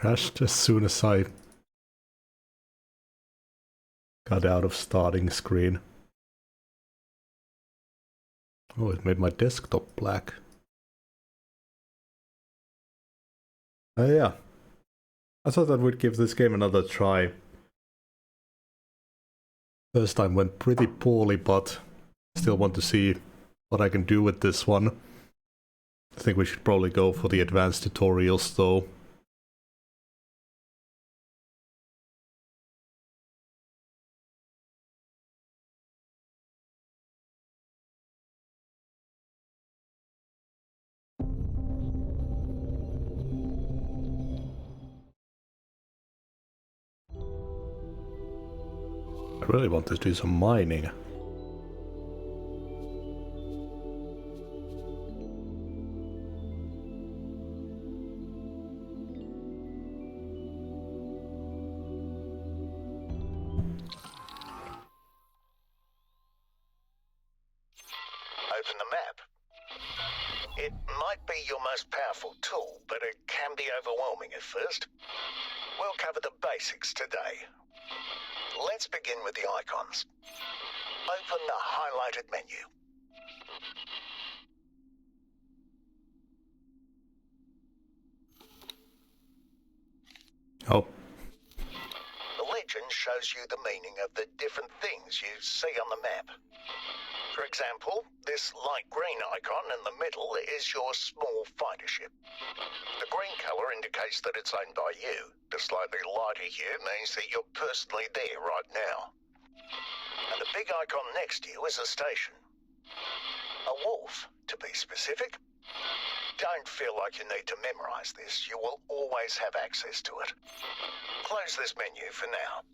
Crashed as soon as I got out of starting screen. Oh, it made my desktop black. Yeah. I thought I would give this game another try. First time went pretty poorly, but still want to see what I can do with this one. I think we should probably go for the advanced tutorials though. I really want to do some mining. Open the map. It might be your most powerful tool, but it can be overwhelming at first. We'll cover the basics today. Let's begin with the icons. Open the highlighted menu. Oh. The legend shows you the meaning of the different things you see on the map. For example, this light green icon in the middle is your small fighter ship. The green colour indicates that it's owned by you. The slightly lighter hue means that you're personally there right now. And the big icon next to you is a station. A wharf, to be specific. Don't feel like you need to memorise this. You will always have access to it. Close this menu for now.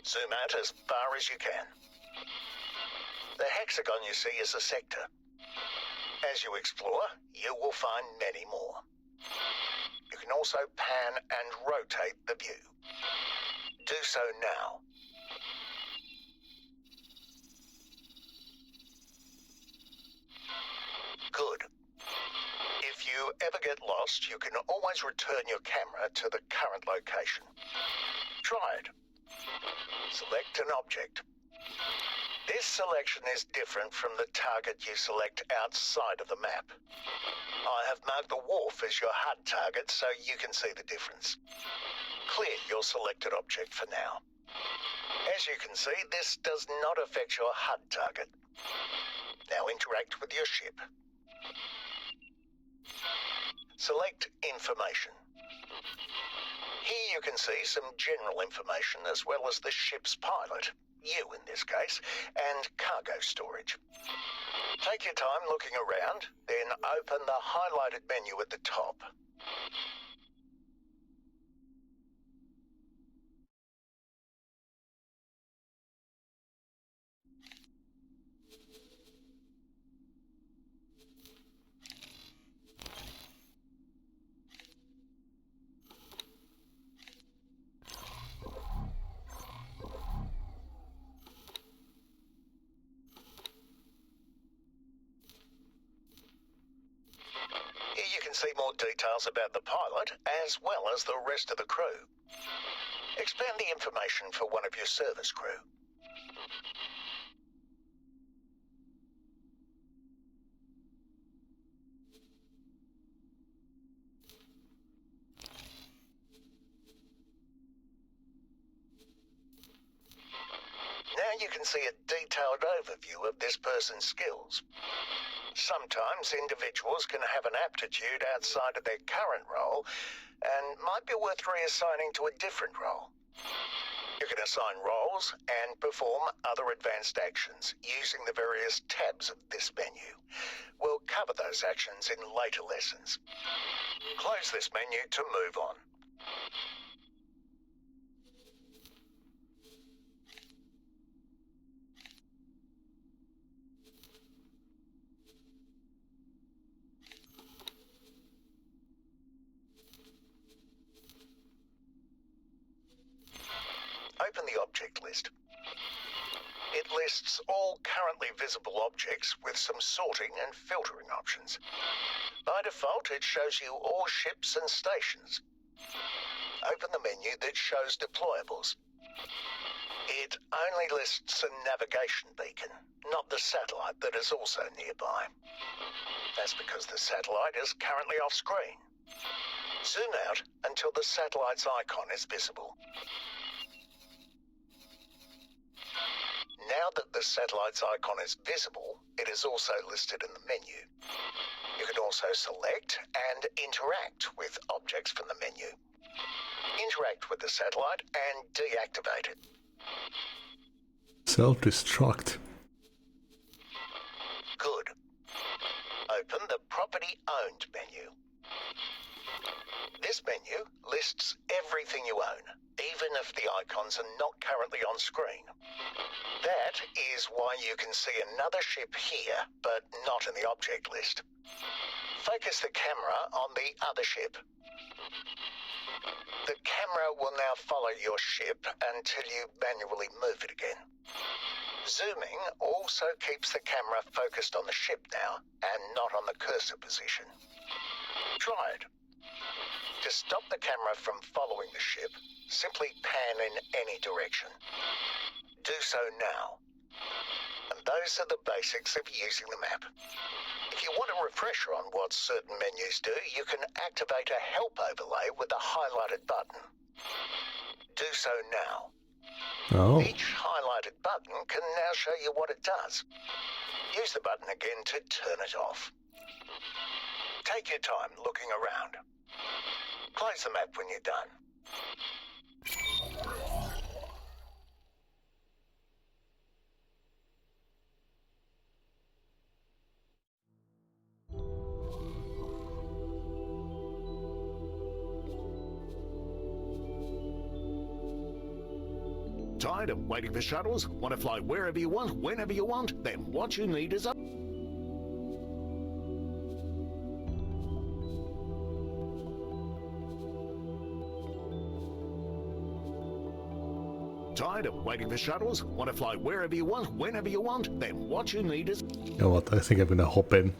Zoom out as far as you can. The hexagon you see is a sector. As you explore, you will find many more. You can also pan and rotate the view. Do so now. Good. If you ever get lost, you can always return your camera to the current location. Try it. Select an object. This selection is different from the target you select outside of the map. I have marked the wharf as your HUD target so you can see the difference. Clear your selected object for now. As you can see, this does not affect your HUD target. Now interact with your ship. Select Information. Here you can see some general information as well as the ship's pilot, you in this case, and cargo storage. Take your time looking around, then open the highlighted menu at the top. Here you can see more details about the pilot as well as the rest of the crew. Expand the information for one of your service crew. Now you can see a detailed overview of this person's skills. Sometimes individuals can have an aptitude outside of their current role and might be worth reassigning to a different role. You can assign roles and perform other advanced actions using the various tabs of this menu. We'll cover those actions in later lessons. Close this menu to move on. Open the object list. It lists all currently visible objects with some sorting and filtering options. By default, it shows you all ships and stations. Open the menu that shows deployables. It only lists a navigation beacon, not the satellite that is also nearby. That's because the satellite is currently off screen. Zoom out until the satellite's icon is visible. Now that the satellite's icon is visible, it is also listed in the menu. You can also select and interact with objects from the menu. Interact with the satellite and deactivate it. Self-destruct. Good. Open the Property Owned menu. This menu lists everything you own, even if the icons are not currently on screen. That is why you can see another ship here, but not in the object list. Focus the camera on the other ship. The camera will now follow your ship until you manually move it again. Zooming also keeps the camera focused on the ship now, and not on the cursor position. Try it. To stop the camera from following the ship, simply pan in any direction. Do so now. And those are the basics of using the map. If you want a refresher on what certain menus do, you can activate a help overlay with the highlighted button. Do so now. Oh. Each highlighted button can now show you what it does. Use the button again to turn it off. Take your time looking around. Close the map when you're done. Tired of waiting for shuttles? Want to fly wherever you want, whenever you want? Then what you need is a... Tired of waiting for shuttles? Want to fly wherever you want, whenever you want? Then what you need is... You know what, I think I'm gonna hop in.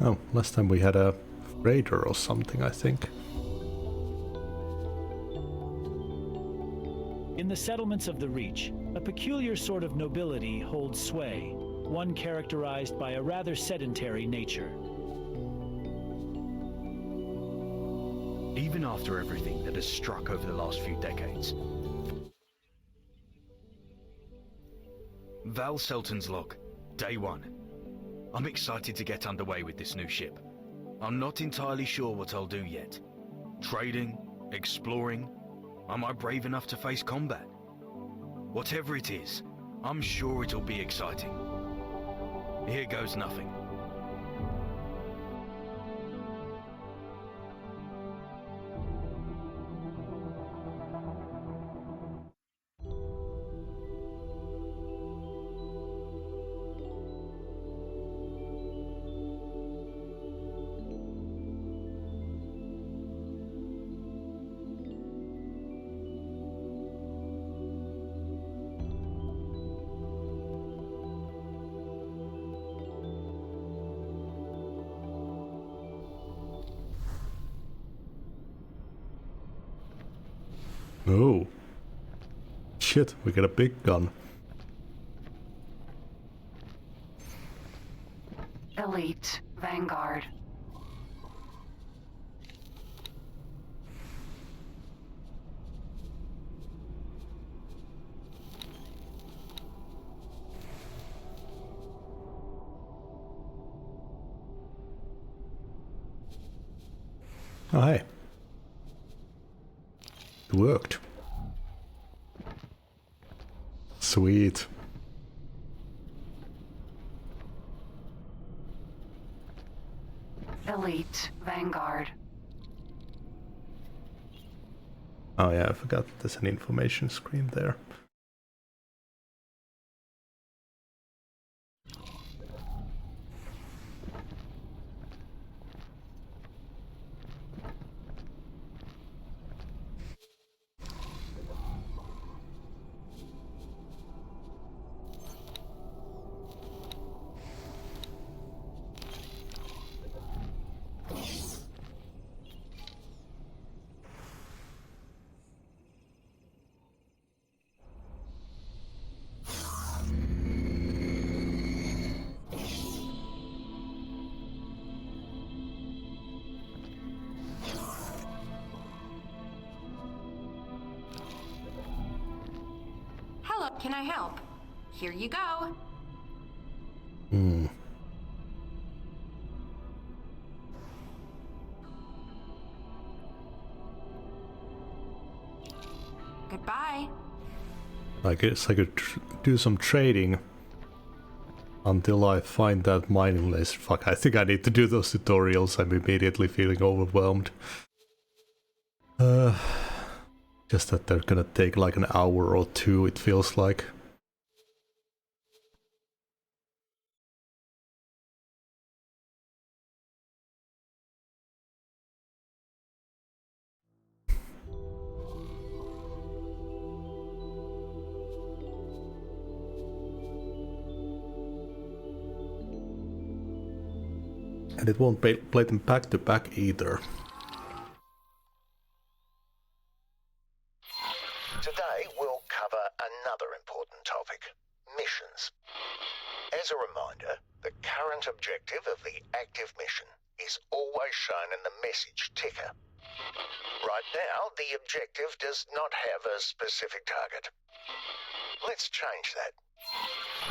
Oh, last time we had a raider or something, I think. In the settlements of the Reach, a peculiar sort of nobility holds sway, one characterized by a rather sedentary nature. Even after everything that has struck over the last few decades. Val Selton's log, day 1. I'm excited to get underway with this new ship. I'm not entirely sure what I'll do yet. Trading, exploring, am I brave enough to face combat? Whatever it is, I'm sure it'll be exciting. Here goes nothing. Oh. Shit, we got a big gun. Elite Vanguard. Oh, hey. It worked. Sweet. Elite Vanguard. Oh yeah, I forgot there's an information screen there. can I help? Here you go. Goodbye. I guess I could do some trading until I find that mining list. Fuck, I think I need to do those tutorials. I'm immediately feeling overwhelmed. Just that they're gonna take like an hour or two, it feels like. And it won't play them back to back either. Today we'll cover another important topic, missions. As a reminder, the current objective of the active mission is always shown in the message ticker. Right now, the objective does not have a specific target. Let's change that.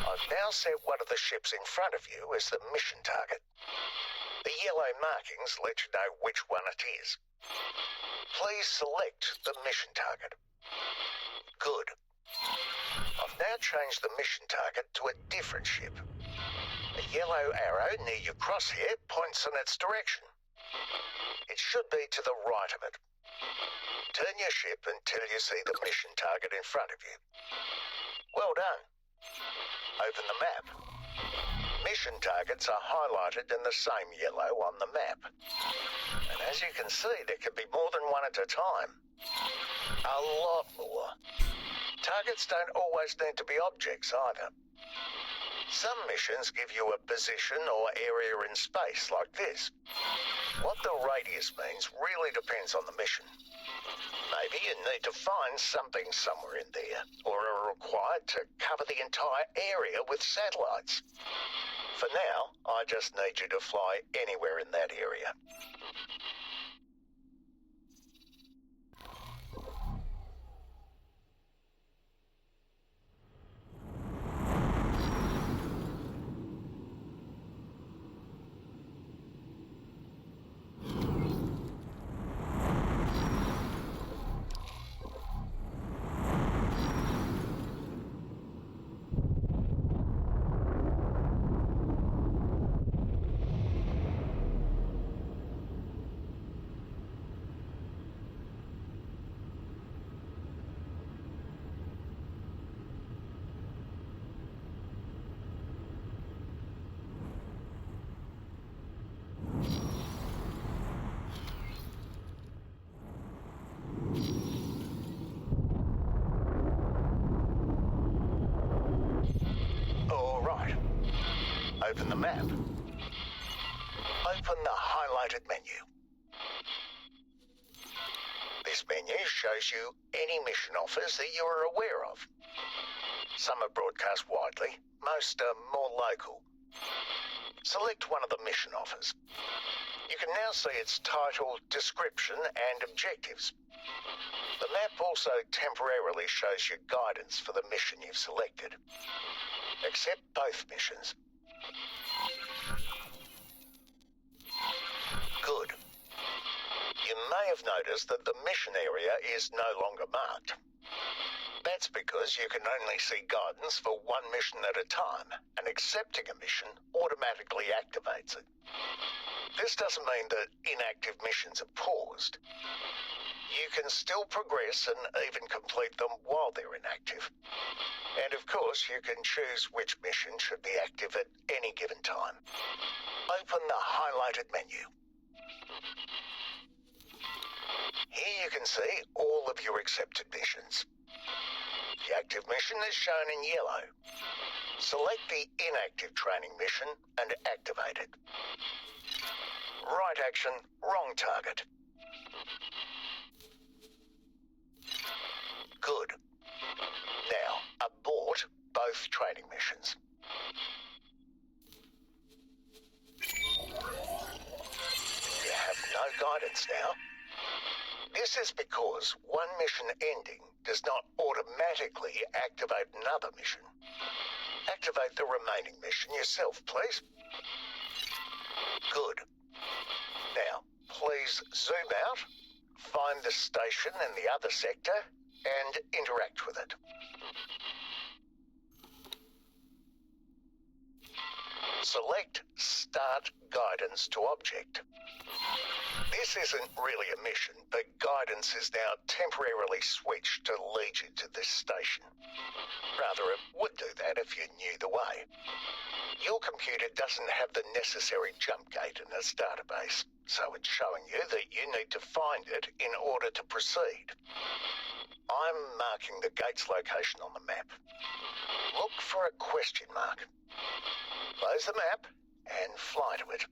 I've now set one of the ships in front of you as the mission target. The yellow markings let you know which one it is. Please select the mission target. Good. I've now changed the mission target to a different ship. A yellow arrow near your crosshair points in its direction. It should be to the right of it. Turn your ship until you see the mission target in front of you. Well done. Open the map. Mission targets are highlighted in the same yellow on the map. And as you can see, there can be more than one at a time. A lot more. Targets don't always need to be objects either. Some missions give you a position or area in space like this. What the radius means really depends on the mission. Maybe you need to find something somewhere in there, or are required to cover the entire area with satellites. For now, I just need you to fly anywhere in that area. Open the map. Open the highlighted menu. This menu shows you any mission offers that you are aware of. Some are broadcast widely, most are more local. Select one of the mission offers. You can now see its title, description, and objectives. The map also temporarily shows you guidance for the mission you've selected. Accept both missions. Good. You may have noticed that the mission area is no longer marked. That's because you can only see guidance for one mission at a time, and accepting a mission automatically activates it. This doesn't mean that inactive missions are paused. You can still progress and even complete them while they're inactive. And of course, you can choose which mission should be active at any given time. Open the highlighted menu. Here you can see all of your accepted missions. The active mission is shown in yellow. Select the inactive training mission and activate it. Right action, wrong target. Good. Now, abort both training missions. You have no guidance now. This is because one mission ending does not automatically activate another mission. Activate the remaining mission yourself, please. Good. Now, please zoom out, find the station in the other sector, and interact with it. Select Start Guidance to Object. This isn't really a mission, but guidance is now temporarily switched to lead you to this station. Rather, it would do that if you knew the way. Your computer doesn't have the necessary jump gate in its database, so it's showing you that you need to find it in order to proceed. I'm marking the gate's location on the map. Look for a question mark. Close the map and fly to it.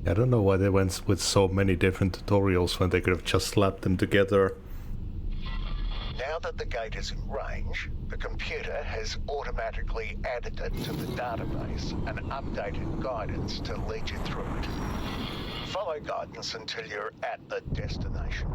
I don't know why they went with so many different tutorials when they could have just slapped them together. Now that the gate is in range, the computer has automatically added it to the database and updated guidance to lead you through it. Follow guidance until you're at the destination.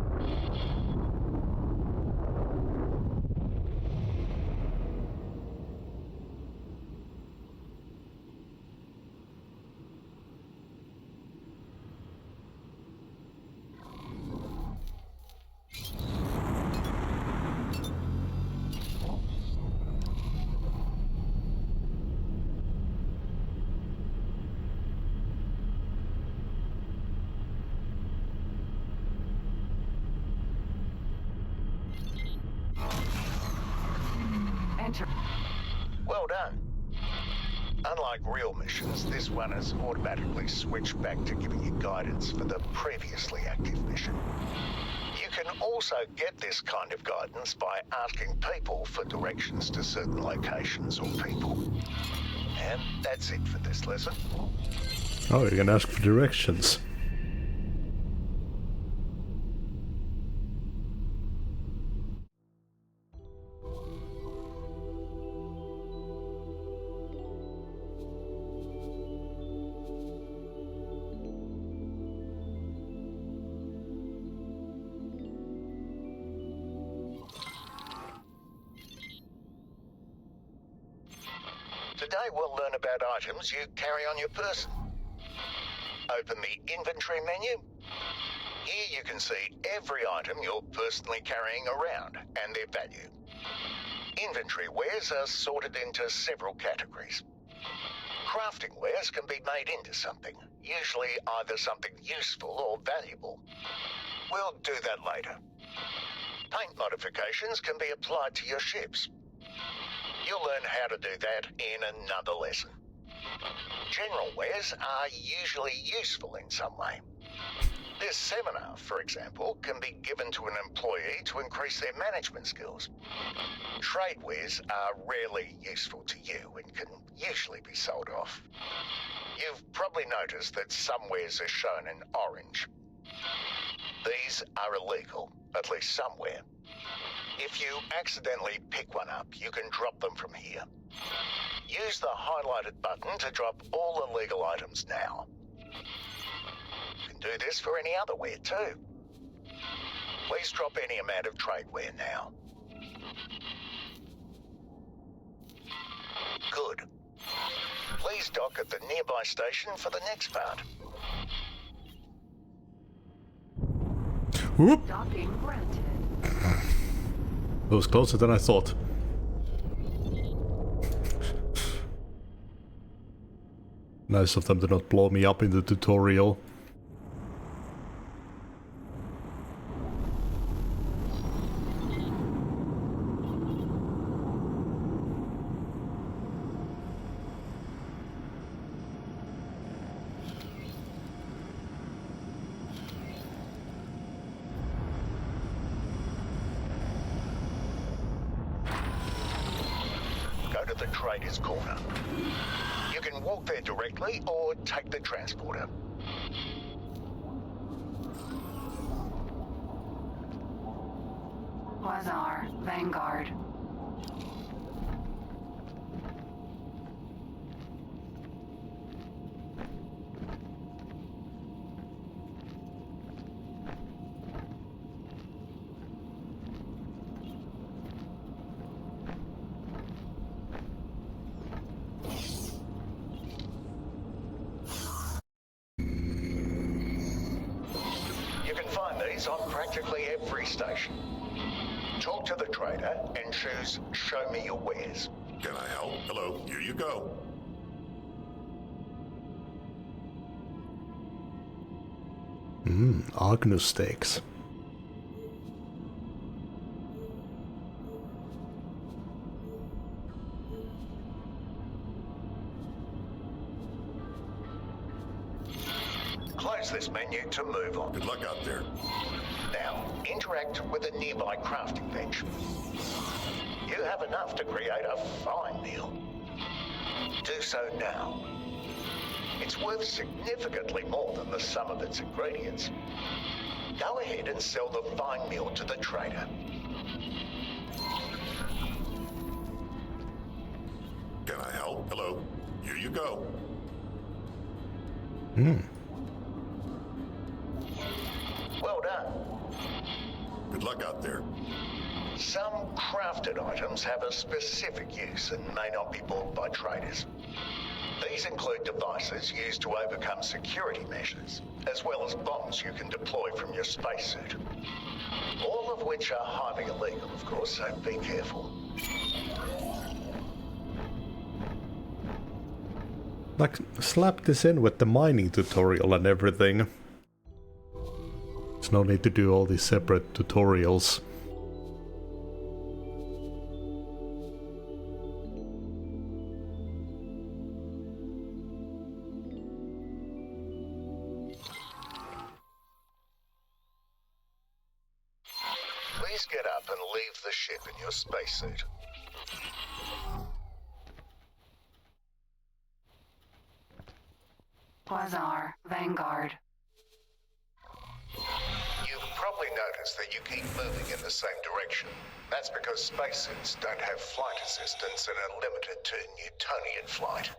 Enter. Well done. Unlike real missions, this one is automatically switched back to giving you guidance for the previously active mission. You can also get this kind of guidance by asking people for directions to certain locations or people. And that's it for this lesson. Oh, you can ask for directions. Today we'll learn about items you carry on your person. Open the inventory menu. Here you can see every item you're personally carrying around and their value. Inventory wares are sorted into several categories. Crafting wares can be made into something, usually either something useful or valuable. We'll do that later. Paint modifications can be applied to your ships. You'll learn how to do that in another lesson. General wares are usually useful in some way. This seminar, for example, can be given to an employee to increase their management skills. Trade wares are rarely useful to you and can usually be sold off. You've probably noticed that some wares are shown in orange. These are illegal, at least somewhere. If you accidentally pick one up, you can drop them from here. Use the highlighted button to drop all illegal items now. You can do this for any other ware too. Please drop any amount of tradeware now. Good. Please dock at the nearby station for the next part. Whoop! Docking granted. It was closer than I thought. Nice of them to not blow me up in the tutorial. Go to the Trader's Corner. You can walk there directly or take the transporter. Quasar, Vanguard. You can find these on practically every station. Talk to the trader and choose Show Me Your Wares. Can I help? Hello, here you go. Agnus steaks. Close this menu to move on. Good luck out there. Now, interact with a nearby crafting bench. You have enough to create a fine meal. Do so now. It's worth significantly more than the sum of its ingredients. Go ahead and sell the fine meal to the trader. Can I help? Hello, here you go. Well done. Good luck out there. Some crafted items have a specific use and may not be bought by traders. These include devices used to overcome security measures, as well as bombs you can deploy from your spacesuit. All of which are highly illegal, of course, so be careful. Like, slap this in with the mining tutorial and everything. There's no need to do all these separate tutorials. Please get up and leave the ship in your spacesuit. Quasar, Vanguard. You've probably noticed that you keep moving in the same direction. That's because spacesuits don't have flight assistance and are limited to Newtonian flight.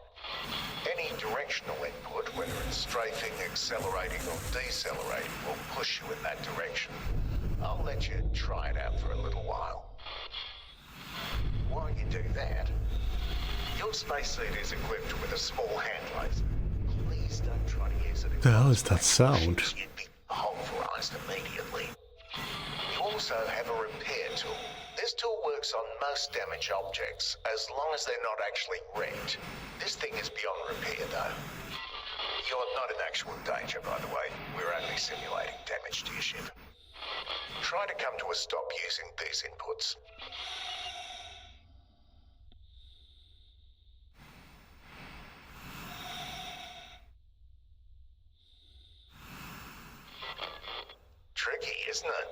Any directional input, whether it's strafing, accelerating, or decelerating, will push you in that direction. I'll let you try it out for a little while. While you do that, your spacesuit is equipped with a small hand laser. Please don't try to use it. The hell is that sound? You'd be pulverized immediately. You also have a repair tool. This tool works on most damaged objects, as long as they're not actually wrecked. This thing is beyond repair, though. You're not in actual danger, by the way. We're only simulating damage to your ship. Try to come to a stop using these inputs. Tricky, isn't it?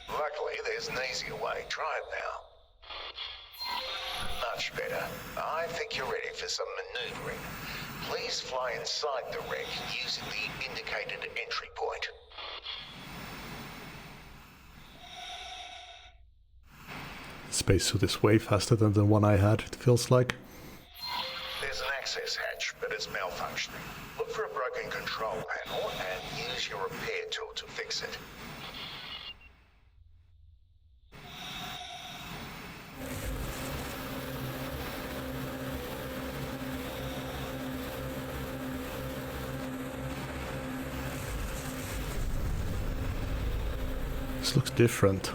Luckily, there's an easier way. Try it now. Much better. I think you're ready for some maneuvering. Please fly inside the wreck using the indicated entry point. Spacesuit is way faster than the one I had, it feels like. There's an access hatch, but it's malfunctioning. Look for a broken control panel and use your repair tool to fix it. This looks different.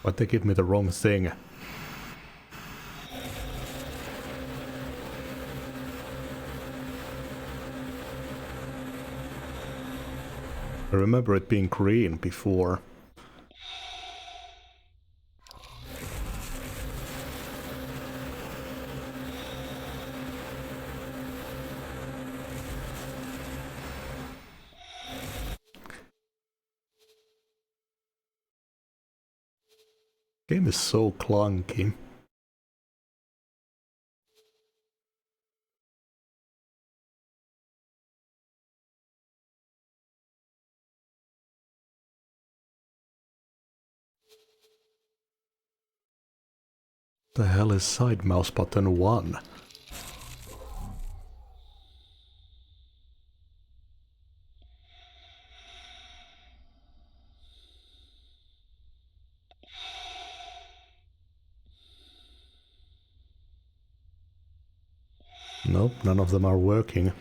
Why'd they give me the wrong thing? I remember it being green before. Game is so clunky. The hell is side mouse button 1? Nope, none of them are working.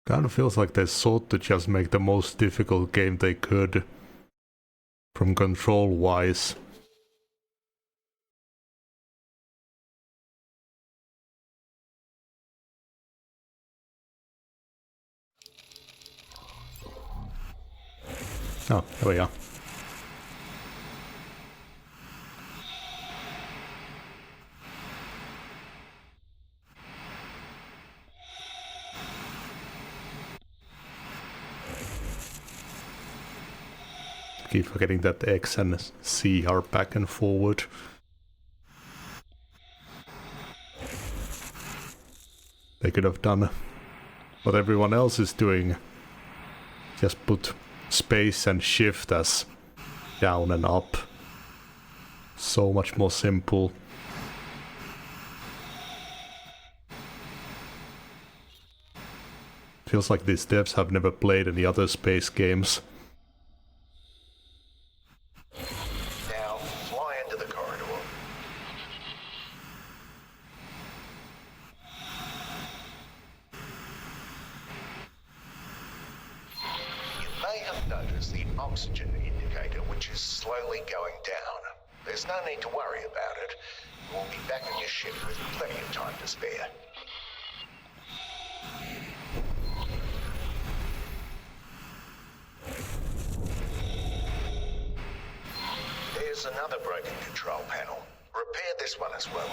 Kind of feels like they sought to just make the most difficult game they could, from control-wise. Oh, there we are. Keep forgetting that X and C are back and forward. They could have done what everyone else is doing. Just put space and shift as down and up. So much more simple. Feels like these devs have never played any other space games. Now, fly into the corridor. You may have noticed the oxygen indicator, which is slowly going down. There's no need to worry about it. We'll be back in your ship with plenty of time to spare. There's another broken control panel. Repair this one as well.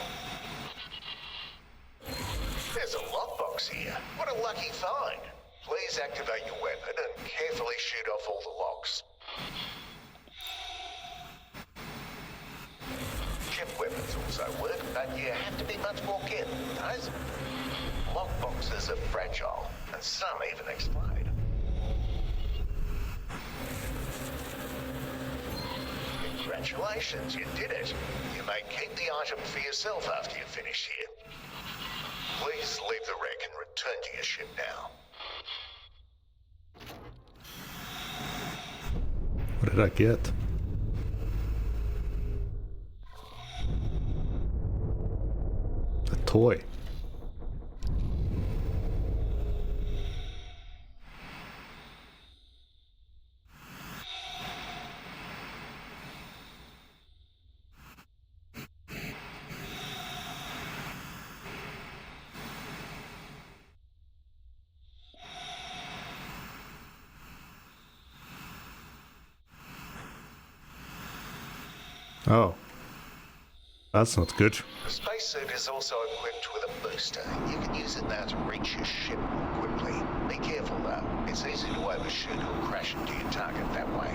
There's a lockbox here. What a lucky find. Please activate your weapon and carefully shoot off all the locks. Chip weapons also work, but you have to be much more careful with those. Lockboxes are fragile, and some even explode. Congratulations, you did it. You may keep the item for yourself after you finish here. Please leave the wreck and return to your ship now. What did I get? A toy. Oh. That's not good. The spacesuit is also equipped with a booster. You can use it now to reach your ship more quickly. Be careful though. It's easy to overshoot or crash into your target that way.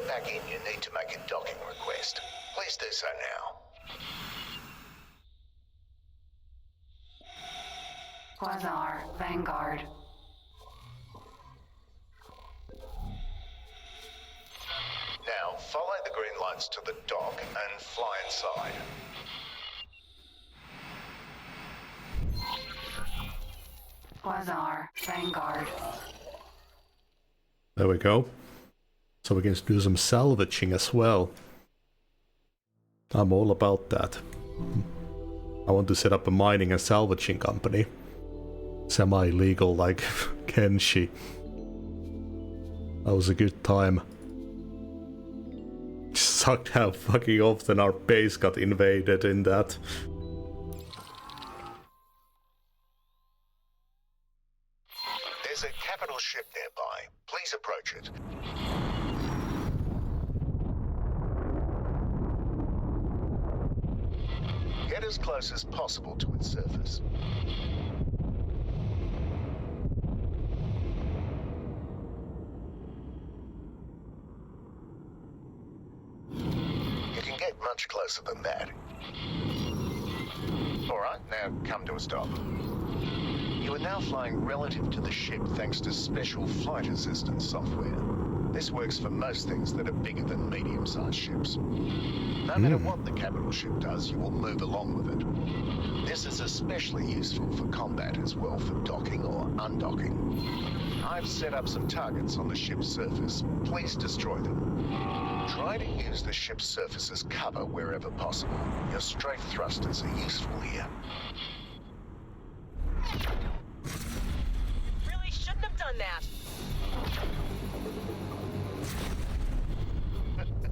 back in, you need to make a docking request. Please do so now. Quasar, Vanguard. Now, follow the green lights to the dock and fly inside. Quasar, Vanguard. There we go. So we can do some salvaging as well. I'm all about that. I want to set up a mining and salvaging company. Semi-legal like Kenshi. That was a good time. Sucked how fucking often our base got invaded in that. There's a capital ship nearby. Please approach it. Get as close as possible to its surface. You can get much closer than that. Alright, now come to a stop. You are now flying relative to the ship thanks to special flight assistance software. This works for most things that are bigger than medium-sized ships. No matter what the capital ship does, you will move along with it. This is especially useful for combat as well, for docking or undocking. I've set up some targets on the ship's surface. Please destroy them. Try to use the ship's surface as cover wherever possible. Your strafe thrusters are useful here. Really shouldn't have done that.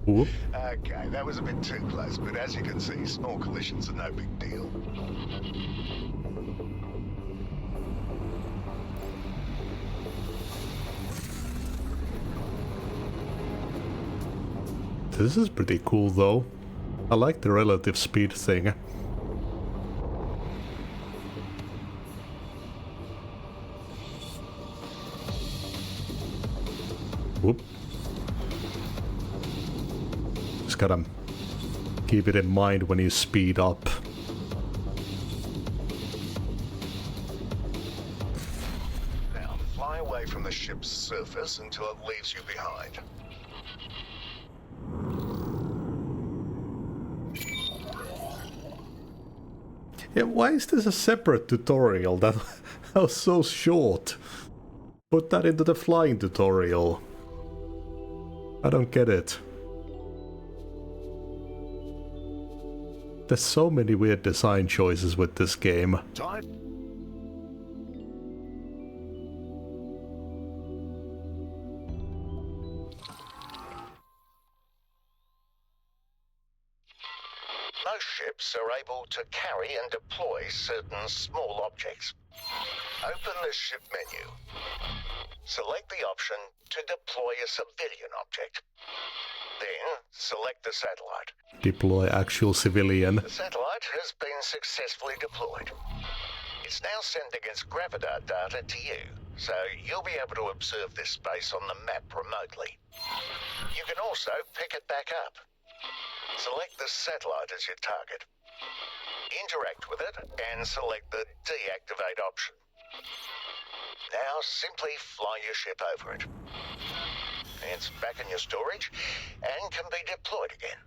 Whoop. Okay, that was a bit too close, but as you can see, small collisions are no big deal. This is pretty cool though. I like the relative speed thing. Whoop. Just gotta keep it in mind when you speed up. Now, fly away from the ship's surface until it leaves you behind. Yeah, why is this a separate tutorial? That was so short. Put that into the flying tutorial. I don't get it. There's so many weird design choices with this game. Time. Most ships are able to carry and deploy certain small objects. Open the ship menu. Select the option to deploy a civilian object. Then, select the satellite. Deploy actual civilian. The satellite has been successfully deployed. It's now sent against Gravidar data to you, so you'll be able to observe this space on the map remotely. You can also pick it back up. Select the satellite as your target. Interact with it and select the deactivate option. Now simply fly your ship over it. It's back in your storage and can be deployed again.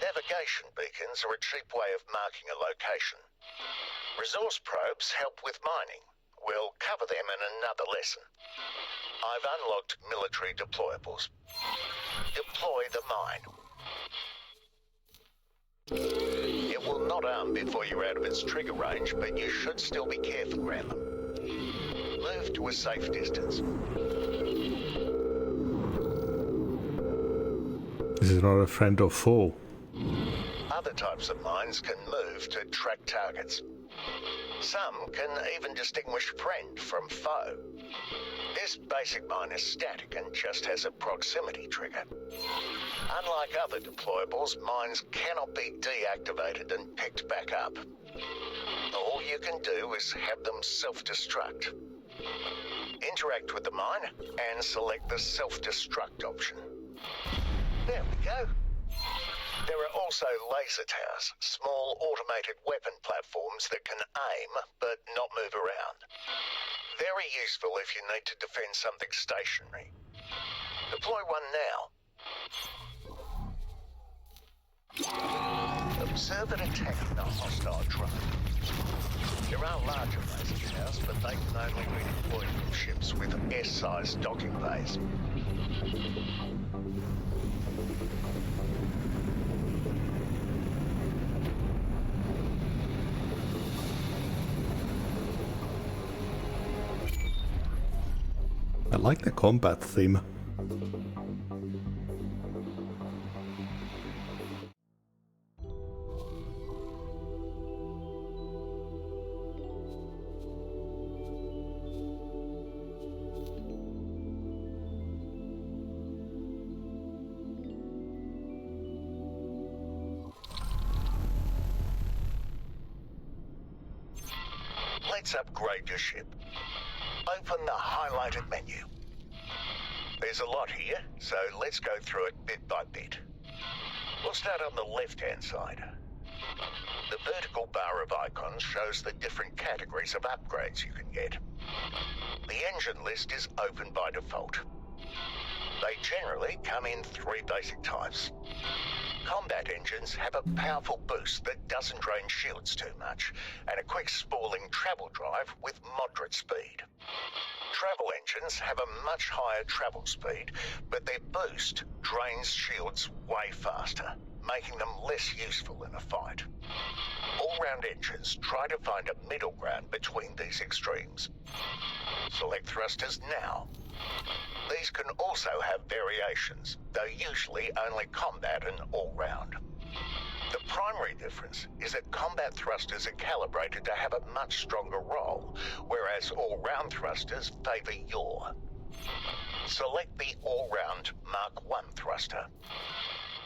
Navigation beacons are a cheap way of marking a location. Resource probes help with mining. We'll cover them in another lesson. I've unlocked military deployables. Deploy the mine. It will not arm before you're out of its trigger range, but you should still be careful around them. Move to a safe distance. This is not a friend or foe. Other types of mines can move to track targets. Some can even distinguish friend from foe. This basic mine is static and just has a proximity trigger. Unlike other deployables, mines cannot be deactivated and picked back up. All you can do is have them self-destruct. Interact with the mine and select the self-destruct option. There we go. There are also laser towers, small automated weapon platforms that can aim but not move around. Very useful if you need to defend something stationary. Deploy one now. Observe it attacking the hostile drone. There are larger laser towers, but they can only be deployed from ships with S-sized docking bays. I like the combat theme. Let's upgrade your ship. Open the highlighted menu. There's a lot here, so let's go through it bit by bit. We'll start on the left-hand side. The vertical bar of icons shows the different categories of upgrades you can get. The engine list is open by default. They generally come in 3 basic types. Combat engines have a powerful boost that doesn't drain shields too much, and a quick spooling travel drive with moderate speed. Travel engines have a much higher travel speed, but their boost drains shields way faster, making them less useful in a fight. All-round engines try to find a middle ground between these extremes. Select thrusters now. These can also have variations, though usually only combat and all-round. The primary difference is that combat thrusters are calibrated to have a much stronger roll, whereas all-round thrusters favour yaw. Select the all-round Mark I thruster.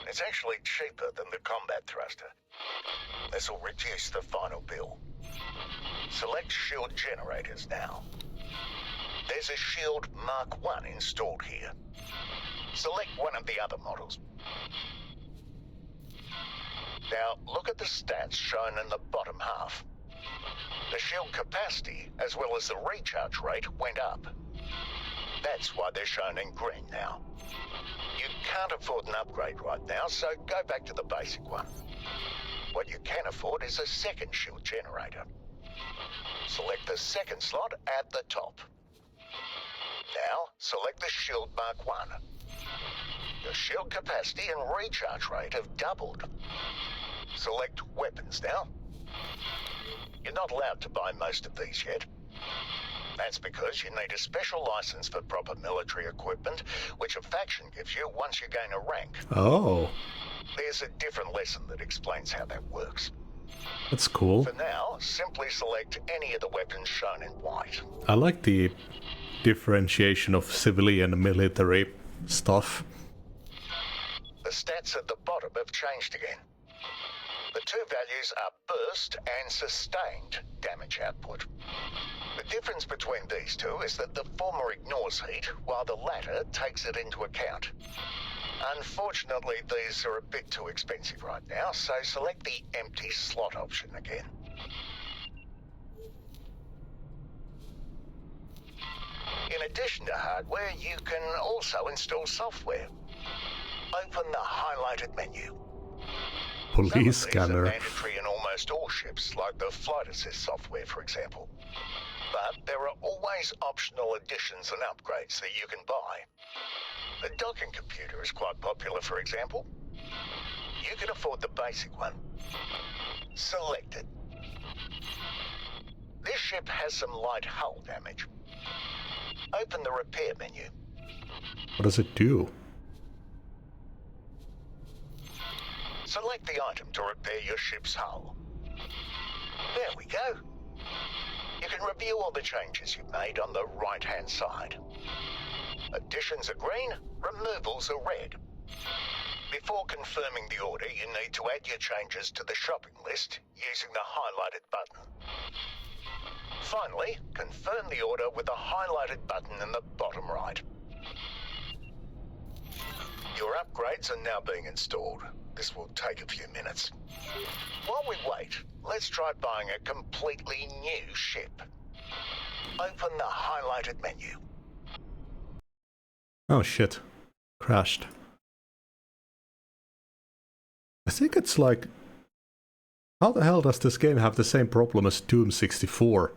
It's actually cheaper than the combat thruster. This will reduce the final bill. Select shield generators now. There's a Shield Mark I installed here. Select one of the other models. Now, look at the stats shown in the bottom half. The shield capacity, as well as the recharge rate, went up. That's why they're shown in green now. You can't afford an upgrade right now, so go back to the basic one. What you can afford is a second shield generator. Select the second slot at the top. Now, select the Shield Mark I. The shield capacity and recharge rate have doubled. Select weapons now. You're not allowed to buy most of these yet. That's because you need a special license for proper military equipment, which a faction gives you once you gain a rank. Oh, There's a different lesson that explains how that works. that's cool. For now, simply select any of the weapons shown in white. I like the differentiation of civilian and military stuff. The stats at the bottom have changed again. The two values are burst and sustained damage output. The difference between these two is that the former ignores heat, while the latter takes it into account. Unfortunately, these are a bit too expensive right now, so select the empty slot option again. In addition to hardware, you can also install software. Open the highlighted menu. Police Some of these scanner. are mandatory in almost all ships, like the flight assist software, for example. But there are always optional additions and upgrades that you can buy. The docking computer is quite popular, for example. You can afford the basic one. Select it. This ship has some light hull damage. Open the repair menu. What does it do? Select the item to repair your ship's hull. There we go. You can review all the changes you've made on the right-hand side. Additions are green, removals are red. Before confirming the order, you need to add your changes to the shopping list using the highlighted button. Finally, confirm the order with the highlighted button in the bottom right. Your upgrades are now being installed. This will take a few minutes. While we wait, let's try buying a completely new ship. Open the highlighted menu. Oh shit. Crashed. I think it's like... How the hell does this game have the same problem as Doom 64?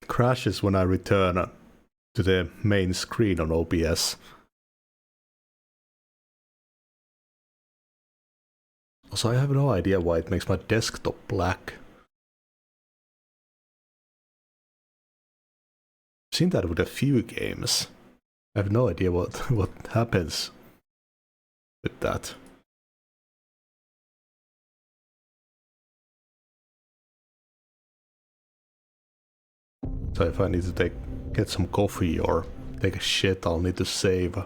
Crashes when I return to the main screen on OBS. Also, I have no idea why it makes my desktop black. I've seen that with a few games. I have no idea what happens with that. So if I need to get some coffee or take a shit, I'll need to save.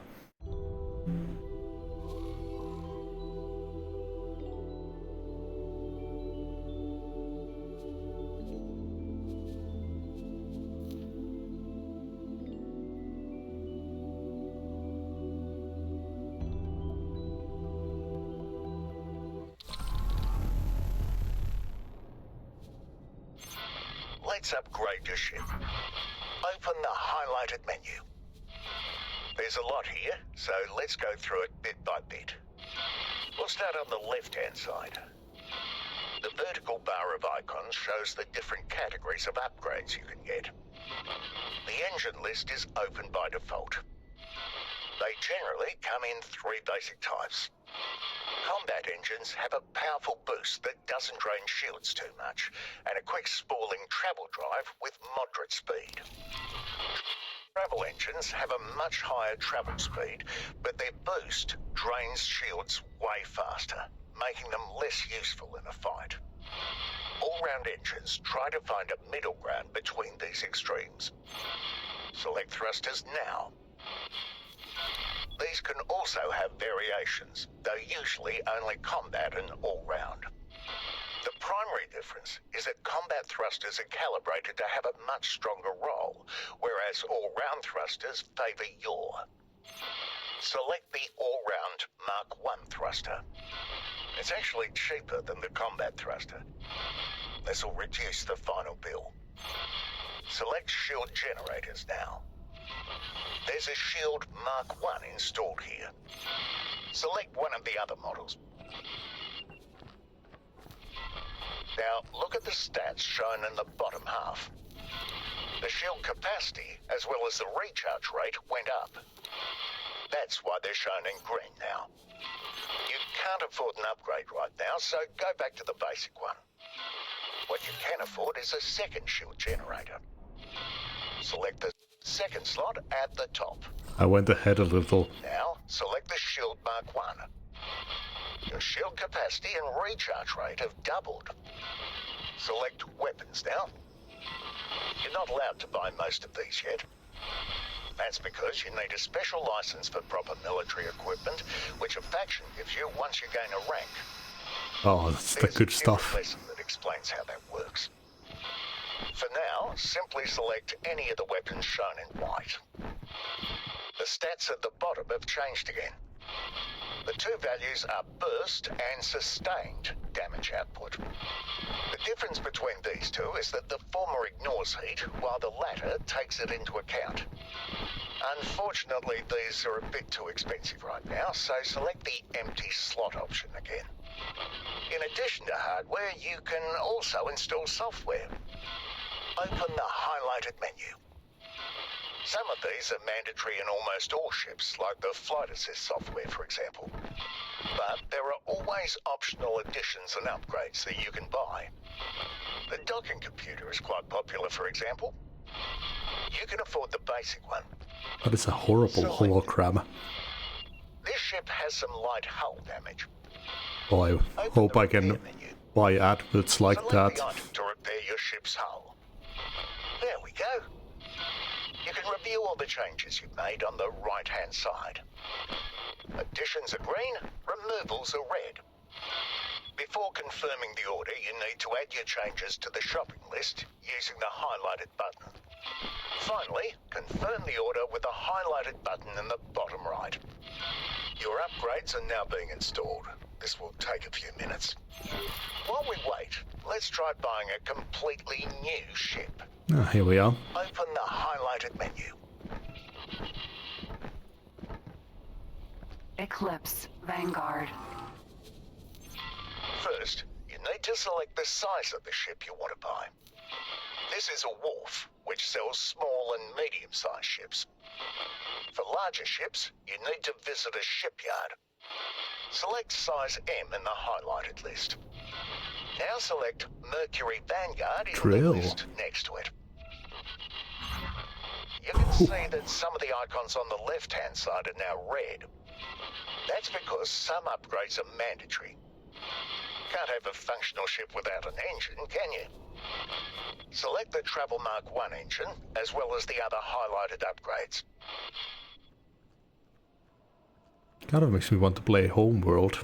Let's upgrade your ship. Open the highlighted menu. There's a lot here, so let's go through it bit by bit. We'll start on the left-hand side. The vertical bar of icons shows the different categories of upgrades you can get. The engine list is open by default. They generally come in 3 basic types. Combat engines have a powerful boost that doesn't drain shields too much, and a quick spalling travel drive with moderate speed. Travel engines have a much higher travel speed, but their boost drains shields way faster, making them less useful in a fight. All-round engines try to find a middle ground between these extremes. Select thrusters now. These can also have variations, though usually only combat and all-round. The primary difference is that combat thrusters are calibrated to have a much stronger roll, whereas all-round thrusters favour yaw. Select the all-round Mark I thruster. It's actually cheaper than the combat thruster. This will reduce the final bill. Select shield generators now. There's a Shield Mark I installed here. Select one of the other models. Now, look at the stats shown in the bottom half. The shield capacity, as well as the recharge rate, went up. That's why they're shown in green now. You can't afford an upgrade right now, so go back to the basic one. What you can afford is a second shield generator. Select the second slot at the top. I went ahead a little. Now, select the Shield Mark I. Your shield capacity and recharge rate have doubled. Select weapons now. You're not allowed to buy most of these yet. That's because you need a special license for proper military equipment, which a faction gives you once you gain a rank. Oh, that's the There's good a stuff. lesson that explains how that works. For now, simply select any of the weapons shown in white. The stats at the bottom have changed again. The two values are burst and sustained damage output. The difference between these two is that the former ignores heat, while the latter takes it into account. Unfortunately, these are a bit too expensive right now, so select the empty slot option again. In addition to hardware, you can also install software. Open the highlighted menu. Some of these are mandatory in almost all ships, like the flight assist software, for example. But there are always optional additions and upgrades that you can buy. The docking computer is quite popular, for example. You can afford the basic one. That is a horrible hologram. This ship has some light hull damage. Oh, I Open hope the I can repair menu. buy adverts like Select that. the item to repair your ship's hull. There we go. You can review all the changes you've made on the right-hand side. Additions are green, removals are red. Before confirming the order, you need to add your changes to the shopping list using the highlighted button. Finally, confirm the order with the highlighted button in the bottom right. Your upgrades are now being installed. This will take a few minutes. While we wait, let's try buying a completely new ship. Ah, here we are. Open the highlighted menu. Eclipse, Vanguard. First, you need to select the size of the ship you want to buy. This is a wharf, which sells small and medium-sized ships. For larger ships, you need to visit a shipyard. Select size M in the highlighted list. Now select Mercury Vanguard in the list next to it. You can see that some of the icons on the left-hand side are now red. That's because some upgrades are mandatory. Can't have a functional ship without an engine, can you? Select the Travel Mark 1 engine, as well as the other highlighted upgrades. Kind of makes me want to play Homeworld.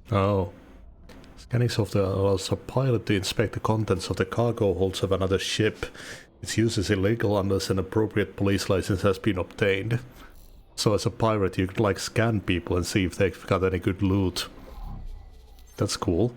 Oh. Scanning software allows a pilot to inspect the contents of the cargo holds of another ship. Its use is illegal unless an appropriate police license has been obtained. So as a pirate you could like scan people and see if they've got any good loot. That's cool.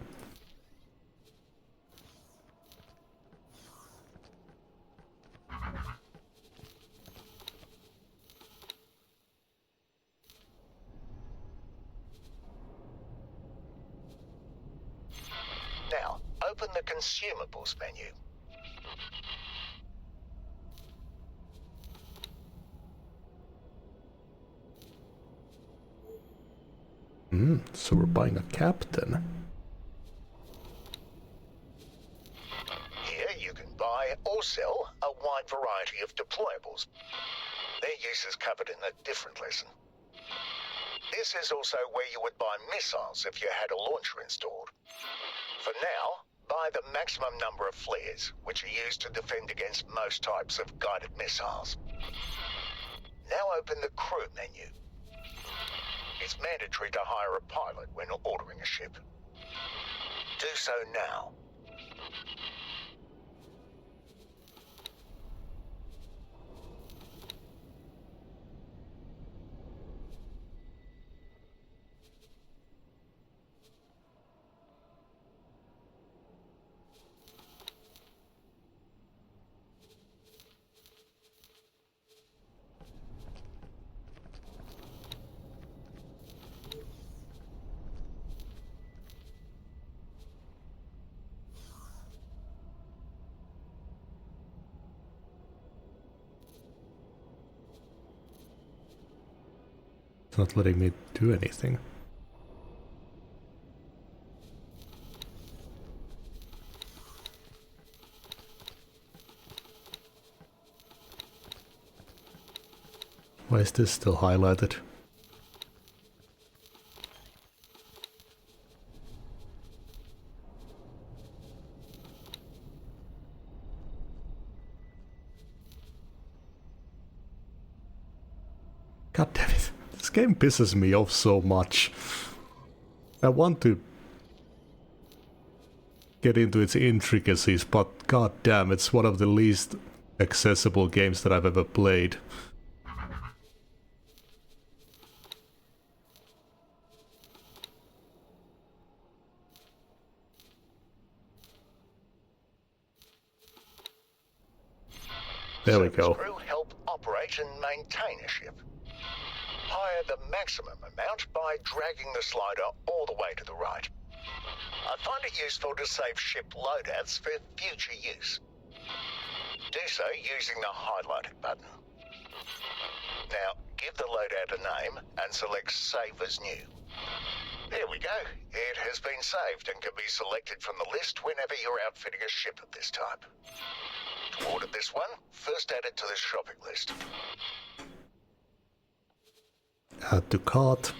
Now, open the Consumables menu. So we're buying a captain. Here you can buy or sell a wide variety of deployables. Their use is covered in a different lesson. This is also where you would buy missiles if you had a launcher installed. For now, buy the maximum number of flares, which are used to defend against most types of guided missiles. Now open the crew menu. It's mandatory to hire a pilot when ordering a ship. Do so now. It's not letting me do anything. Why is this still highlighted? God damn it. This game pisses me off so much. I want to get into its intricacies, but god damn, it's one of the least accessible games that I've ever played. There we go. Crew help operate and maintain a ship. Hire the maximum amount by dragging the slider all the way to the right. I find it useful to save ship loadouts for future use. Do so using the highlighted button. Now, give the loadout a name and select Save as New. There we go. It has been saved and can be selected from the list whenever you're outfitting a ship of this type. To order this one, first add it to the shopping list. Add to cart.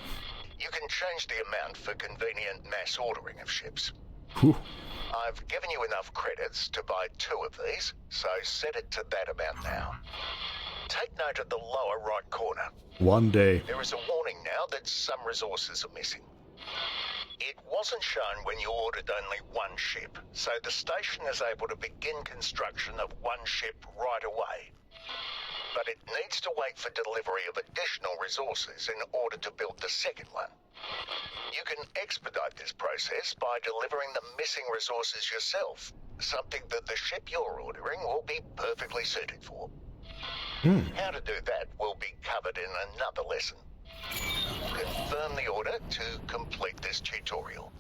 You can change the amount for convenient mass ordering of ships. Whew. I've given you enough credits to buy 2 of these, so set it to that amount now. Take note note at the lower right corner. One day. There is a warning now that some resources are missing. It wasn't shown when you ordered only one ship, so the station is able to begin construction of one ship right away. But it needs to wait for delivery of additional resources in order to build the second one. You can expedite this process by delivering the missing resources yourself, something that the ship you're ordering will be perfectly suited for. How to do that will be covered in another lesson. Confirm the order to complete this tutorial.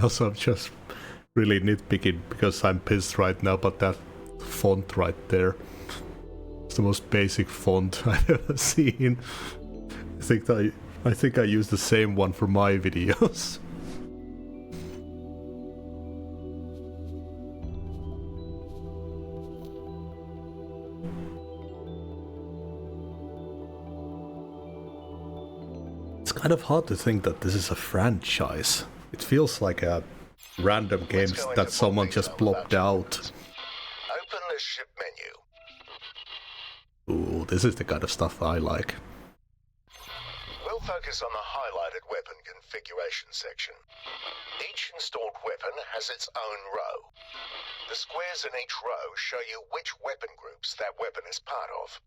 Also, I'm just really nitpicking because I'm pissed right now, but that font right there, it's the most basic font I've ever seen. I think I use the same one for my videos. It's kind of hard to think that this is a franchise. It feels like a random game that someone just blocked out. Open the ship menu. Ooh, this is the kind of stuff I like. We'll focus on the highlighted weapon configuration section. Each installed weapon has its own row. The squares in each row show you which weapon groups that weapon is part of.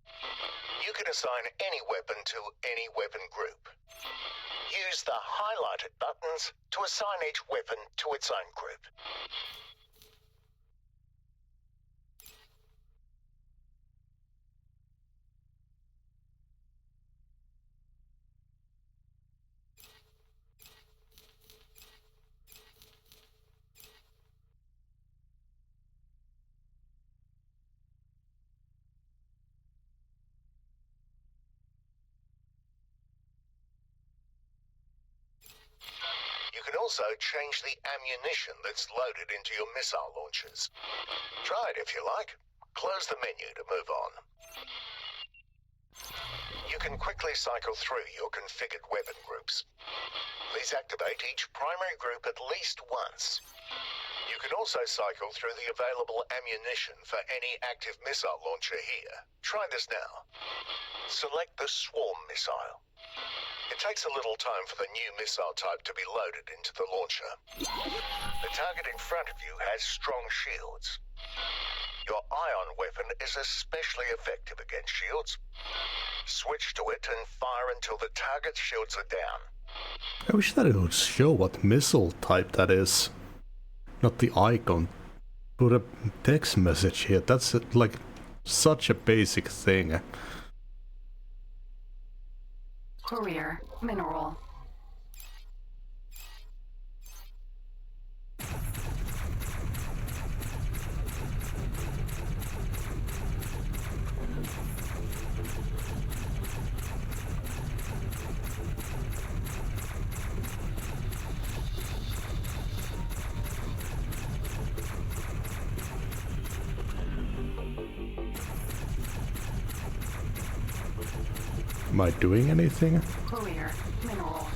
You can assign any weapon to any weapon group. Use the highlighted buttons to assign each weapon to its own group. You can also change the ammunition that's loaded into your missile launchers. Try it if you like. Close the menu to move on. You can quickly cycle through your configured weapon groups. These activate each primary group at least once. You can also cycle through the available ammunition for any active missile launcher here. Try this now. Select the Swarm missile. It takes a little time for the new missile type to be loaded into the launcher. The target in front of you has strong shields. Your ion weapon is especially effective against shields. Switch to it and fire until the target's shields are down. I wish that it would show what missile type that is. Not the icon. Put a text message here. That's like such a basic thing. Career mineral. Am I doing anything? Career mineral.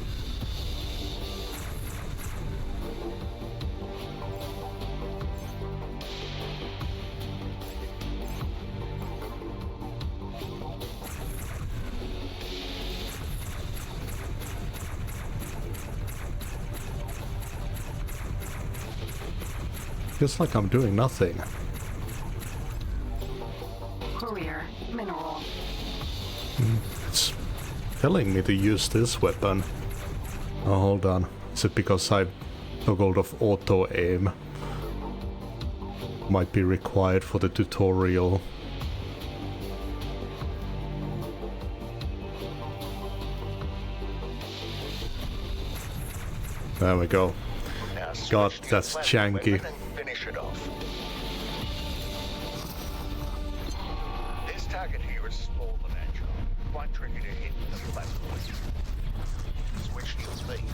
Feels like I'm doing nothing. Career mineral. It's telling me to use this weapon. Oh, hold on. Is it because I toggled off auto aim? Might be required for the tutorial. There we go. Now switch God, to your that's flash janky. weapon and finish it off. This target here is small and agile. Quite tricky to hit with a flash weapon. Switch to your speed.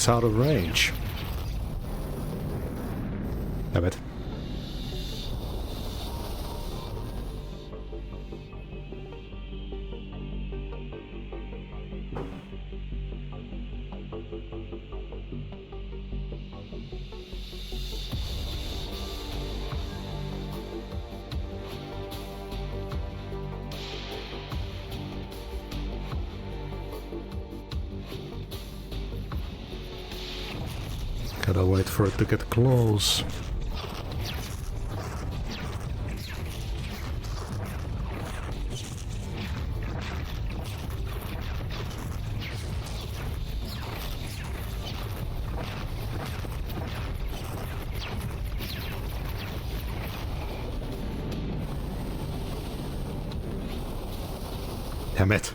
It's out of range. Damn it. Gotta wait for it to get close. Damn it.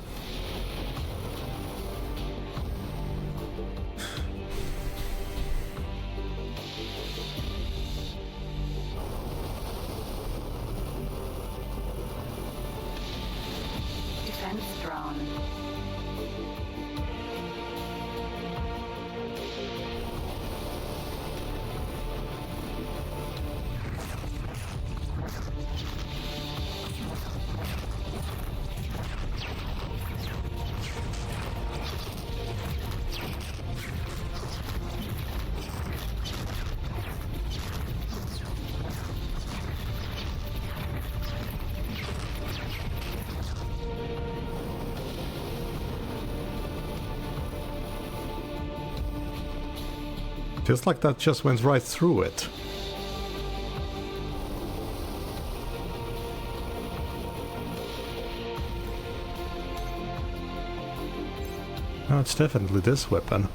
Defense drone. Feels like that just went right through it. No, it's definitely this weapon.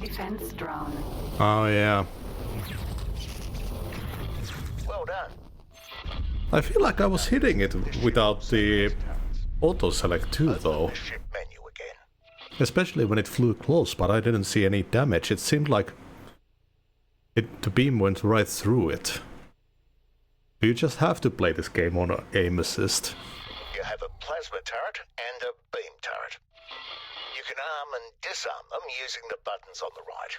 Defense drone. Oh yeah. Well done. I feel like I was hitting it without the auto select too though. The ship menu again. Especially when it flew close, but I didn't see any damage. It seemed like the beam went right through it. You just have to play this game on aim assist. You have a plasma turret and a beam turret. You can arm and disarm them using the buttons on the right.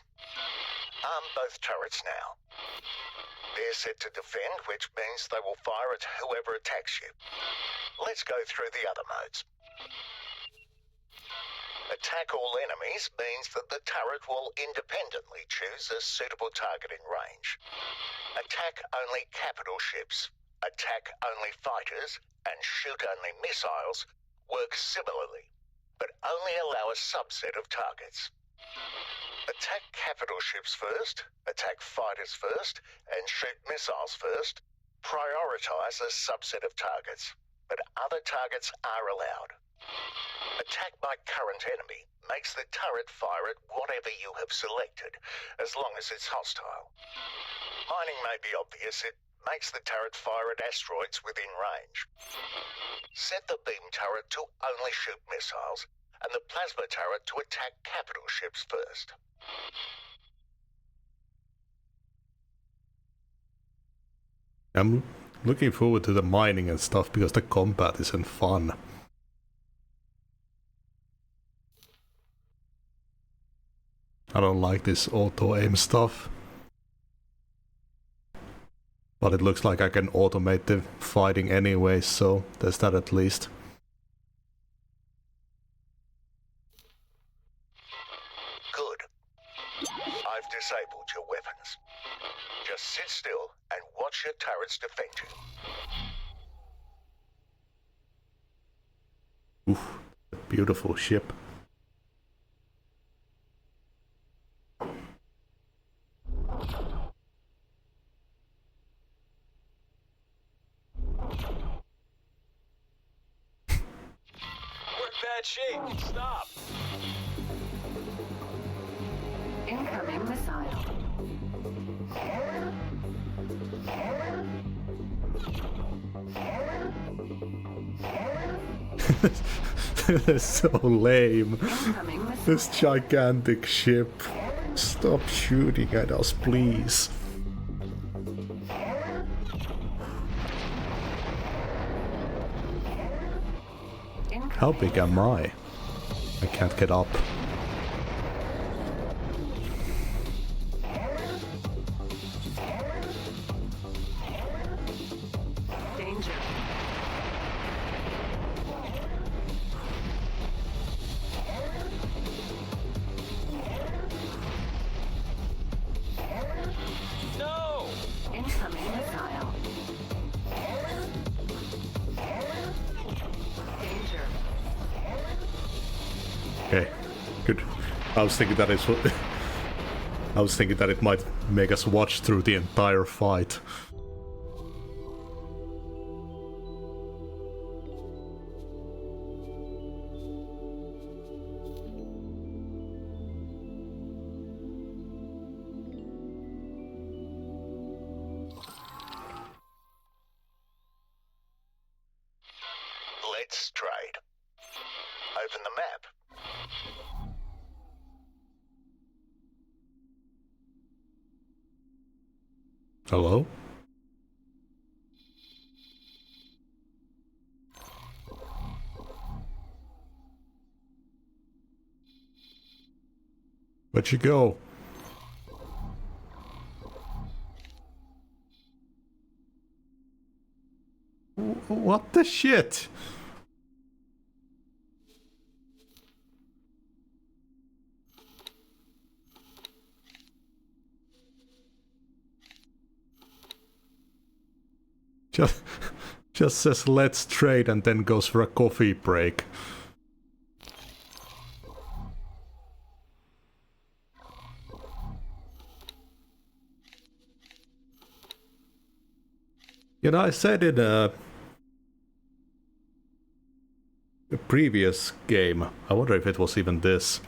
Arm both turrets now. They're set to defend, which means they will fire at whoever attacks you. Let's go through the other modes. Attack all enemies means that the turret will independently choose a suitable targeting range. Attack only capital ships, attack only fighters, and shoot only missiles work similarly, but only allow a subset of targets. Attack capital ships first, attack fighters first, and shoot missiles first. Prioritize a subset of targets, but other targets are allowed. Attack by current enemy makes the turret fire at whatever you have selected, as long as it's hostile. Mining may be obvious, it makes the turret fire at asteroids within range. Set the beam turret to only shoot missiles, and the plasma turret to attack capital ships first. I'm looking forward to the mining and stuff because the combat isn't fun. I don't like this auto-aim stuff. But it looks like I can automate the fighting anyway, so there's that at least. Good. I've disabled your weapons. Just sit still and watch your turrets defend you. Oof, beautiful ship. Bad shape. Stop. Incoming missile. That's so lame. Incoming missile. This gigantic ship. Stop shooting at us, please. How big am I? I can't get up. Danger. No! Incoming missile. Danger. Okay, good. I was thinking that I was thinking that it might make us watch through the entire fight. Let's trade. Open the map. Hello? Where'd you go? What the shit? Just says let's trade and then goes for a coffee break. You know, I said in a previous game, I wonder if it was even this.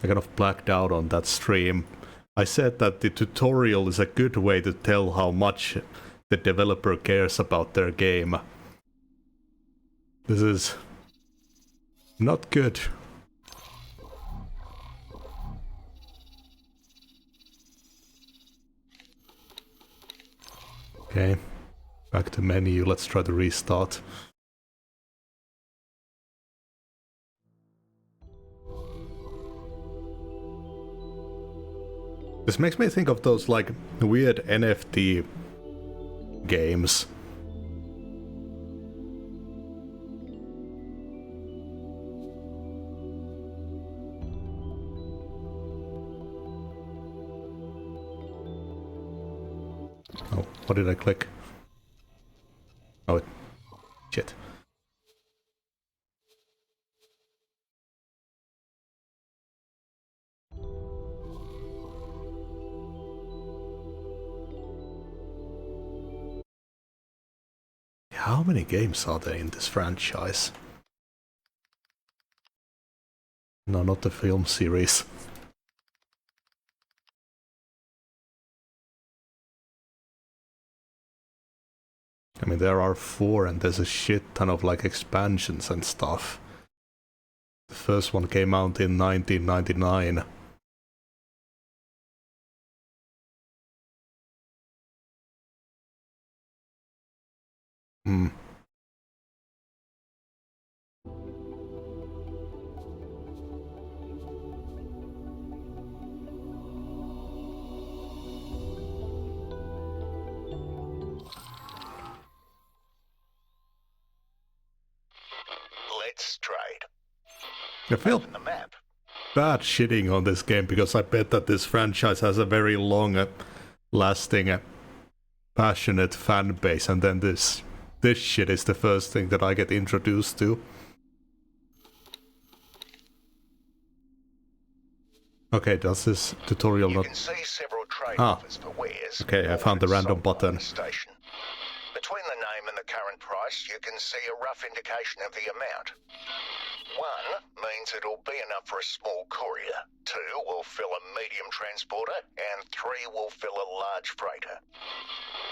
I kind of blacked out on that stream. I said that the tutorial is a good way to tell how much the developer cares about their game. This is not good. Okay, back to menu, let's try to restart. This makes me think of those like weird NFT games. Oh, what did I click? Oh, shit. How many games are there in this franchise? No, not the film series. I mean, there are 4 and there's a shit ton of like expansions and stuff. The first one came out in 1999. Hmm. Let's trade. I feel Open the map. bad shitting on this game because I bet that this franchise has a very long, lasting, passionate fan base, and then this shit is the first thing that I get introduced to. Okay, does this tutorial You not... can see several trade Ah. offers for wares. Okay, I found the bought and random sold by button. the station. Between the name and the current price, you can see a rough indication of the amount. 1 means it'll be enough for a small courier. 2 will fill a medium transporter, and 3 will fill a large freighter.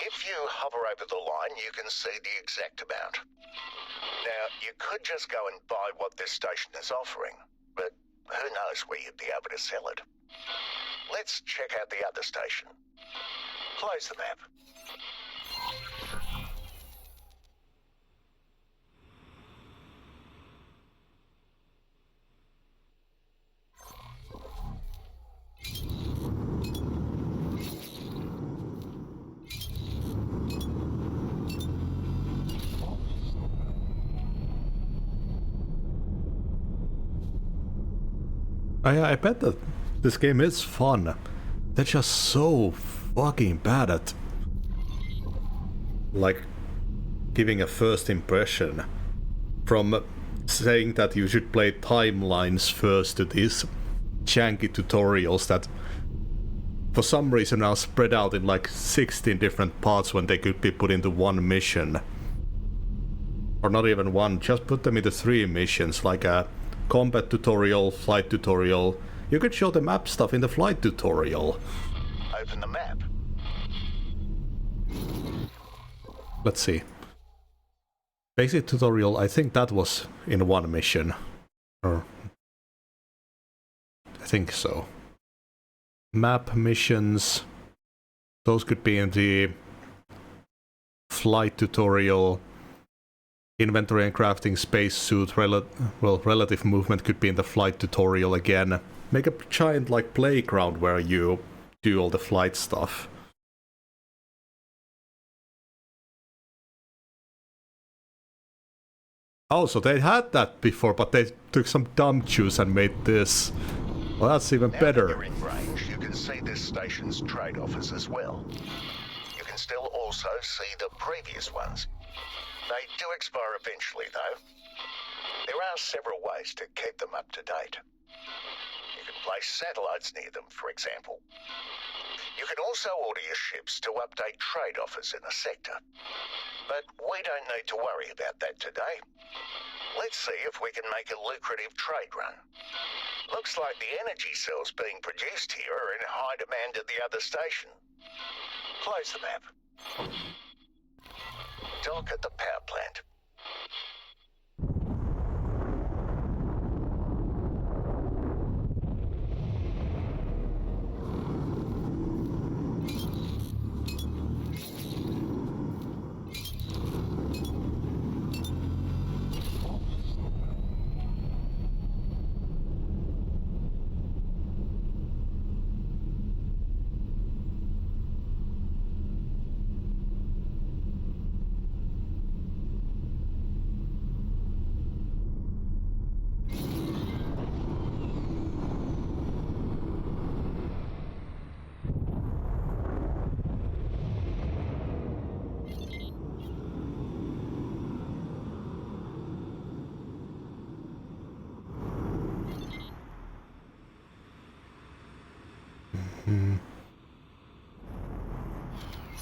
If you hover over the line, you can see the exact amount. Now, you could just go and buy what this station is offering, but who knows where you'd be able to sell it. Let's check out the other station. Close the map. I bet that this game is fun. They're just so fucking bad at, like, giving a first impression. From saying that you should play timelines first to these janky tutorials that for some reason are spread out in like 16 different parts when they could be put into one mission. Or not even one, just put them into 3 missions, like a combat tutorial, flight tutorial. You could show the map stuff in the flight tutorial. Open the map. Let's see. Basic tutorial, I think that was in 1 mission. Or I think so. Map missions, those could be in the flight tutorial. Inventory and crafting spacesuit, relative movement could be in the flight tutorial again. Make a giant like playground where you do all the flight stuff. Oh, so they had that before, but they took some dumb juice and made this. Well, that's even Now better. that you're in range, you can see this station's trade offers as well. You can still also see the previous ones. They do expire eventually, though. There are several ways to keep them up to date. You can place satellites near them, for example. You can also order your ships to update trade offers in a sector. But we don't need to worry about that today. Let's see if we can make a lucrative trade run. Looks like the energy cells being produced here are in high demand at the other station. Close the map. Dock at the power plant.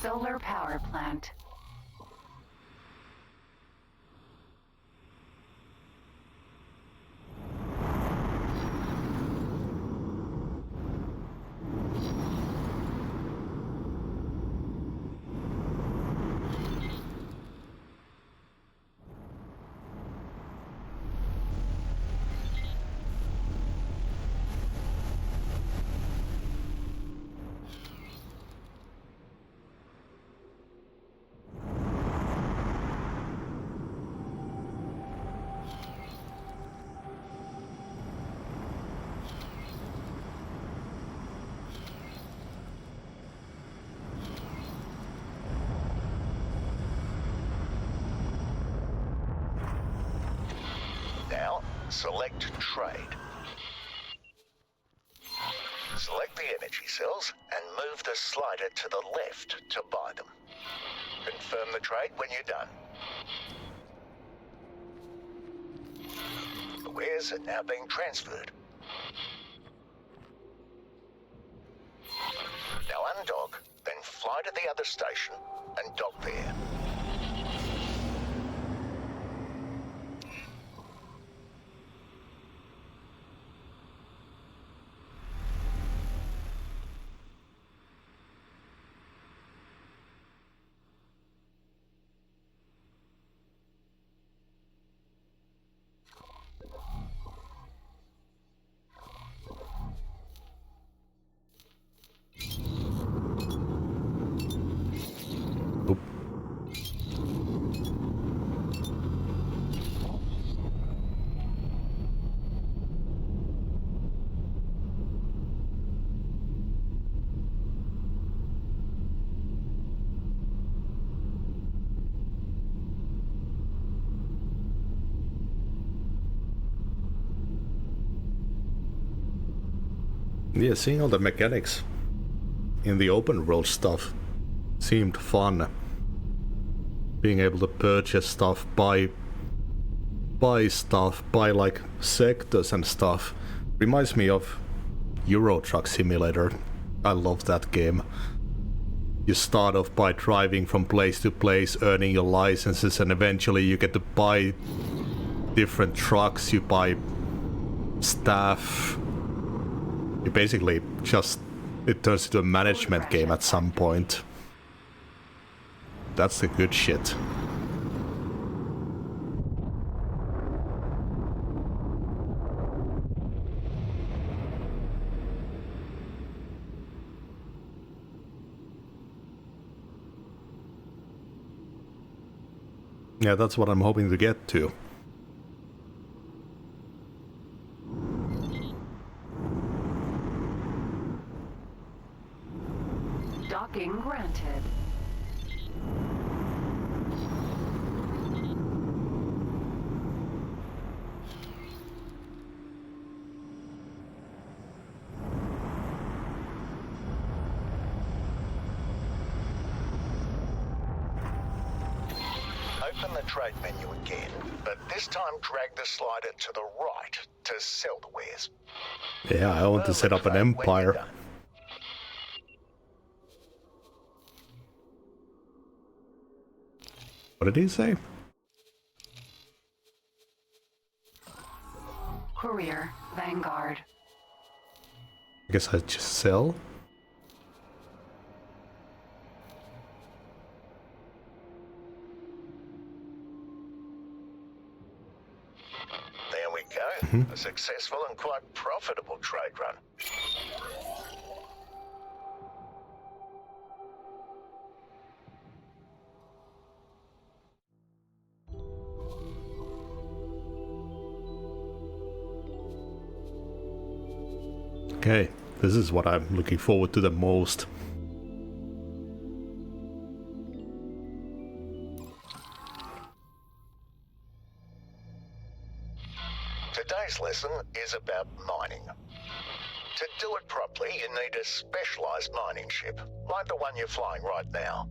Solar power plant. Now, select trade. Select the energy cells and move the slider to the left to buy them. Confirm the trade when you're done. The wares are now being transferred. Now undock, then fly to the other station and dock there. Yeah, seeing all the mechanics in the open world stuff seemed fun. Being able to purchase stuff, buy stuff, buy like sectors and stuff. Reminds me of Euro Truck Simulator. I love that game. You start off by driving from place to place, earning your licenses, and eventually you get to buy different trucks, you buy staff. You basically just... it turns into a management game at some point. That's the good shit. Yeah, that's what I'm hoping to get to. Docking granted. Open the trade menu again, but this time drag the slider to the right to sell the wares. Yeah, I want to set up an empire. What did he say? Courier, Vanguard. I guess I just sell. There we go. A successful and quite profitable trade run. Okay, this is what I'm looking forward to the most. Today's lesson is about mining. To do it properly, you need a specialised mining ship, like the one you're flying right now.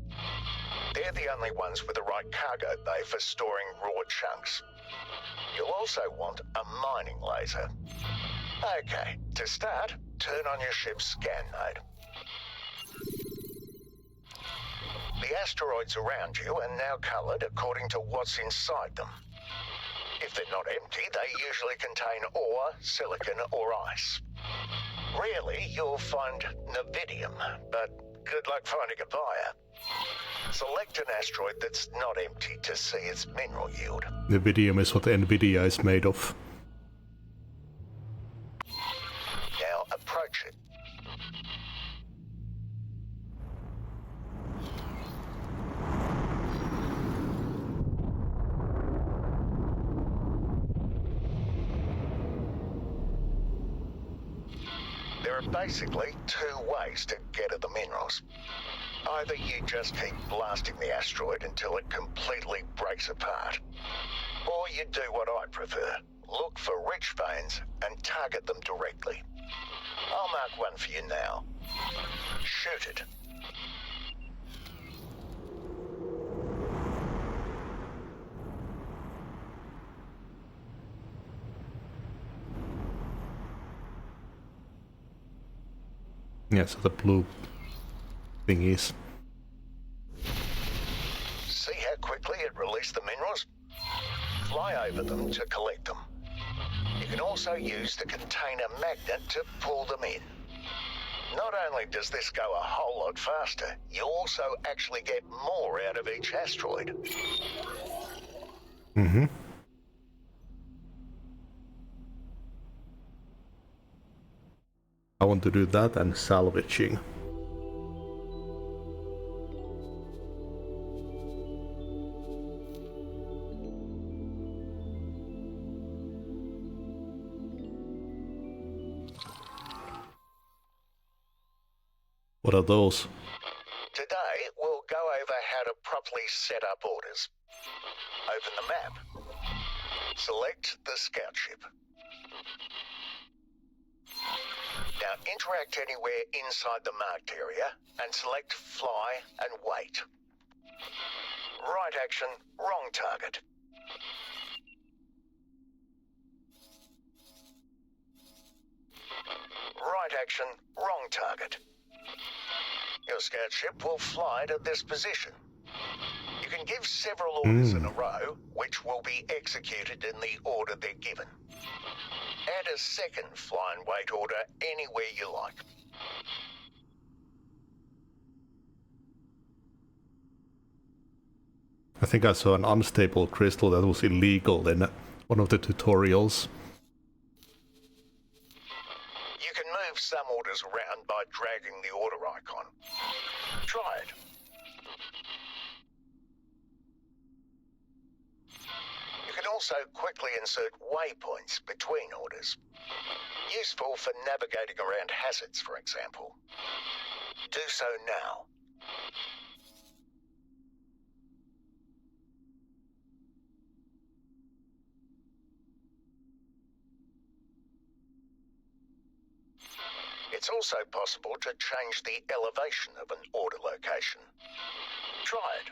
They're the only ones with the right cargo bay for storing raw chunks. You'll also want a mining laser. Okay, to start, turn on your ship's scan mode. The asteroids around you are now coloured according to what's inside them. If they're not empty, they usually contain ore, silicon, or ice. Rarely you'll find Nevidium, but good luck finding a buyer. Select an asteroid that's not empty to see its mineral yield. Nevidium is what Nvidia is made of. Now approach it. There are basically two ways to get at the minerals. Either you just keep blasting the asteroid until it completely breaks apart, or you do what I prefer. Look for rich veins and target them directly. I'll mark one for you now. Shoot it. Yeah, so the blue thingies. See how quickly it released the minerals? Fly over them to collect them. You can also use the container magnet to pull them in. Not only does this go a whole lot faster, you also actually get more out of each asteroid. Mm-hmm. I want to do that and salvaging. What are those? Today, we'll go over how to properly set up orders. Open the map. Select the scout ship. Now interact anywhere inside the marked area and select fly and wait. Right action, wrong target. Right action, wrong target. Your scout ship will fly to this position. You can give several orders in a row, which will be executed in the order they're given. Add a second fly and wait order anywhere you like. I think I saw an unstable crystal that was illegal in one of the tutorials. You can move some orders around by dragging the order icon. Try it. You can also quickly insert waypoints between orders. Useful for navigating around hazards, for example. Do so now. It's also possible to change the elevation of an order location. Try it.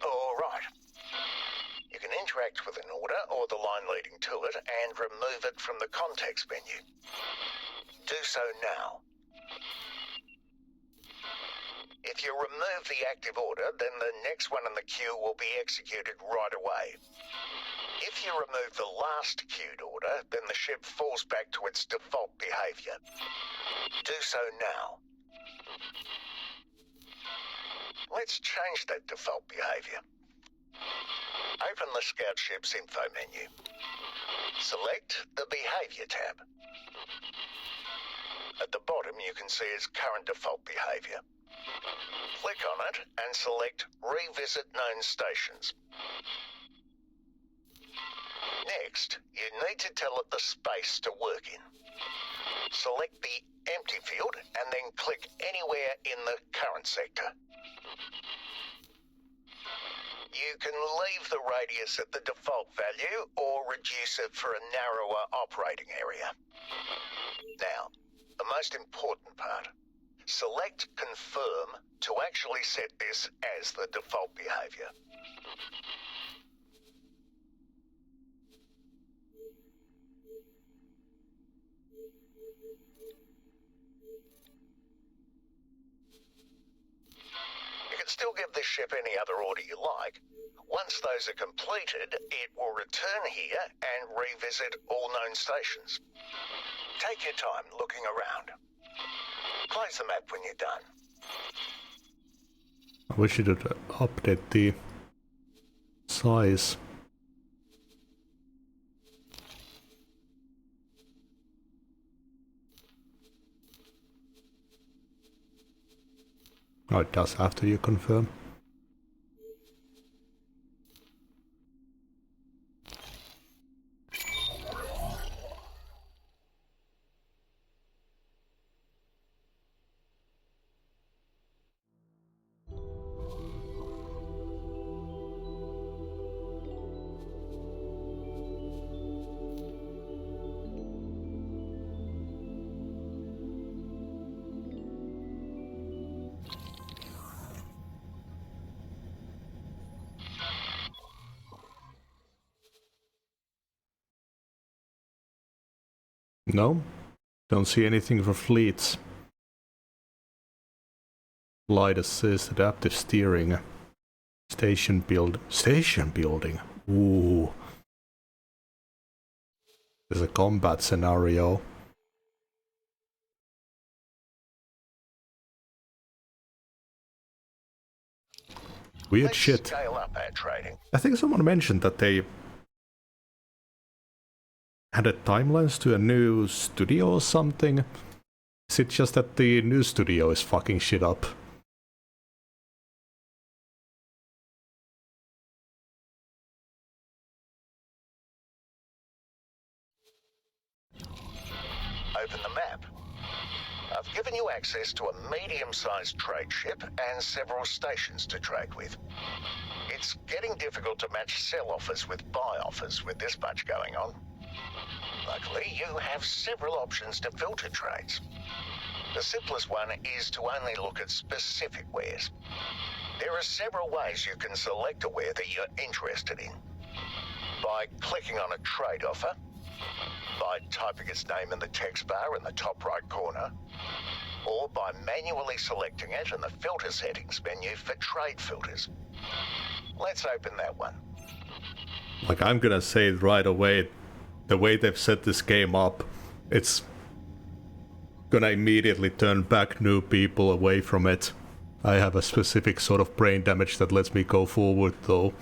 All right. You can interact with an order or the line leading to it and remove it from the context menu. Do so now. If you remove the active order, then the next one in the queue will be executed right away. If you remove the last queued order, then the ship falls back to its default behavior. Do so now. Let's change that default behavior. Open the Scout Ship's info menu. Select the Behavior tab. At the bottom you can see its current default behavior. Click on it and select Revisit Known Stations. Next, you need to tell it the space to work in. Select the empty field and then click anywhere in the current sector. You can leave the radius at the default value or reduce it for a narrower operating area. Now, the most important part. Select Confirm to actually set this as the default behavior. You can still give this ship any other order you like. Once those are completed, it will return here and revisit all known stations. Take your time looking around. Close the map when you're done. I wish it would update the size. Oh, it does after you confirm. No, don't see anything for fleets. Light assist, adaptive steering, station building. Ooh, there's a combat scenario. Weird Let's shit. scale up our trading. I think someone mentioned that they added timelines to a new studio or something. Is it just that the new studio is fucking shit up? Open the map. I've given you access to a medium-sized trade ship and several stations to trade with. It's getting difficult to match sell offers with buy offers with this much going on. Luckily, you have several options to filter trades. The simplest one is to only look at specific wares. There are several ways you can select a ware that you're interested in. By clicking on a trade offer, by typing its name in the text bar in the top right corner, or by manually selecting it in the filter settings menu for trade filters. Let's open that one. Like, I'm gonna say it right away, the way they've set this game up, it's gonna immediately turn back new people away from it. I have a specific sort of brain damage that lets me go forward though.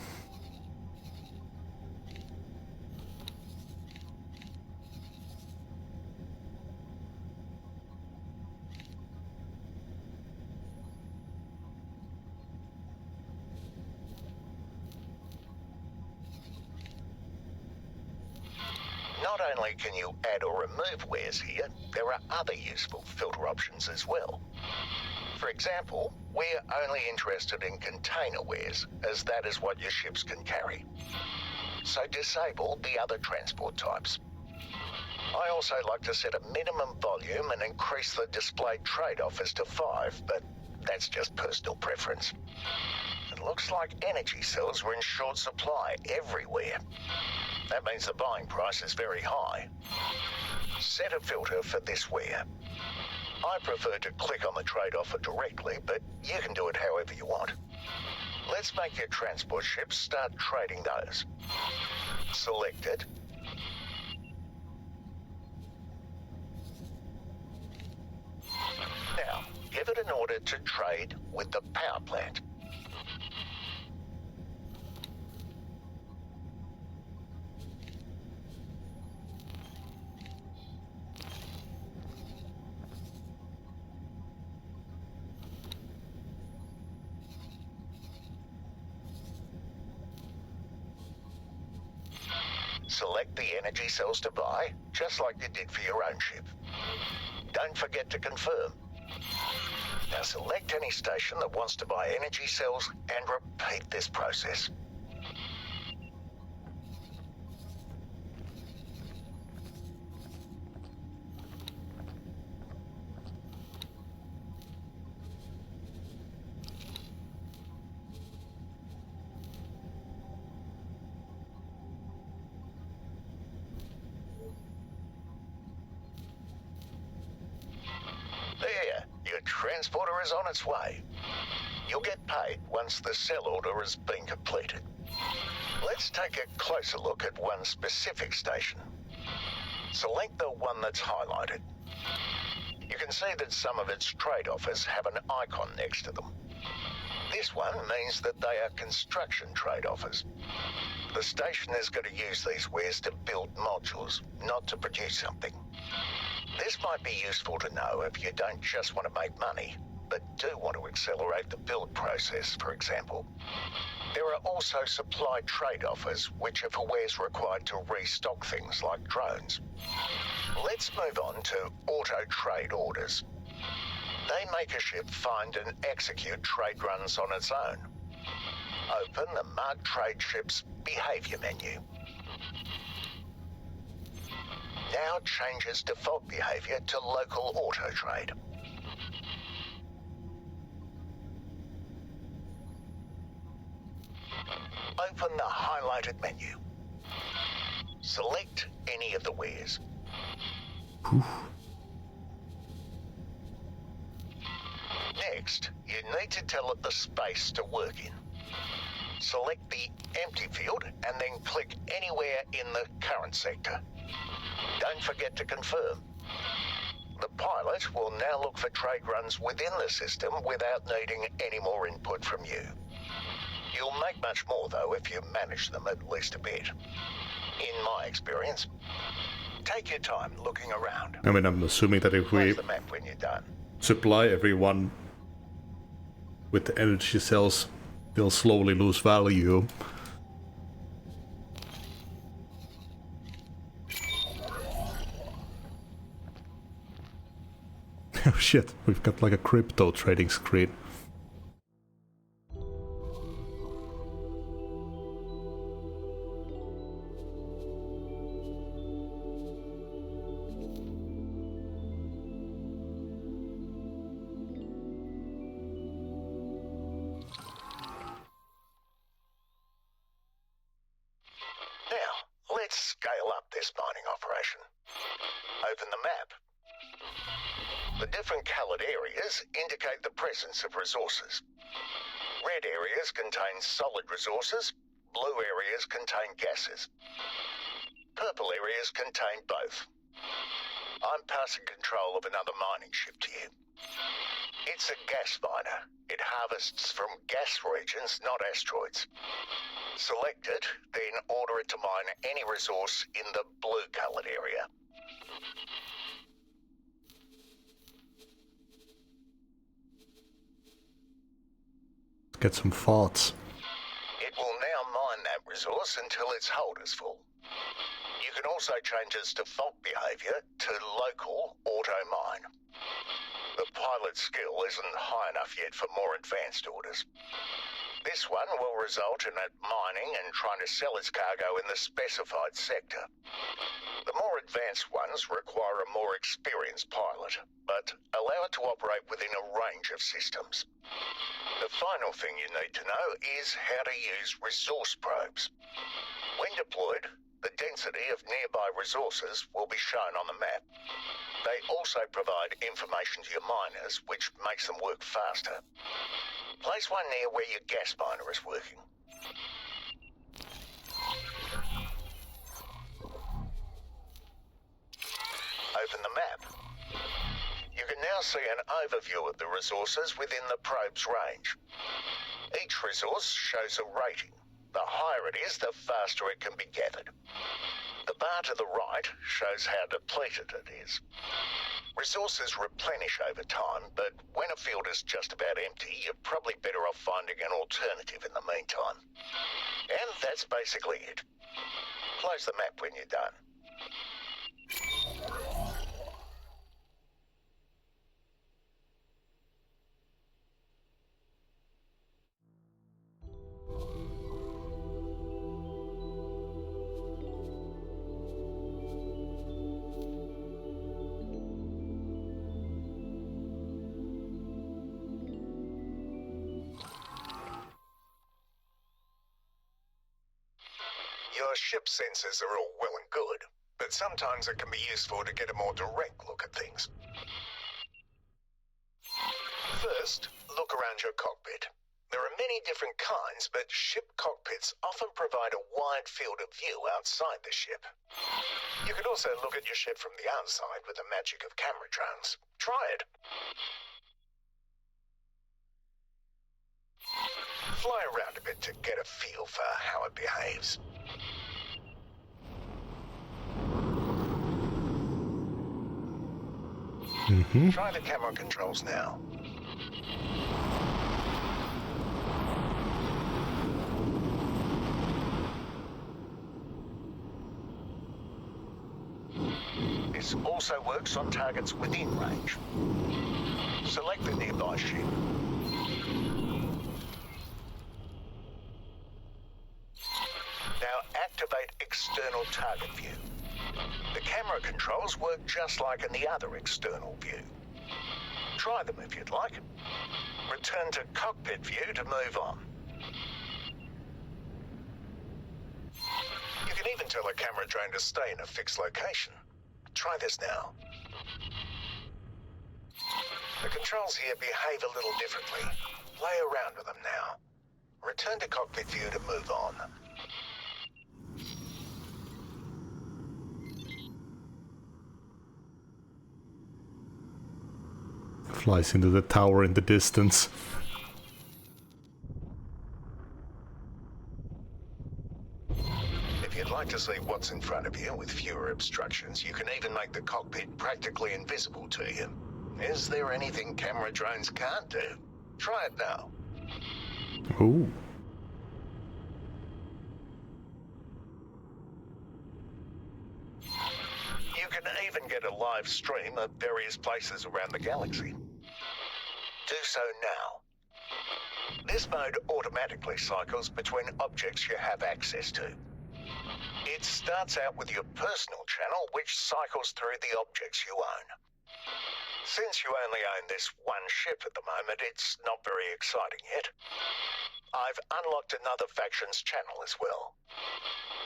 Not only can you add or remove wares here, there are other useful filter options as well. For example, we're only interested in container wares, as that is what your ships can carry. So disable the other transport types. I also like to set a minimum volume and increase the displayed trade offers to 5, but that's just personal preference. It looks like energy cells are in short supply everywhere. That means the buying price is very high. Set a filter for this ware. I prefer to click on the trade offer directly, but you can do it however you want. Let's make your transport ships start trading those. Select it. Now, give it an order to trade with the power plant. Select the energy cells to buy, just like you did for your own ship. Don't forget to confirm. Now select any station that wants to buy energy cells and repeat this process. There, your transporter is on its way. You'll get paid once the sell order has been completed. Let's take a closer look at one specific station. Select the one that's highlighted. You can see that some of its trade offers have an icon next to them. This one means that they are construction trade offers. The station is going to use these wares to build modules, not to produce something. This might be useful to know if you don't just want to make money, but do want to accelerate the build process, for example. There are also supply trade offers, which are for wares required to restock things like drones. Let's move on to auto trade orders. They make a ship find and execute trade runs on its own. Open the Marked Trade Ship's behavior menu. Now change its default behavior to local auto trade. Open the highlighted menu. Select any of the wares. Next, you need to tell it the space to work in. Select the empty field and then click anywhere in the current sector. Don't forget to confirm. The pilot will now look for trade runs within the system without needing any more input from you. You'll make much more, though, if you manage them at least a bit. In my experience, take your time looking around. I mean, I'm assuming that if we Close the map when you're done. supply everyone with the energy cells, they'll slowly lose value. Oh shit, we've got like a crypto trading screen. Now, let's scale up this mining operation. Open the map. The different coloured areas indicate the presence of resources. Red areas contain solid resources, blue areas contain gases. Purple areas contain both. I'm passing control of another mining ship to you. It's a gas miner. It harvests from gas regions, not asteroids. Select it, then order it to mine any resource in the blue-coloured area. Get some thoughts. It will now mine that resource until its hold is full. You can also change its default behaviour to local auto-mine. The pilot's skill isn't high enough yet for more advanced orders. This one will result in it mining and trying to sell its cargo in the specified sector. The more advanced ones require a more experienced pilot, but allow it to operate within a range of systems. The final thing you need to know is how to use resource probes. When deployed, the density of nearby resources will be shown on the map. They also provide information to your miners, which makes them work faster. Place one near where your gas miner is working. Open the map. You can now see an overview of the resources within the probe's range. Each resource shows a rating. The higher it is, the faster it can be gathered. The bar to the right shows how depleted it is. Resources replenish over time, but when a field is just about empty, you're probably better off finding an alternative in the meantime. And that's basically it. Close the map when you're done. Your ship sensors are all well and good, but sometimes it can be useful to get a more direct look at things. First, look around your cockpit. There are many different kinds, but ship cockpits often provide a wide field of view outside the ship. You can also look at your ship from the outside with the magic of camera drones. Try it. Fly around a bit to get a feel for how it behaves. Try the camera controls now. This also works on targets within range. Select the nearby ship. Now activate external target view. The camera controls work just like in the other external view. Try them if you'd like. Return to cockpit view to move on. You can even tell a camera drone to stay in a fixed location. Try this now. The controls here behave a little differently. Play around with them now. Return to cockpit view to move on. Flies into the tower in the distance. If you'd like to see what's in front of you with fewer obstructions, you can even make the cockpit practically invisible to you. Is there anything camera drones can't do? Try it now. Ooh. You can even get a live stream of various places around the galaxy. Do so now. This mode automatically cycles between objects you have access to. It starts out with your personal channel, which cycles through the objects you own. Since you only own this one ship at the moment, it's not very exciting yet. I've unlocked another faction's channel as well.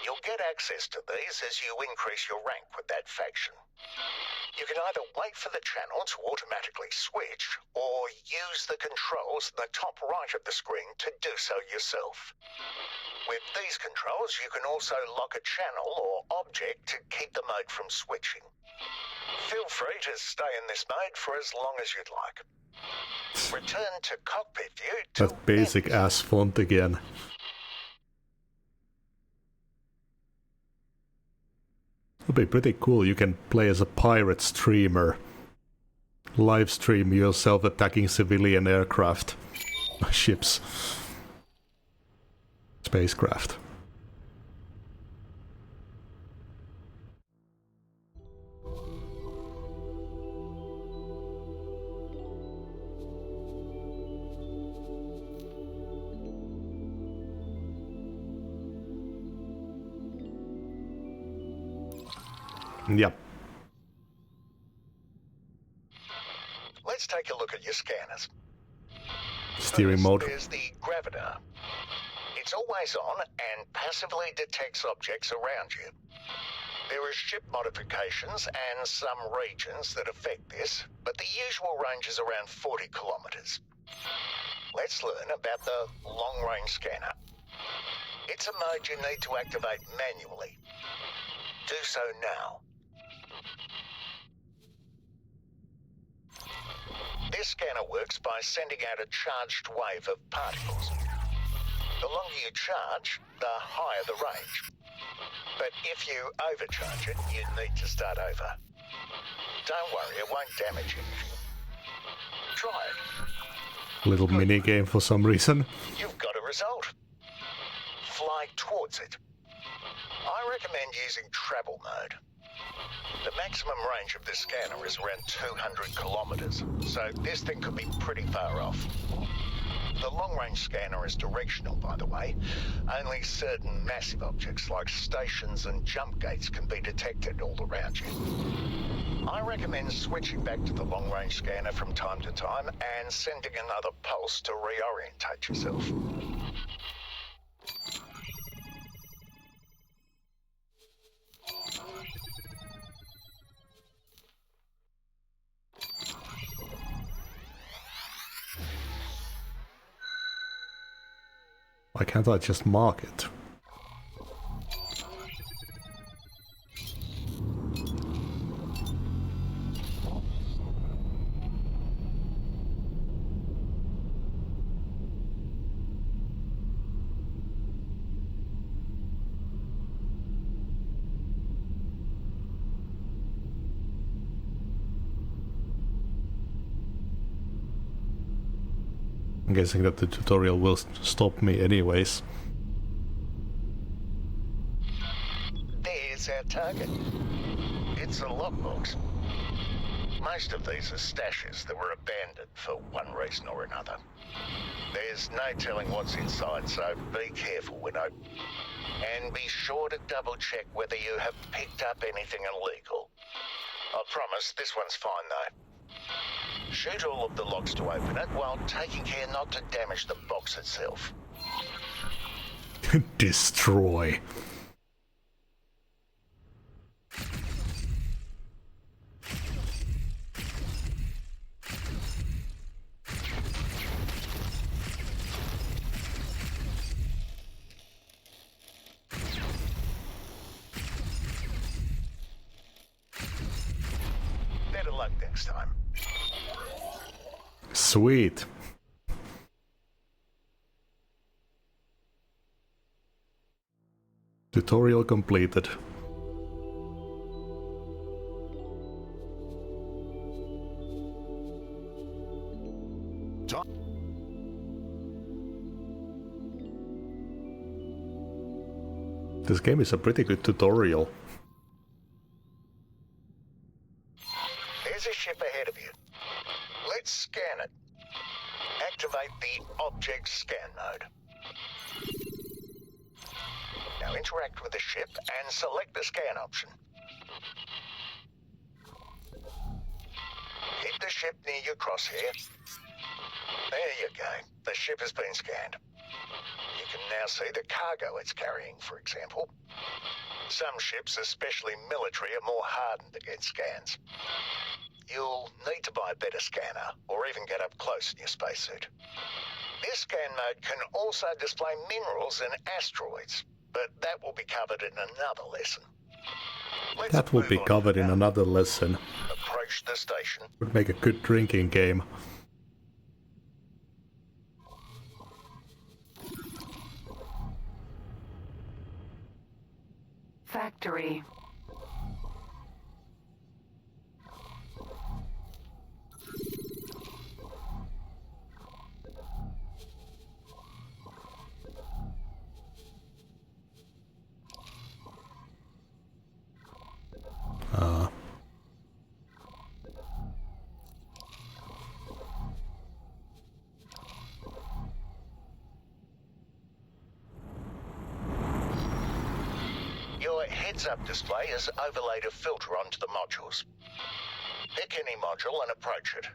You'll get access to these as you increase your rank with that faction. You can either wait for the channel to automatically switch, or use the controls in the top right of the screen to do so yourself. With these controls, you can also lock a channel or object to keep the mode from switching. Feel free to stay in this mode for as long as you'd like. Return to cockpit view to That basic ass font again. It'll be pretty cool. You can play as a pirate streamer. Live stream yourself attacking civilian aircraft. Ships. Spacecraft. Yep. Let's take a look at your scanners. Steering First, mode. There's the gravitar. It's always on and passively detects objects around you. There are ship modifications and some regions that affect this, but the usual range is around 40 kilometers. Let's learn about the long-range scanner. It's a mode you need to activate manually. Do so now. This scanner works by sending out a charged wave of particles. The longer you charge, the higher the range. But if you overcharge it, you need to start over. Don't worry, it won't damage anything. Try it. Little mini game for some reason. You've got a result. Fly towards it. I recommend using travel mode. The maximum range of this scanner is around 200 kilometers, so this thing could be pretty far off. The long-range scanner is directional, by the way. Only certain massive objects like stations and jump gates can be detected all around you. I recommend switching back to the long-range scanner from time to time and sending another pulse to reorientate yourself. Why can't I just mark it? I'm guessing that the tutorial will stop me anyways. There's our target. It's a lockbox. Most of these are stashes that were abandoned for one reason or another. There's no telling what's inside, so be careful when opening. And be sure to double check whether you have picked up anything illegal. I promise this one's fine though. Shoot all of the locks to open it while taking care not to damage the box itself. Destroy. Better luck next time. Sweet. Tutorial completed. This game is a pretty good tutorial. There's a ship ahead of you. Let's scan it. Activate the object scan mode. Now interact with the ship and select the scan option. Keep the ship near your crosshair. There you go. The ship has been scanned. You can now see the cargo it's carrying, for example. Some ships, especially military, are more hardened against scans. You'll need to buy a better scanner, or even get up close in your spacesuit. This scan mode can also display minerals and asteroids, but that will be covered in another lesson. That will be covered in another lesson. Approach the station. Would make a good drinking game. Factory. Your heads-up display has overlaid a filter onto the modules. Pick any module and approach it.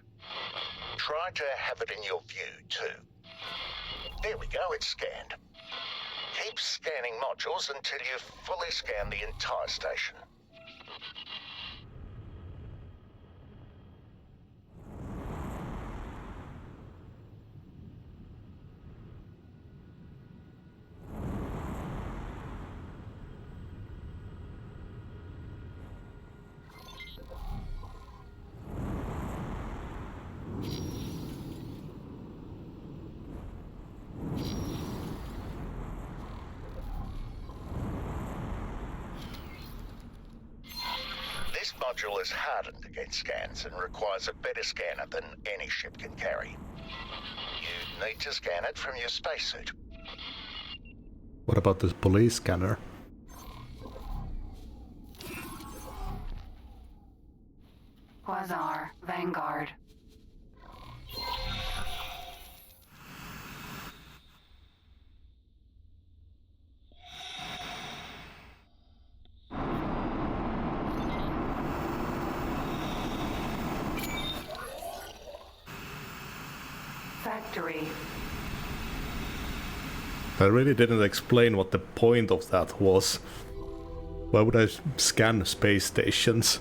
Try to have it in your view, too. There we go, it's scanned. Keep scanning modules until you've fully scanned the entire station. This module is hardened against scans and requires a better scanner than any ship can carry. You need to scan it from your spacesuit. What about this police scanner? Quasar, Vanguard. Factory. I really didn't explain what the point of that was. Why would I scan space stations?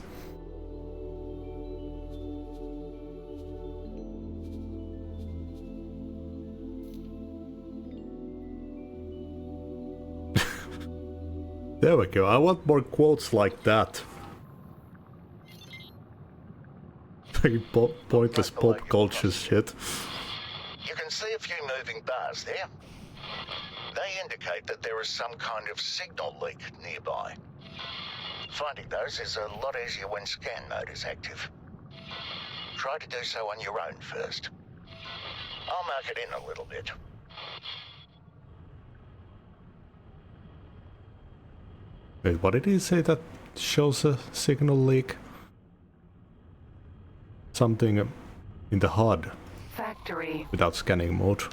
There we go, I want more quotes like that. Pointless pop culture shit. You can see a few moving bars there. They indicate that there is some kind of signal leak nearby. Finding those is a lot easier when scan mode is active. Try to do so on your own first. I'll mark it in a little bit. Wait, what did he say that shows a signal leak? Something in the HUD. Factory. Without scanning mode.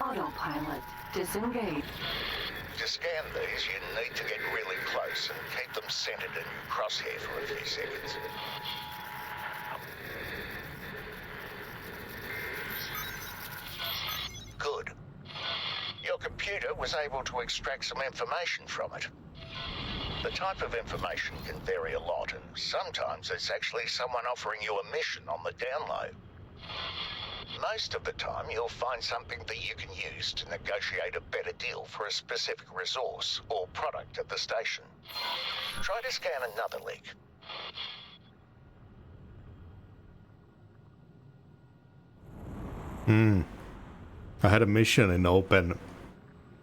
Autopilot. Disengage. To scan these, you need to get really close and keep them centered in your crosshair for a few seconds. Good. Your computer was able to extract some information from it. The type of information can vary a lot, and sometimes it's actually someone offering you a mission on the download. Most of the time, you'll find something that you can use to negotiate a better deal for a specific resource or product at the station. Try to scan another leak. I had a mission in open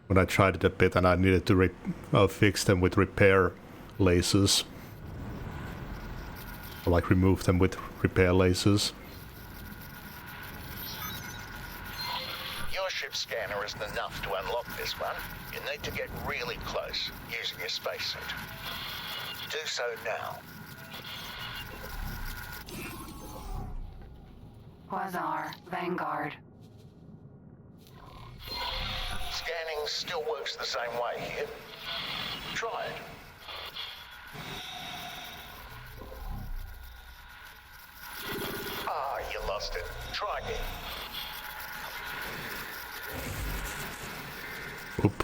when I tried it a bit and I needed to fix them with repair lasers. Or like remove them with repair lasers. Your ship scanner isn't enough to unlock this one. You need to get really close using your spacesuit. Do so now. Quasar, Vanguard. Scanning still works the same way here. Try it. Ah, you lost it. Try again. Oop.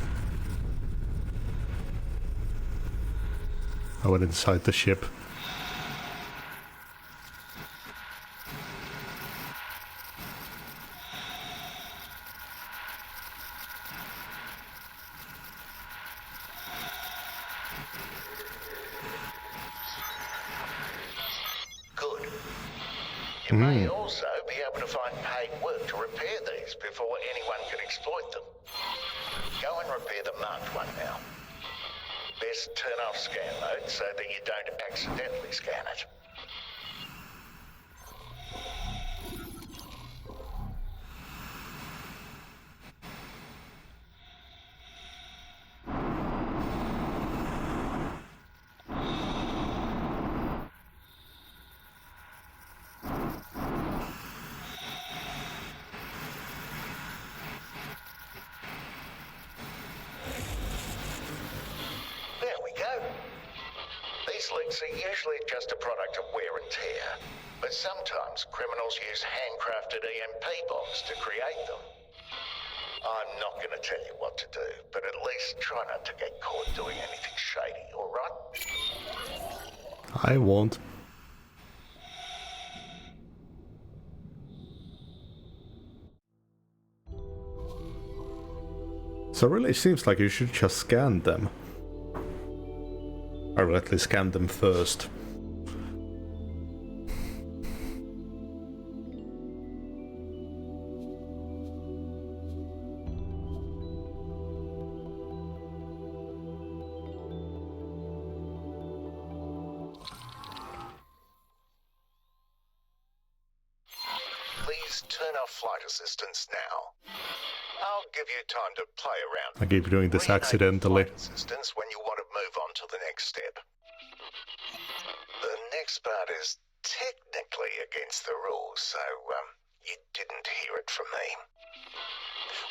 I went inside the ship. Good. You may also be able to find paid work to repair these before anyone can exploit them. Go and repair the marked one now. Best turn off scan mode so that you don't accidentally scan it. There we go. These leaks are usually just a product of wear and tear, but sometimes criminals use handcrafted EMP bombs to create them. I'm not going to tell you what to do, but at least try not to get caught doing anything shady, alright? I won't. So really it seems like you should just scan them. Or at least scan them first. Please turn off flight assistance now. I'll give you time to play around. I keep doing this Re-enable accidentally. flight assistance when you want to move on to the next step. The next part is technically against the rules, so you didn't hear it from me.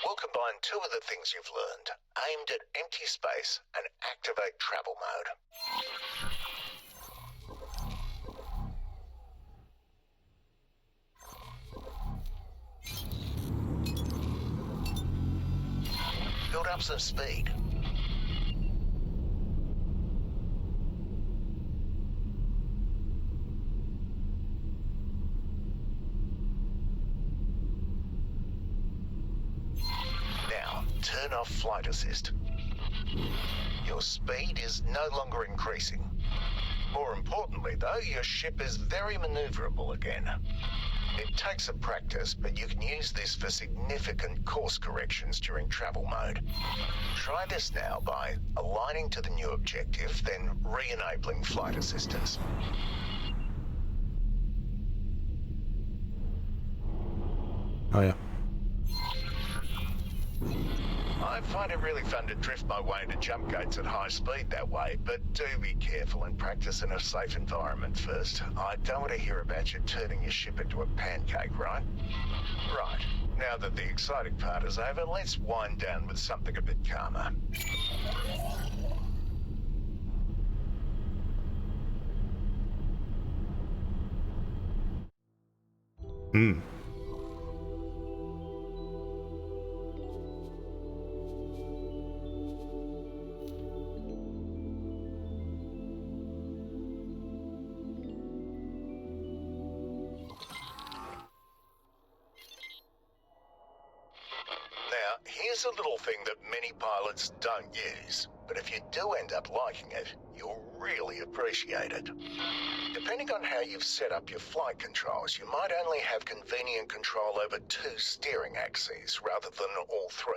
We'll combine two of the things you've learned, aimed at empty space, and activate travel mode. Build up some speed. Now, turn off flight assist. Your speed is no longer increasing. More importantly, though, your ship is very maneuverable again. It takes some practice, but you can use this for significant course corrections during travel mode. Try this now by aligning to the new objective, then re-enabling flight assistance. Oh yeah. I find it really fun to drift my way into jump gates at high speed that way, but do be careful and practice in a safe environment first. I don't want to hear about you turning your ship into a pancake, right? Right. Now that the exciting part is over, let's wind down with something a bit calmer. Now, here's a little thing that many pilots don't use, but if you do end up liking it, you'll really appreciate it. Depending on how you've set up your flight controls, you might only have convenient control over 2 steering axes rather than all 3.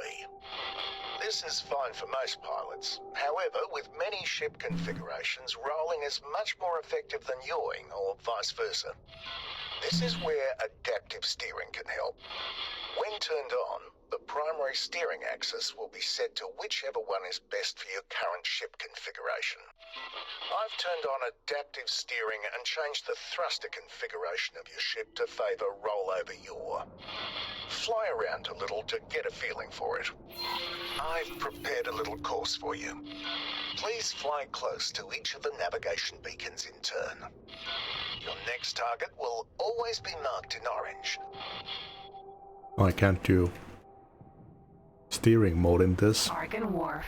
This is fine for most pilots. However, with many ship configurations, rolling is much more effective than yawing, or vice versa. This is where adaptive steering can help. When turned on, the primary steering axis will be set to whichever one is best for your current ship configuration. I've turned on adaptive steering and changed the thruster configuration of your ship to favour rollover yaw. Fly around a little to get a feeling for it. I've prepared a little course for you. Please fly close to each of the navigation beacons in turn. Your next target will always be marked in orange. I can't do steering mode in this. Argon Wharf.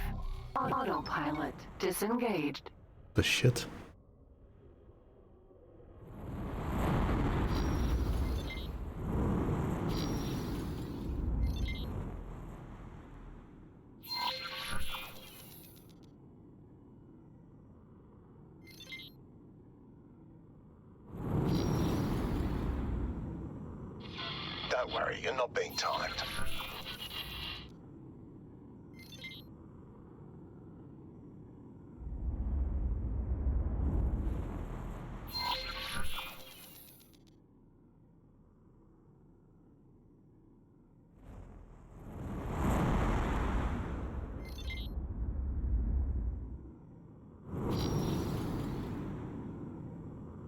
Autopilot disengaged. The shit. Don't worry, you're not being timed.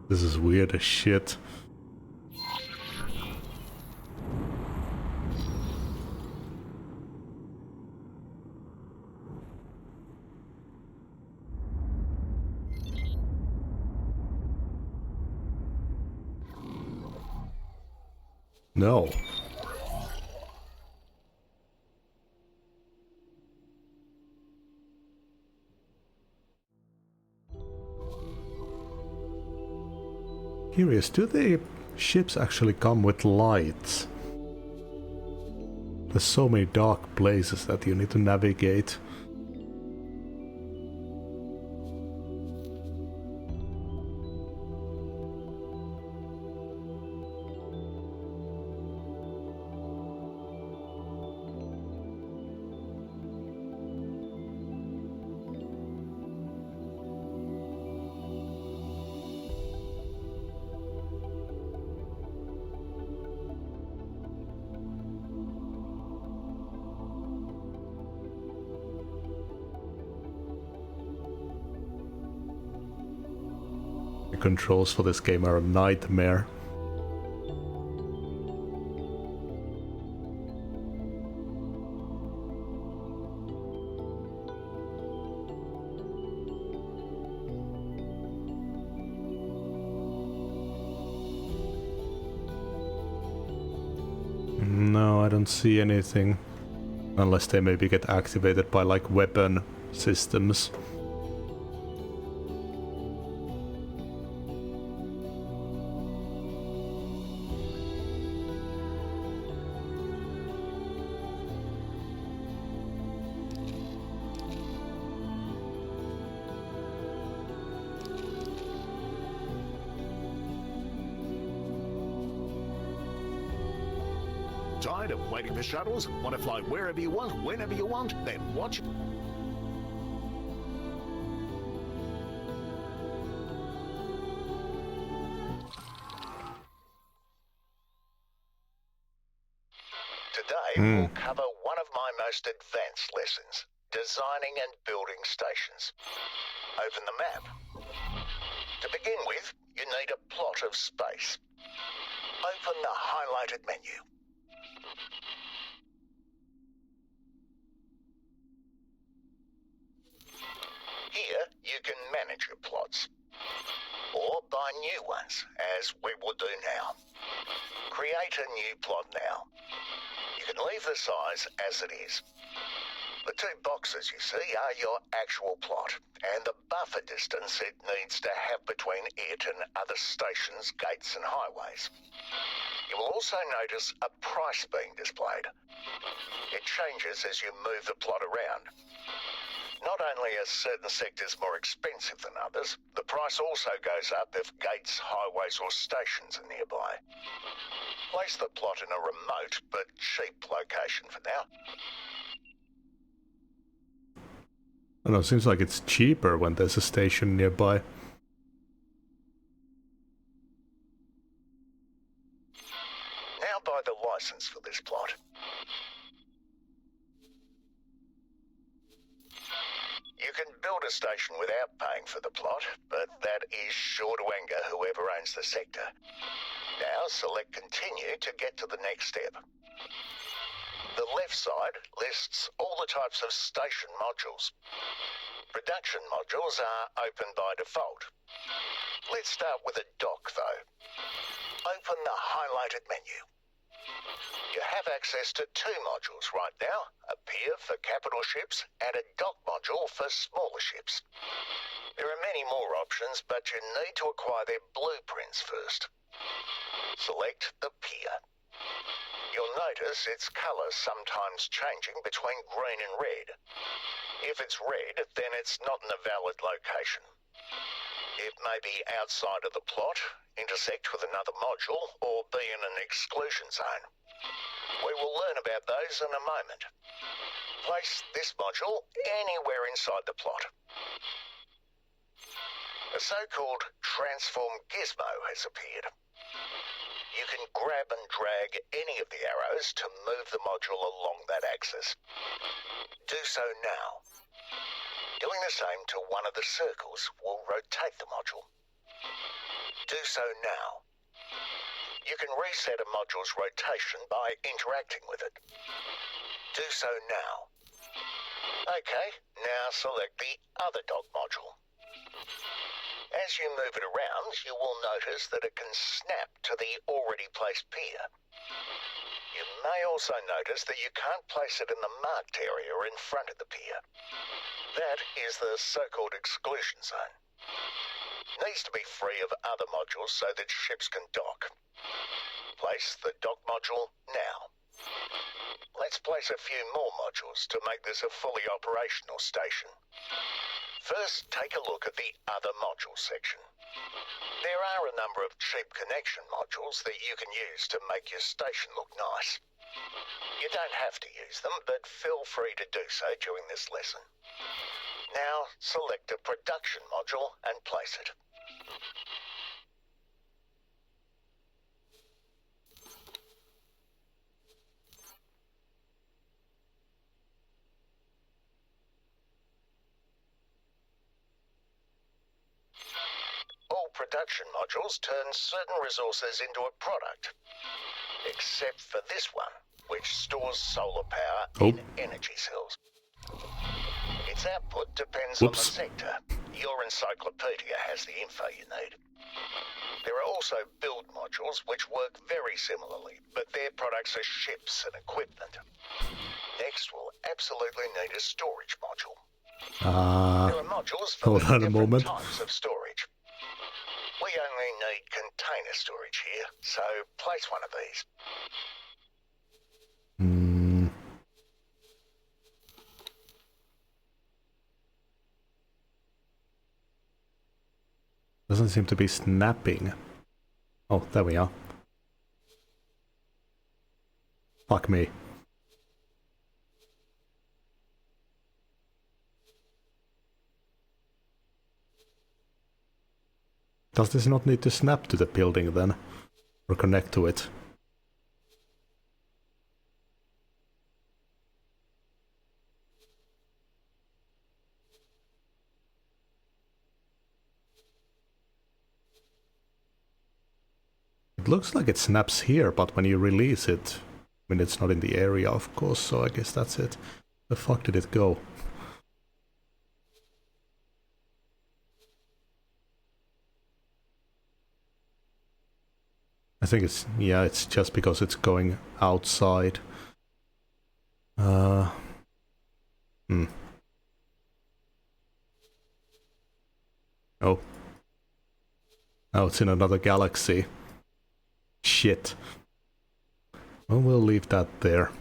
This is weird as shit. No. Curious, do the ships actually come with lights? There's so many dark places that you need to navigate. The controls for this game are a nightmare. No, I don't see anything. Unless they maybe get activated by like weapon systems. Tired of waiting for shuttles? Want to fly wherever you want, whenever you want? Then watch. Today we'll cover one of my most advanced lessons, designing and building stations. Open the map. To begin with, you need a plot of space. Open the highlighted menu. Here you can manage your plots, or buy new ones, as we will do now. Create a new plot now. You can leave the size as it is. The two boxes you see are your actual plot, and the buffer distance it needs to have between it and other stations, gates and highways. You will also notice a price being displayed. It changes as you move the plot around. Not only are certain sectors more expensive than others, the price also goes up if gates, highways or stations are nearby. Place the plot in a remote but cheap location for now. I don't know, seems like it's cheaper when there's a station nearby. Now buy the license for this plot. You can build a station without paying for the plot, but that is sure to anger whoever owns the sector. Now select Continue to get to the next step. The left side lists all the types of station modules. Production modules are open by default. Let's start with a dock though. Open the highlighted menu. You have access to two modules right now, a pier for capital ships and a dock module for smaller ships. There are many more options, but you need to acquire their blueprints first. Select the pier. You'll notice its colour sometimes changing between green and red. If it's red, then it's not in a valid location. It may be outside of the plot, intersect with another module, or be in an exclusion zone. We will learn about those in a moment. Place this module anywhere inside the plot. A so-called transform gizmo has appeared. You can grab and drag any of the arrows to move the module along that axis. Do so now. Doing the same to one of the circles will rotate the module. Do so now. You can reset a module's rotation by interacting with it. Do so now. Okay, now select the other dock module. As you move it around, you will notice that it can snap to the already placed pier. You may also notice that you can't place it in the marked area in front of the pier. That is the so-called exclusion zone. Needs to be free of other modules so that ships can dock. Place the dock module now. Let's place a few more modules to make this a fully operational station. First, take a look at the other module section. There are a number of cheap connection modules that you can use to make your station look nice. You don't have to use them, but feel free to do so during this lesson. Now, select a production module and place it. All production modules turn certain resources into a product, except for this one, which stores solar power in energy cells. Its output depends on the sector. Your encyclopedia has the info you need. There are also build modules which work very similarly, but their products are ships and equipment. Next, we'll absolutely need a storage module. There are modules for the different types of storage. We only need container storage here, so place one of these. Doesn't seem to be snapping. Oh, there we are. Fuck me. Does this not need to snap to the building then? Or connect to it? It looks like it snaps here, but when you release it, I mean, it's not in the area, of course, so I guess that's it. The fuck did it go? I think it's, yeah, it's just because it's going outside. Oh, now it's in another galaxy. Shit. Well, we'll leave that there.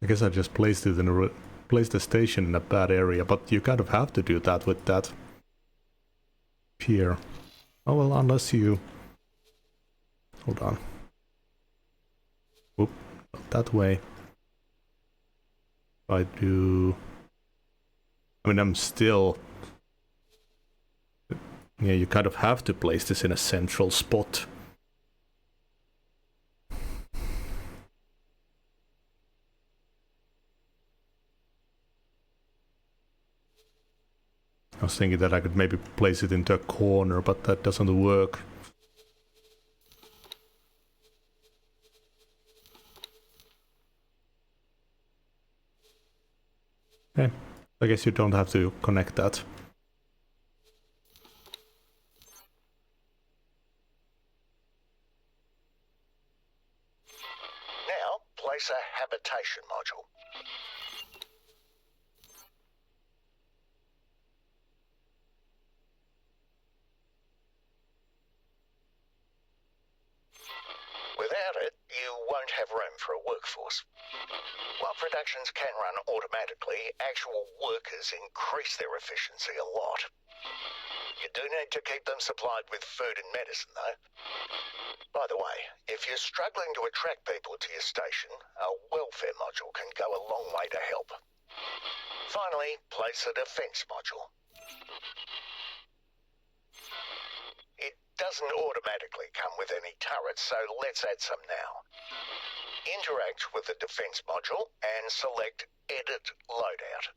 I guess I just placed it in placed the station in a bad area, but you kind of have to do that with that pier. Oh well, unless you... Hold on. Oop, not that way. I do... I mean, I'm still... Yeah, you kind of have to place this in a central spot. I was thinking that I could maybe place it into a corner, but that doesn't work. Okay, I guess you don't have to connect that. Now, place a habitation module. Without it, you won't have room for a workforce. While productions can run automatically, actual workers increase their efficiency a lot. You do need to keep them supplied with food and medicine, though. By the way, if you're struggling to attract people to your station, a welfare module can go a long way to help. Finally, place a defense module. It doesn't automatically come with any turrets, so let's add some now. Interact with the defense module and select Edit Loadout.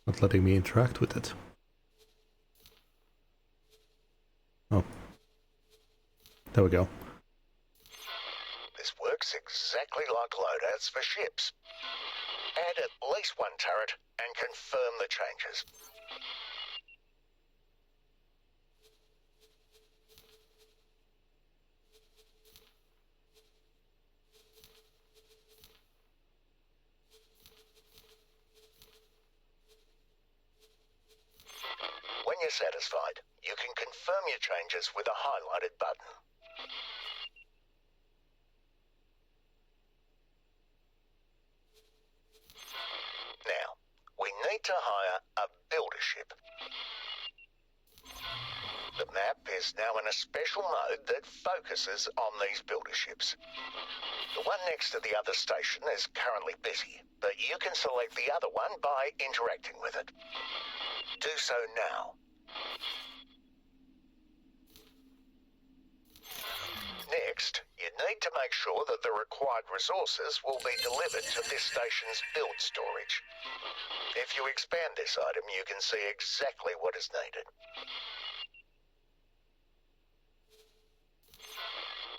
Not letting me interact with it. Oh. There we go. This works exactly like loadouts for ships. Add at least one turret and confirm the changes. When you're satisfied, you can confirm your changes with a highlighted button. Now, we need to hire a builder ship. The map is now in a special mode that focuses on these builder ships. The one next to the other station is currently busy, but you can select the other one by interacting with it. Do so now. Next, you need to make sure that the required resources will be delivered to this station's build storage. If you expand this item, you can see exactly what is needed.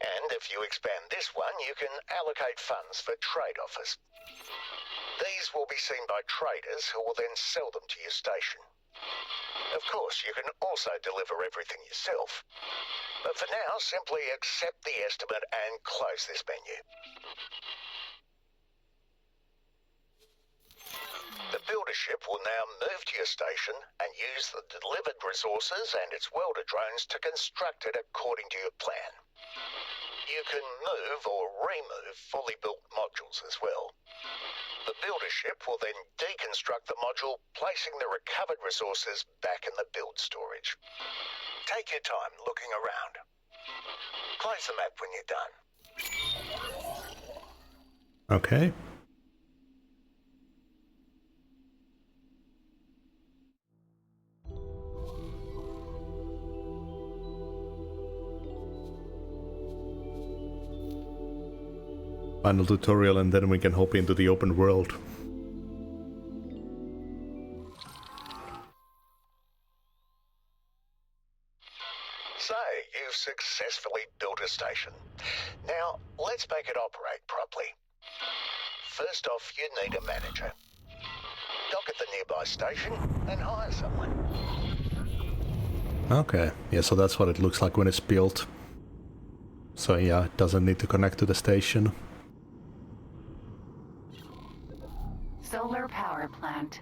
And if you expand this one, you can allocate funds for trade offers. These will be seen by traders who will then sell them to your station. Of course, you can also deliver everything yourself. But for now, simply accept the estimate and close this menu. The builder ship will now move to your station and use the delivered resources and its welder drones to construct it according to your plan. You can move or remove fully built modules as well. The builder ship will then deconstruct the module, placing the recovered resources back in the build storage. Take your time looking around. Close the map when you're done. Okay. Final tutorial and then we can hop into the open world. So, you've successfully built a station. Now, let's make it operate properly. First off, you need a manager. Dock at the nearby station and hire someone. Okay, yeah, so that's what it looks like when it's built. So yeah, it doesn't need to connect to the station. Solar power plant.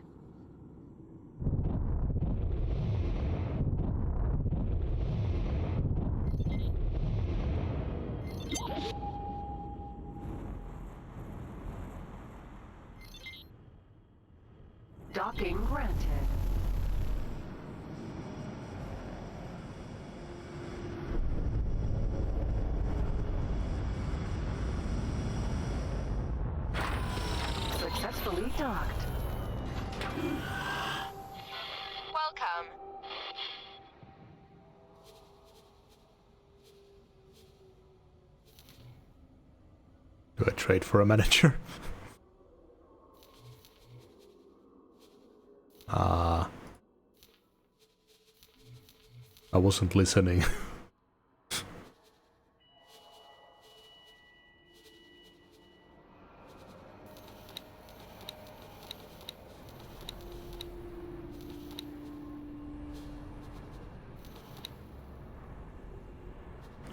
Docking granted. Successfully docked. Welcome. Do I trade for a manager? I wasn't listening.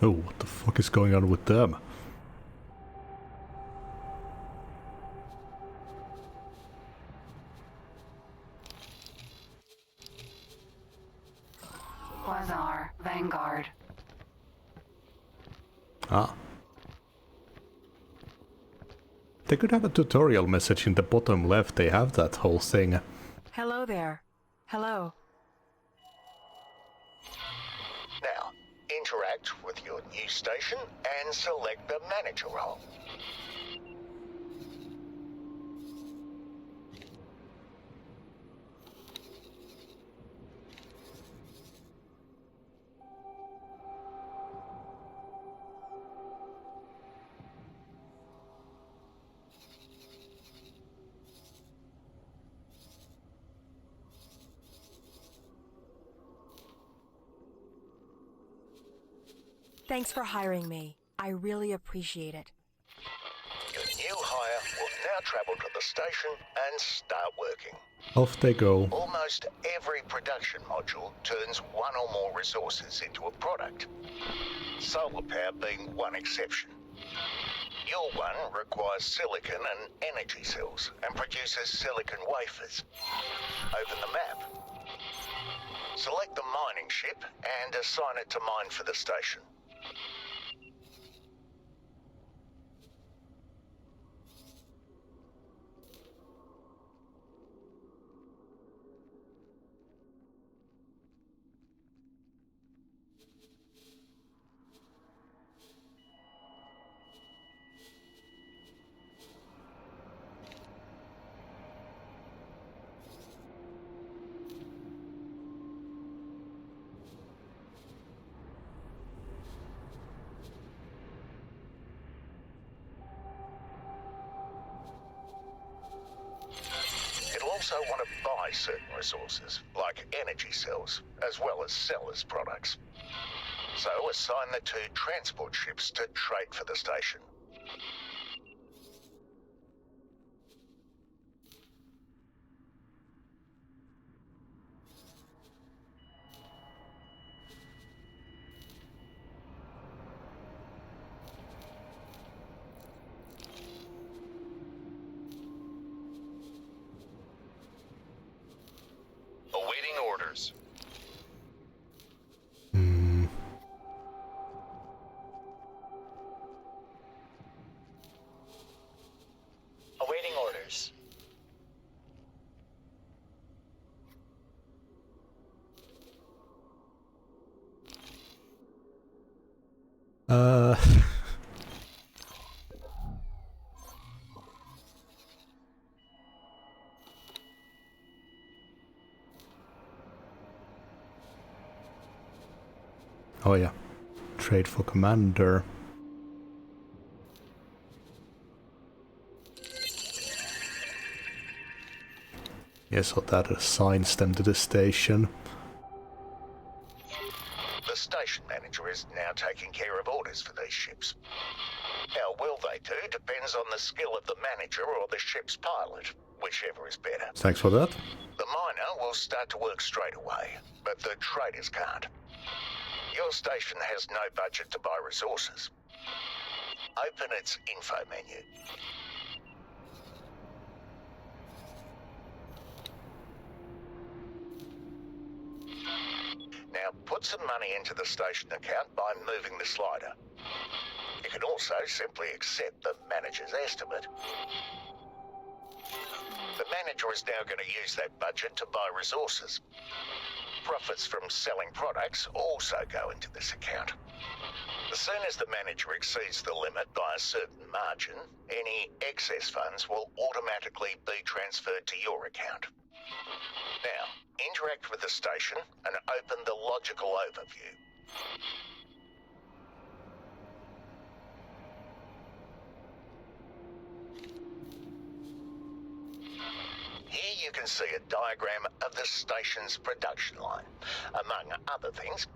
Oh, what the fuck is going on with them? Quasar, Vanguard. Ah. They could have a tutorial message in the bottom left, they have that whole thing. Hello there. Hello. Now, interact with your new station and select the manager role. Thanks for hiring me. I really appreciate it. Your new hire will now travel to the station and start working. Off they go. Almost every production module turns one or more resources into a product. Solar power being one exception. Your one requires silicon and energy cells and produces silicon wafers. Open the map. Select the mining ship and assign it to mine for the station. Also want to buy certain resources, like energy cells, as well as sellers' products. So assign the two transport ships to trade for the station. Awaiting orders. Awaiting orders. Oh yeah. Trade for commander. Yeah, so that assigns them to the station. The station manager is now taking care of orders for these ships. How well they do depends on the skill of the manager or the ship's pilot, whichever is better. Thanks for that. The miner will start to work straight away, but the traders can't. Your station has no budget to buy resources, Open its info menu. Now put some money into the station account by moving the slider. You can also simply accept the manager's estimate. The manager is now going to use that budget to buy resources. Profits from selling products also go into this account. As soon as the manager exceeds the limit by a certain margin, any excess funds will automatically be transferred to your account. Now, interact with the station and open the logical overview. Here you can see a diagram of the station's production line, among other things.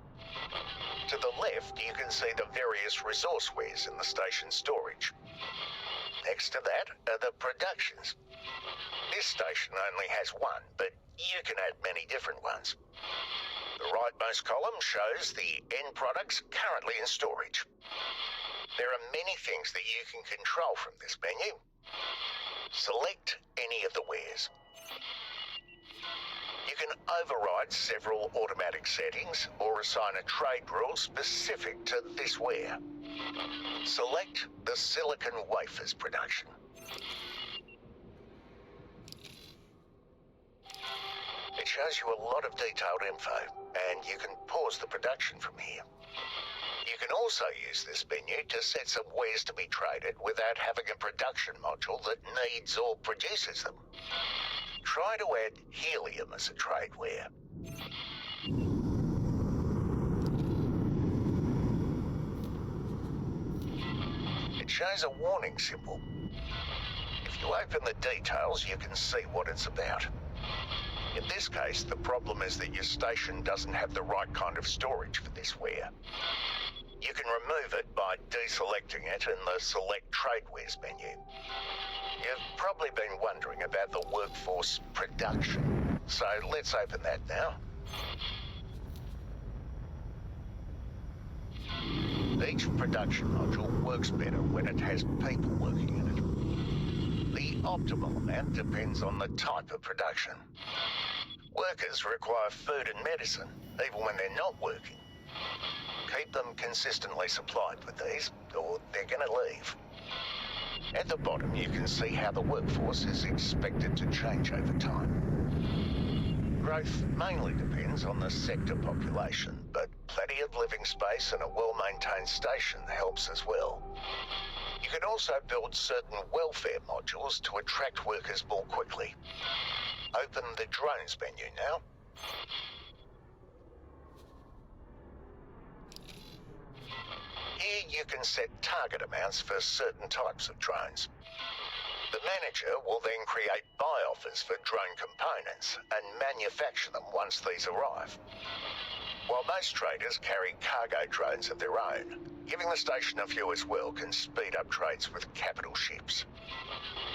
To the left, you can see the various resource wares in the station's storage. Next to that are the productions. This station only has one, but you can add many different ones. The rightmost column shows the end products currently in storage. There are many things that you can control from this menu. Select any of the wares. You can override several automatic settings or assign a trade rule specific to this ware. Select the silicon wafers production. It shows you a lot of detailed info, and you can pause the production from here. You can also use this menu to set some wares to be traded without having a production module that needs or produces them. Try to add helium as a trade ware. It shows a warning symbol. If you open the details, you can see what it's about. In this case, the problem is that your station doesn't have the right kind of storage for this ware. You can remove it by deselecting it in the Select Trade Wares menu. You've probably been wondering about the workforce production, so let's open that now. Each production module works better when it has people working in it. The optimal amount depends on the type of production. Workers require food and medicine, even when they're not working. Keep them consistently supplied with these, or they're going to leave. At the bottom, you can see how the workforce is expected to change over time. Growth mainly depends on the sector population, but plenty of living space and a well-maintained station helps as well. You can also build certain welfare modules to attract workers more quickly. Open the drones menu now. Here you can set target amounts for certain types of drones. The manager will then create buy offers for drone components and manufacture them once these arrive. While most traders carry cargo drones of their own, giving the station a few as well can speed up trades with capital ships.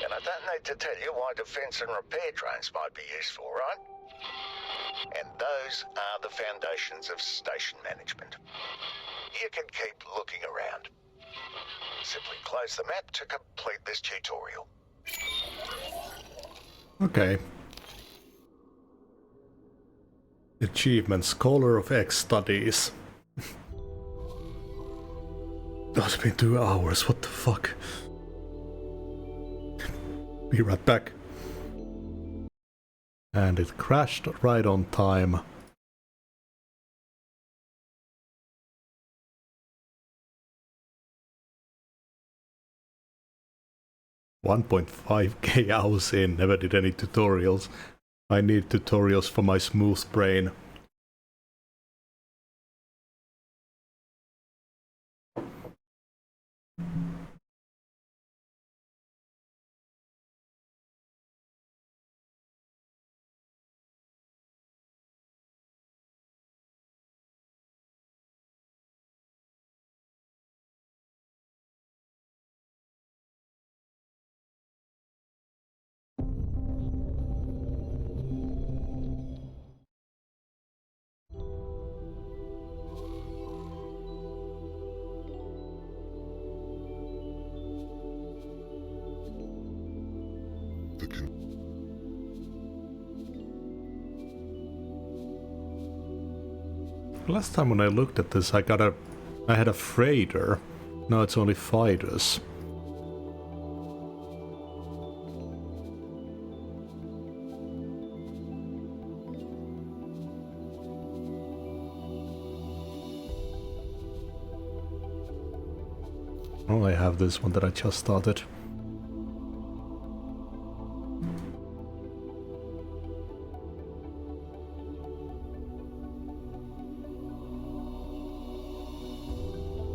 And I don't need to tell you why defense and repair drones might be useful, right? And those are the foundations of station management. You can keep looking around. Simply close the map to complete this tutorial. Okay. Achievement Scholar of X Studies. That's been 2 hours, what the fuck? Be right back. And it crashed right on time. $1.5k hours in, never did any tutorials. I need tutorials for my smooth brain. Last time when I looked at this, I had a freighter. Now it's only fighters. Oh, I have this one that I just started.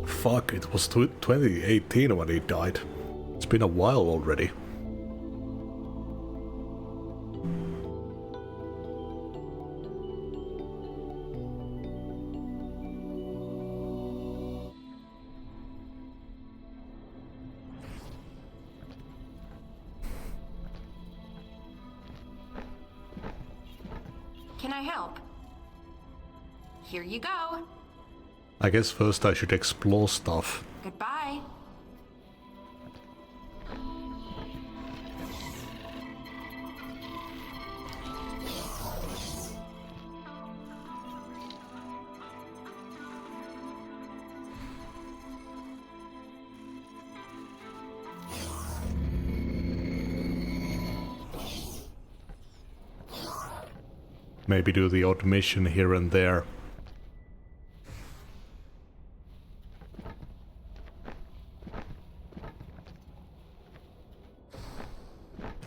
Fuck, it was 2018 when he died. It's been a while already. Can I help? Here you go. I guess first I should explore stuff. Goodbye. Maybe do the odd mission here and there.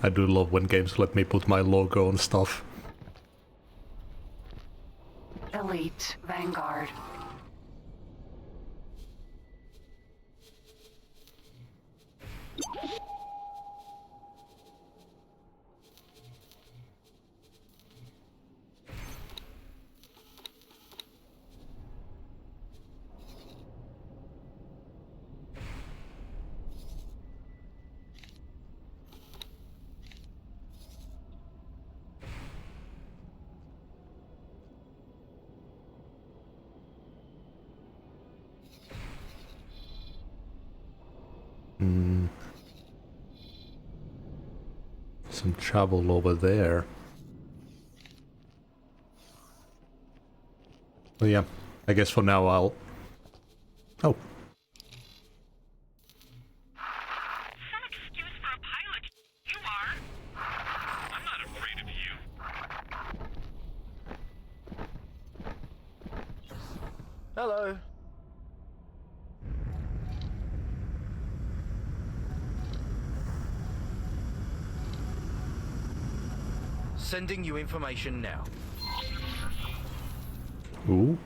I do love when games let me put my logo on stuff. Elite Vanguard. Some travel over there. Well, yeah, I guess for now I'll... Oh. Some excuse for a pilot. You are. I'm not afraid of you. Hello. Sending you information now. Ooh.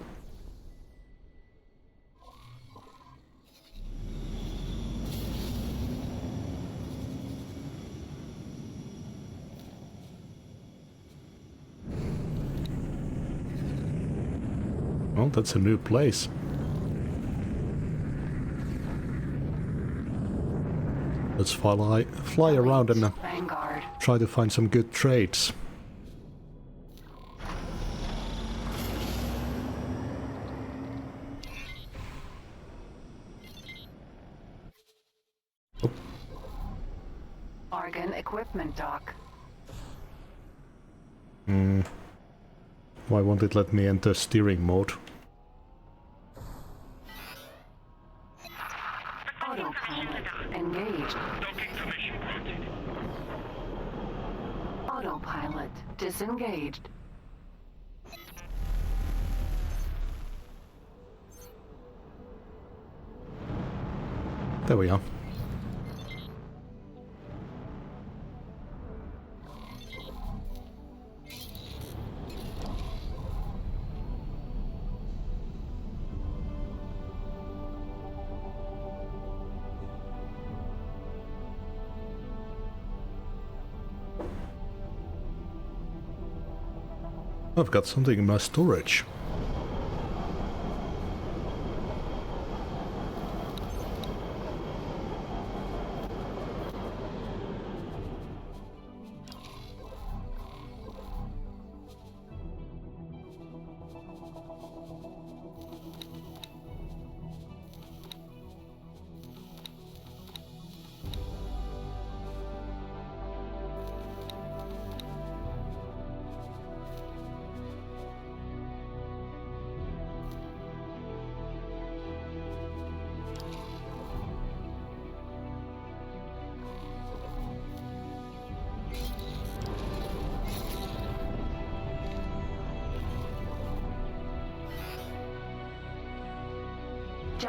Well, that's a new place. Let's fly around and Vanguard. try to find some good trades. Argon equipment dock. Why won't it let me enter steering mode? Autopilot engaged. Docking permission granted. Autopilot disengaged. There we are. I've got something in my storage.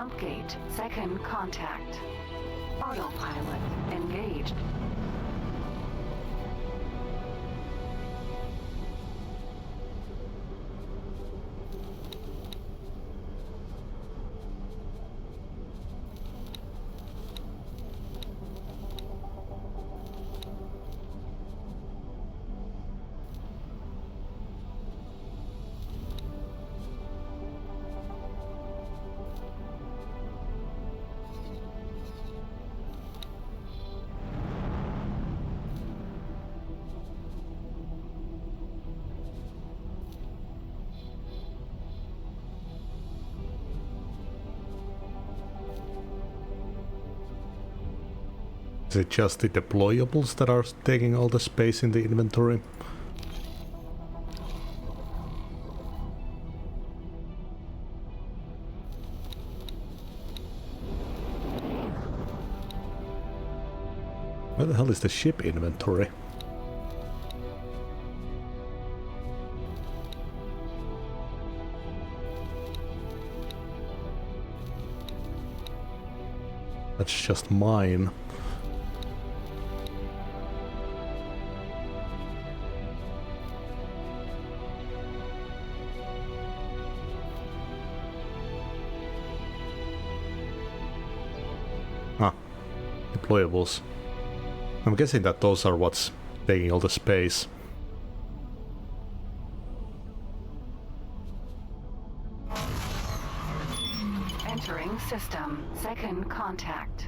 Jump gate, second contact. Autopilot engaged. Is it just the deployables that are taking all the space in the inventory? Where the hell is the ship inventory? That's just mine. Deployables. I'm guessing that those are what's taking all the space. Entering system, second contact.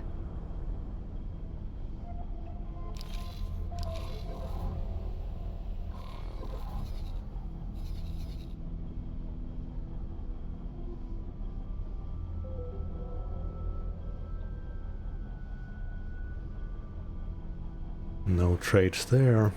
No trades there.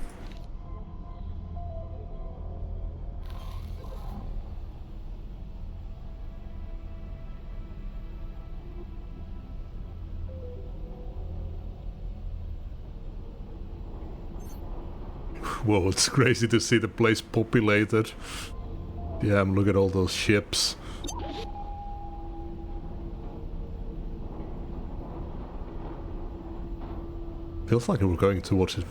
Whoa, it's crazy to see the place populated. Damn, look at all those ships. Feels like we're going towards it.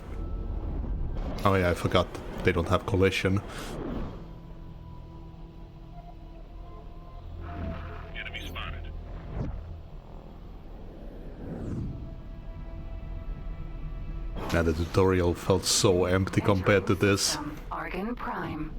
Oh yeah, I forgot they don't have collision. Enemy spotted. Man, the tutorial felt so empty compared to this. Argon Prime.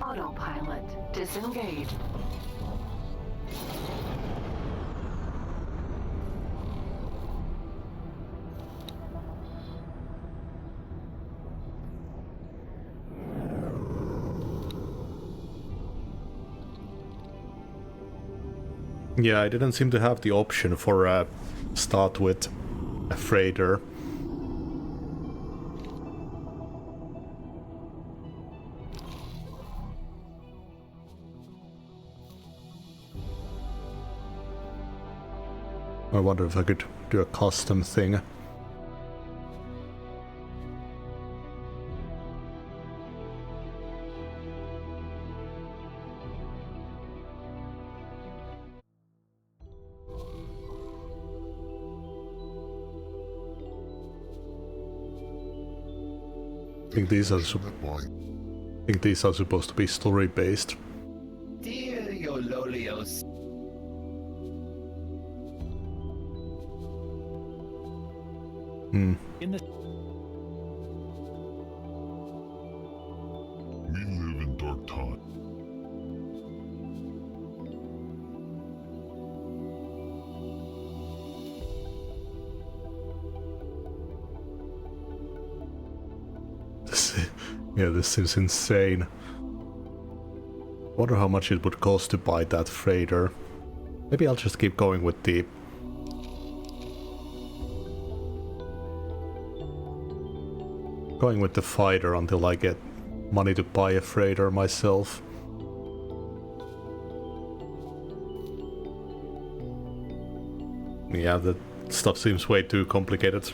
Autopilot disengaged. Yeah, I didn't seem to have the option for start with a freighter. I wonder if I could do a custom thing. I think these are supposed to be story based. Dear Yololios. Hmm. In the We live in dark time. This seems insane. Wonder how much it would cost to buy that freighter. Maybe I'll just keep going with the fighter until I get money to buy a freighter myself. Yeah, that stuff seems way too complicated.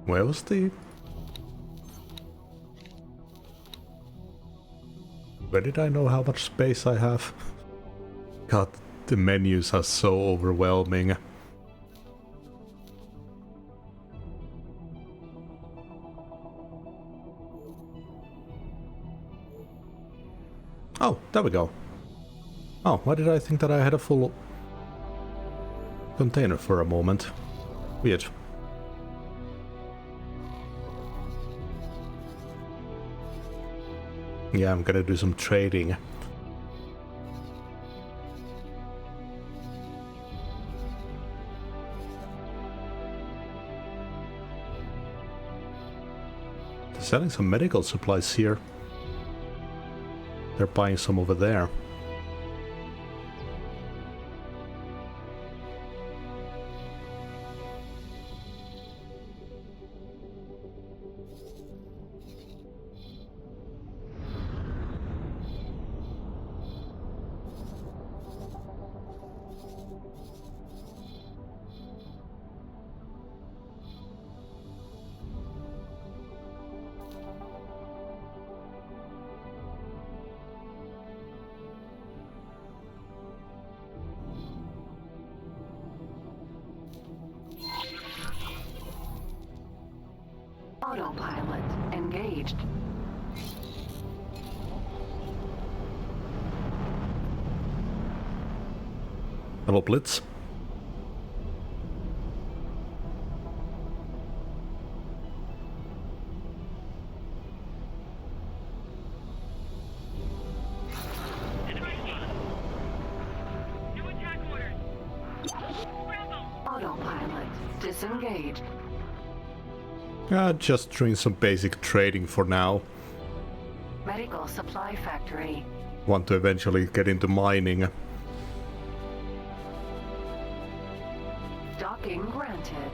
Where was the... Where did I know how much space I have? God, the menus are so overwhelming. Oh, there we go. Oh, why did I think that I had a full container for a moment? Weird. Yeah, I'm gonna do some trading. They're selling some medical supplies here. They're buying some over there. Autopilot engaged. Hello, Blitz. Autopilot disengaged. Just doing some basic trading for now. Medical supply factory. Want to eventually get into mining. Docking granted.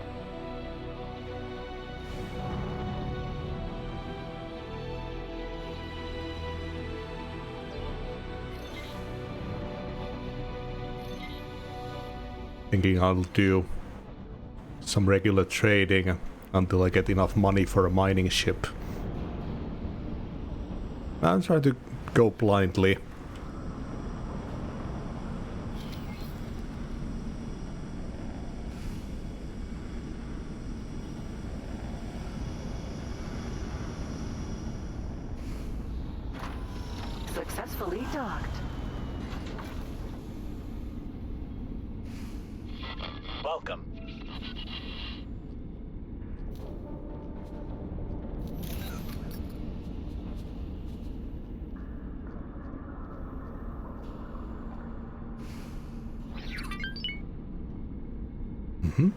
Thinking I'll do some regular trading until I get enough money for a mining ship. I'm trying to go blindly. Successfully docked. Welcome. Mm-hmm.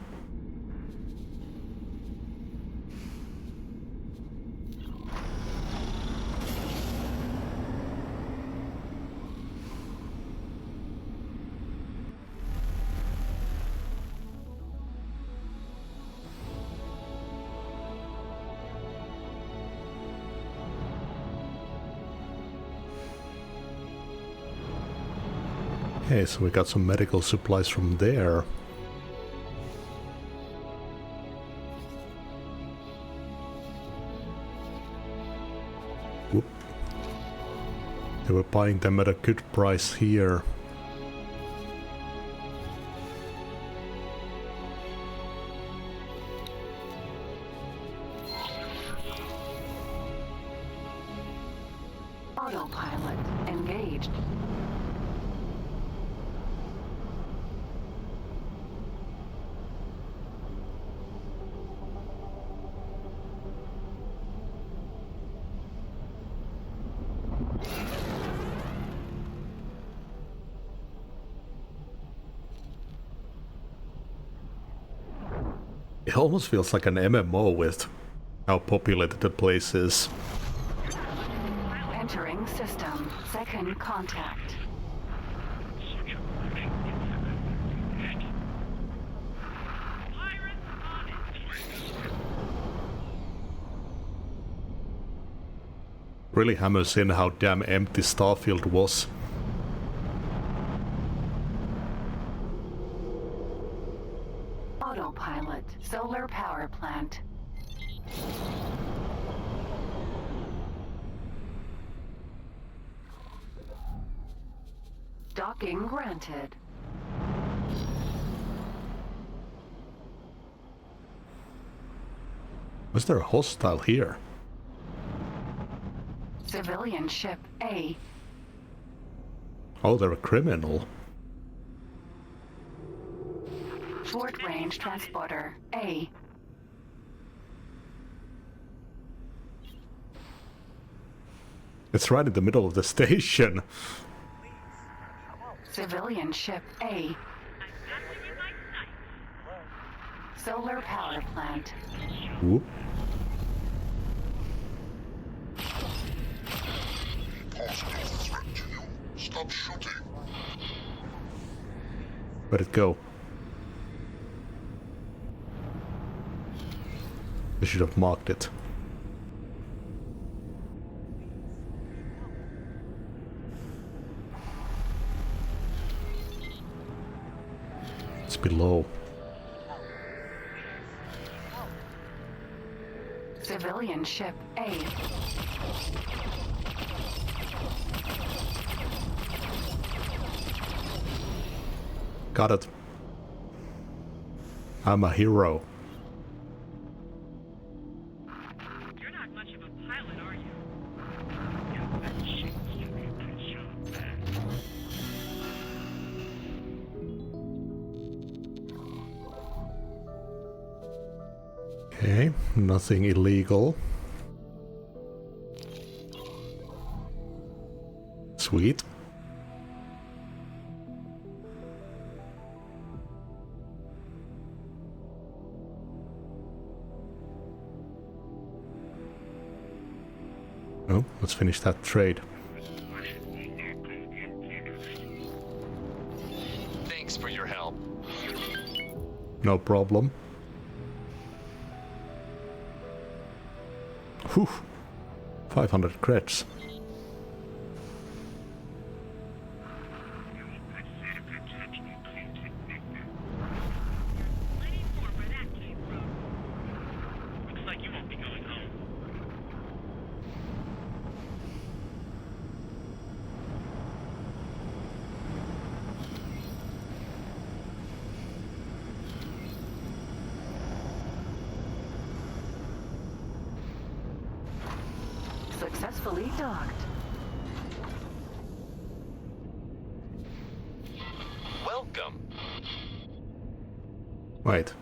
Okay, so we got some medical supplies from there. Whoop. They were buying them at a good price here. Autopilot engaged. It almost feels like an MMO with how populated the place is. Entering system. Second contact. Really hammers in how damn empty Starfield was. Autopilot. Solar power plant. Docking granted. Was there a hostile here? Civilian ship A. Oh, they're a criminal. Short range transporter A. It's right in the middle of the station. Civilian ship A. Solar power plant. Whoop. Stop shooting. Where'd it go? I should have marked it. It's below. Civilian ship A. Got it. I'm a hero. You're not much of a pilot, are you? Okay, nothing illegal. Sweet. Oh, let's finish that trade. Thanks for your help. No problem. Whew. 500 creds. Looks like you won't be going home. Successfully docked. Welcome. Wait.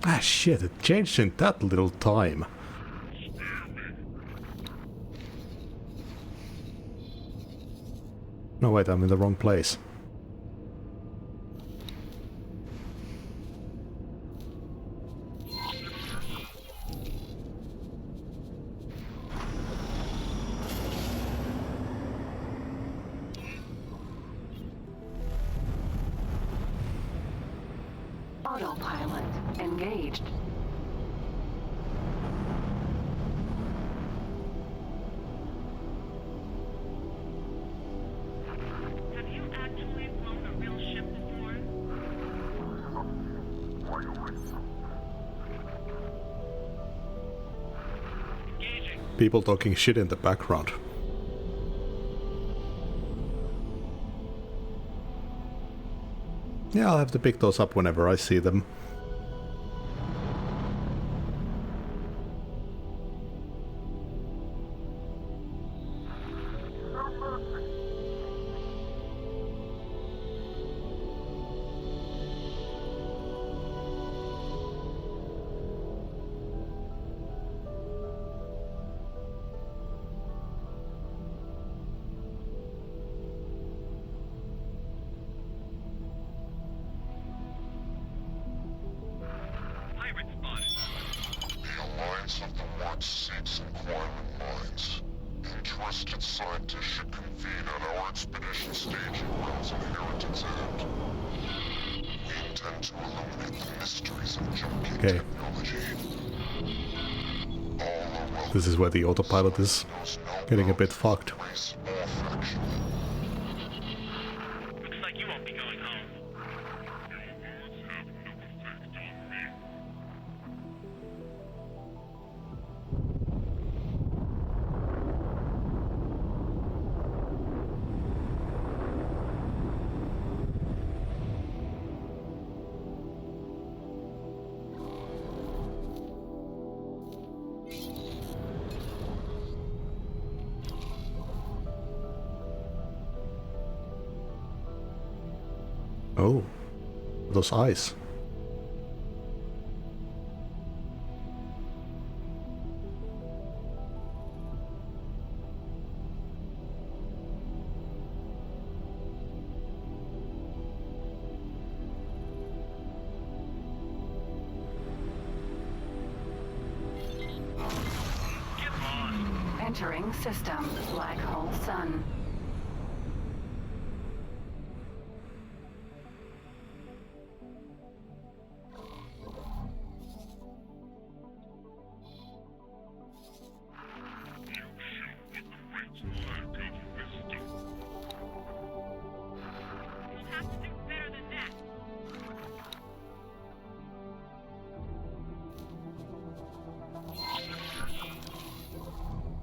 Ah shit, it changed in that little time. No wait, I'm in the wrong place. Autopilot engaged. Have you actually flown a real ship before? Engaging. People talking shit in the background. Yeah, I'll have to pick those up whenever I see them. Okay. This is where the autopilot is getting a bit fucked. Looks like you won't be going home. Oh, those eyes. Entering system. Black hole sun.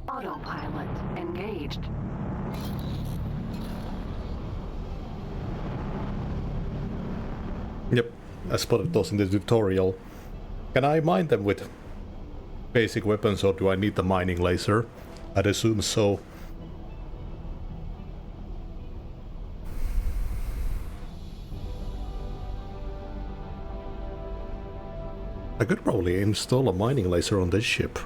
Autopilot engaged. Yep, I spotted those in the tutorial. Can I mine them with basic weapons or do I need the mining laser? I'd assume so. I could probably install a mining laser on this ship.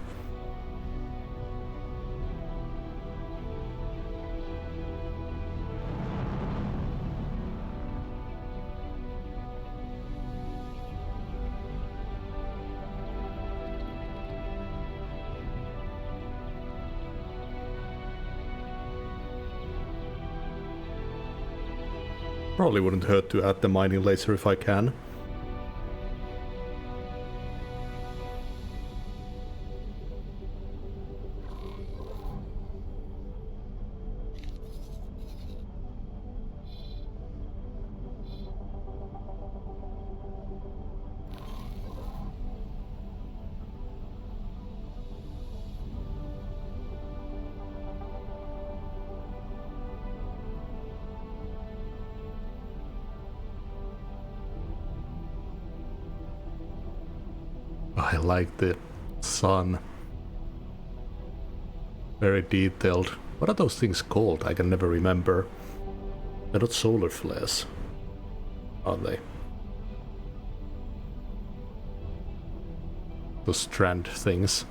Probably wouldn't hurt to add the mining laser if I can. I like the sun. Very detailed. What are those things called? I can never remember. They're not solar flares, are they? Those strand things.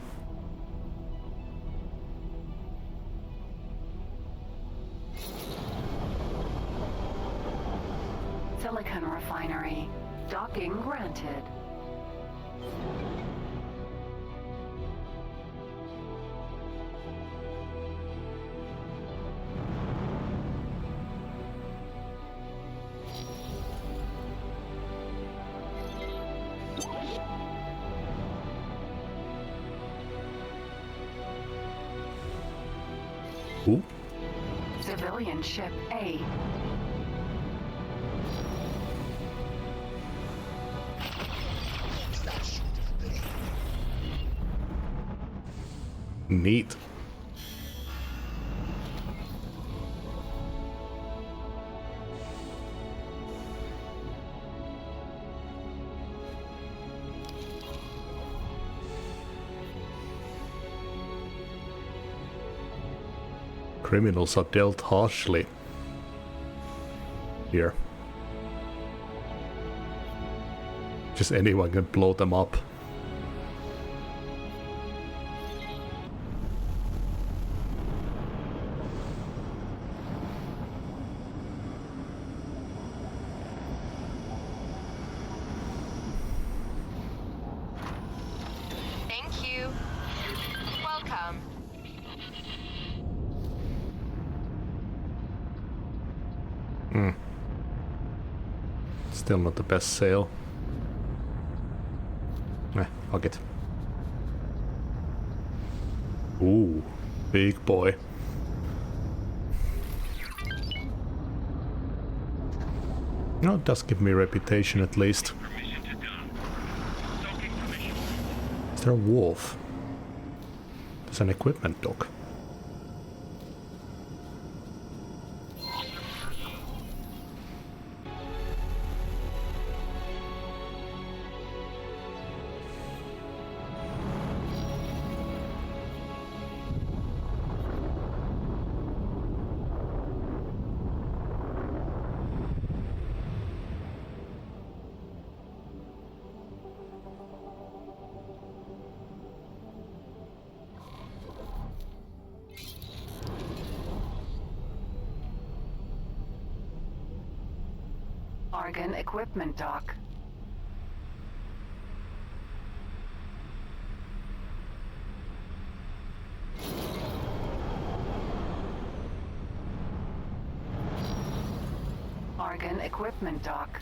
Silicon refinery. Docking granted. Ooh. Civilian ship A. Neat. criminals are dealt harshly here. Just anyone can blow them up. Thank you. Welcome. Still not the best sale. Fuck it. Ooh, big boy. No, it does give me reputation at least. Is there a wolf? There's an equipment dock. Argon equipment dock. Argon equipment dock.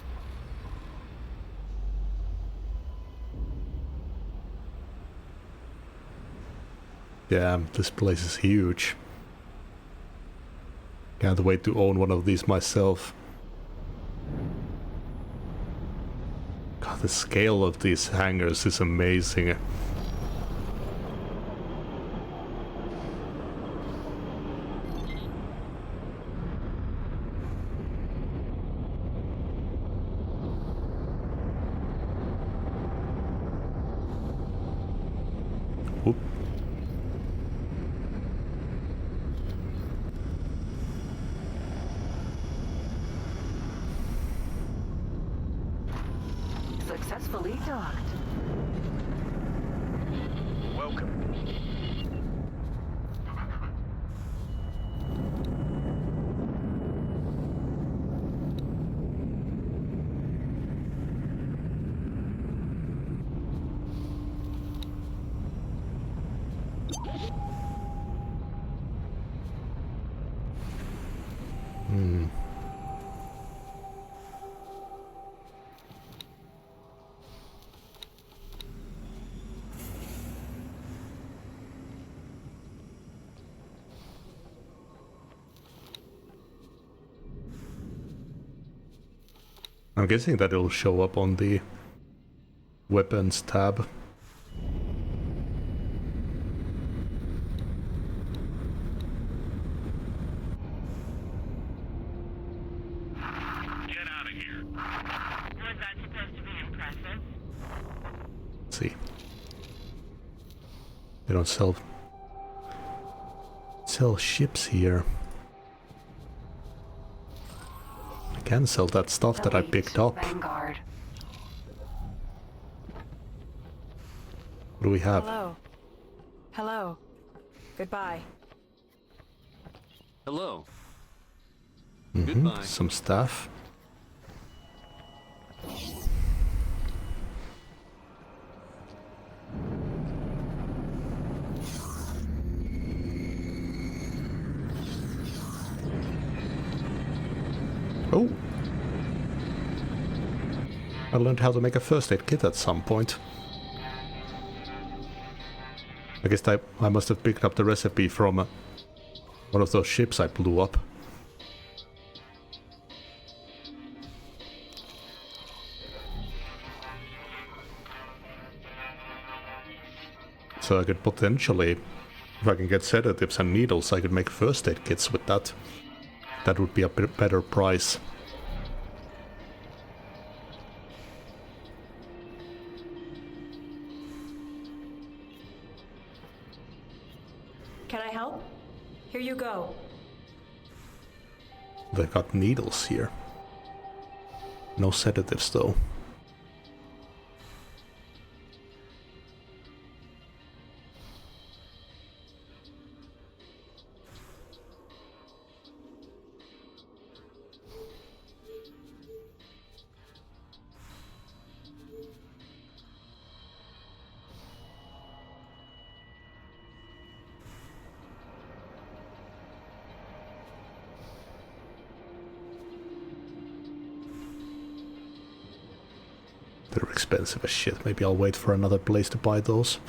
Damn, this place is huge. Can't wait to own one of these myself. God, the scale of these hangars is amazing. Whoop. Successfully docked. Welcome. I'm guessing that it'll show up on the weapons tab. Get out of here. Was that supposed to be impressive? Let's see. They don't sell ships here. I can sell that stuff that I picked up. Vanguard. What do we have? Hello. Hello. Goodbye. Hello. Mhm, Goodbye. some stuff. Oh! I learned how to make a first aid kit at some point. I guess I must have picked up the recipe from one of those ships I blew up. So I could potentially, if I can get sedatives and needles, I could make first aid kits with that. That would be a bit better price. Can I help? Here you go. They've got needles here. No sedatives though. They're expensive as shit. Maybe I'll wait for another place to buy those.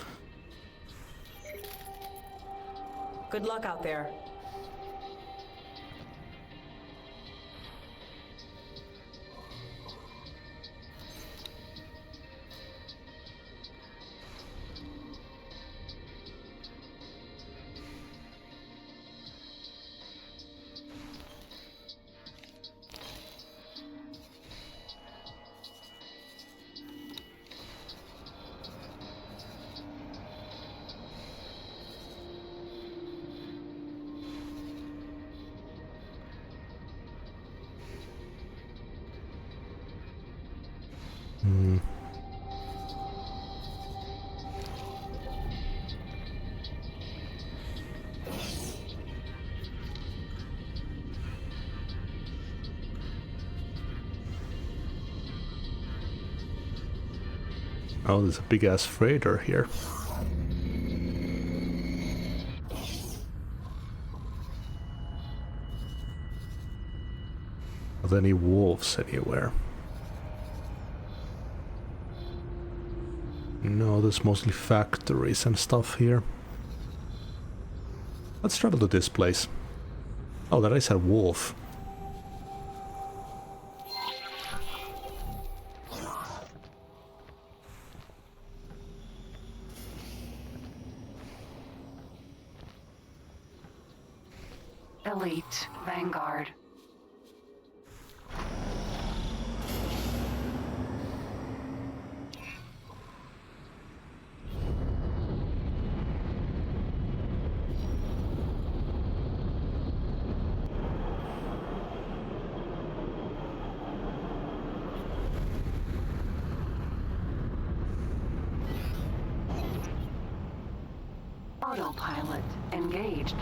Good luck out there. Oh, there's a big ass freighter here. Are there any wolves anywhere? No, there's mostly factories and stuff here. Let's travel to this place. Oh, there is a wolf. Elite Vanguard. Autopilot engaged.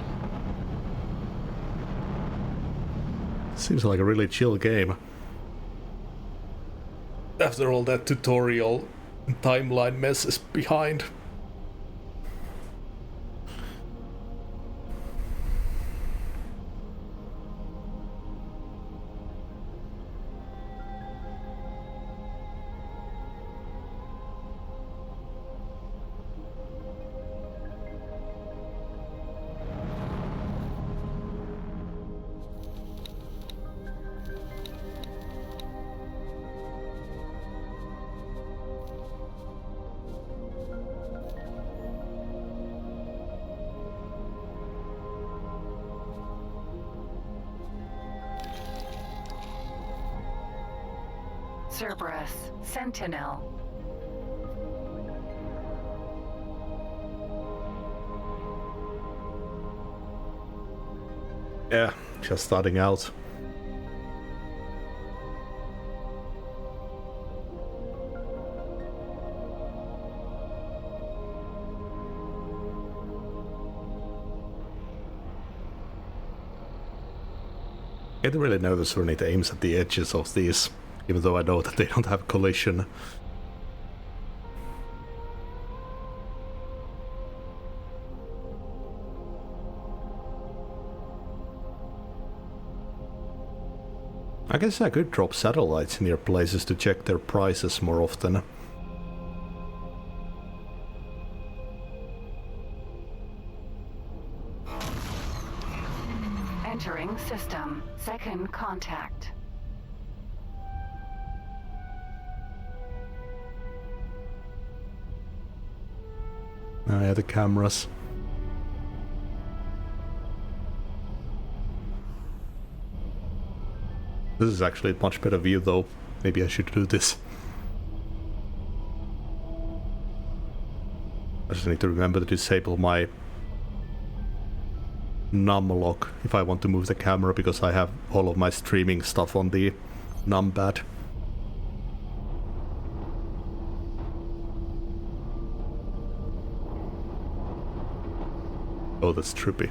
Seems like a really chill game. After all that tutorial timeline mess is behind. Cerberus Sentinel. Yeah, just starting out. I don't really notice when it aims at the edges of these, even though I know that they don't have collision. I guess I could drop satellites near places to check their prices more often. Entering system. Second contact. Oh yeah, the cameras. This is actually a much better view though. Maybe I should do this. I just need to remember to disable my num lock if I want to move the camera, because I have all of my streaming stuff on the numpad. Oh, that's trippy.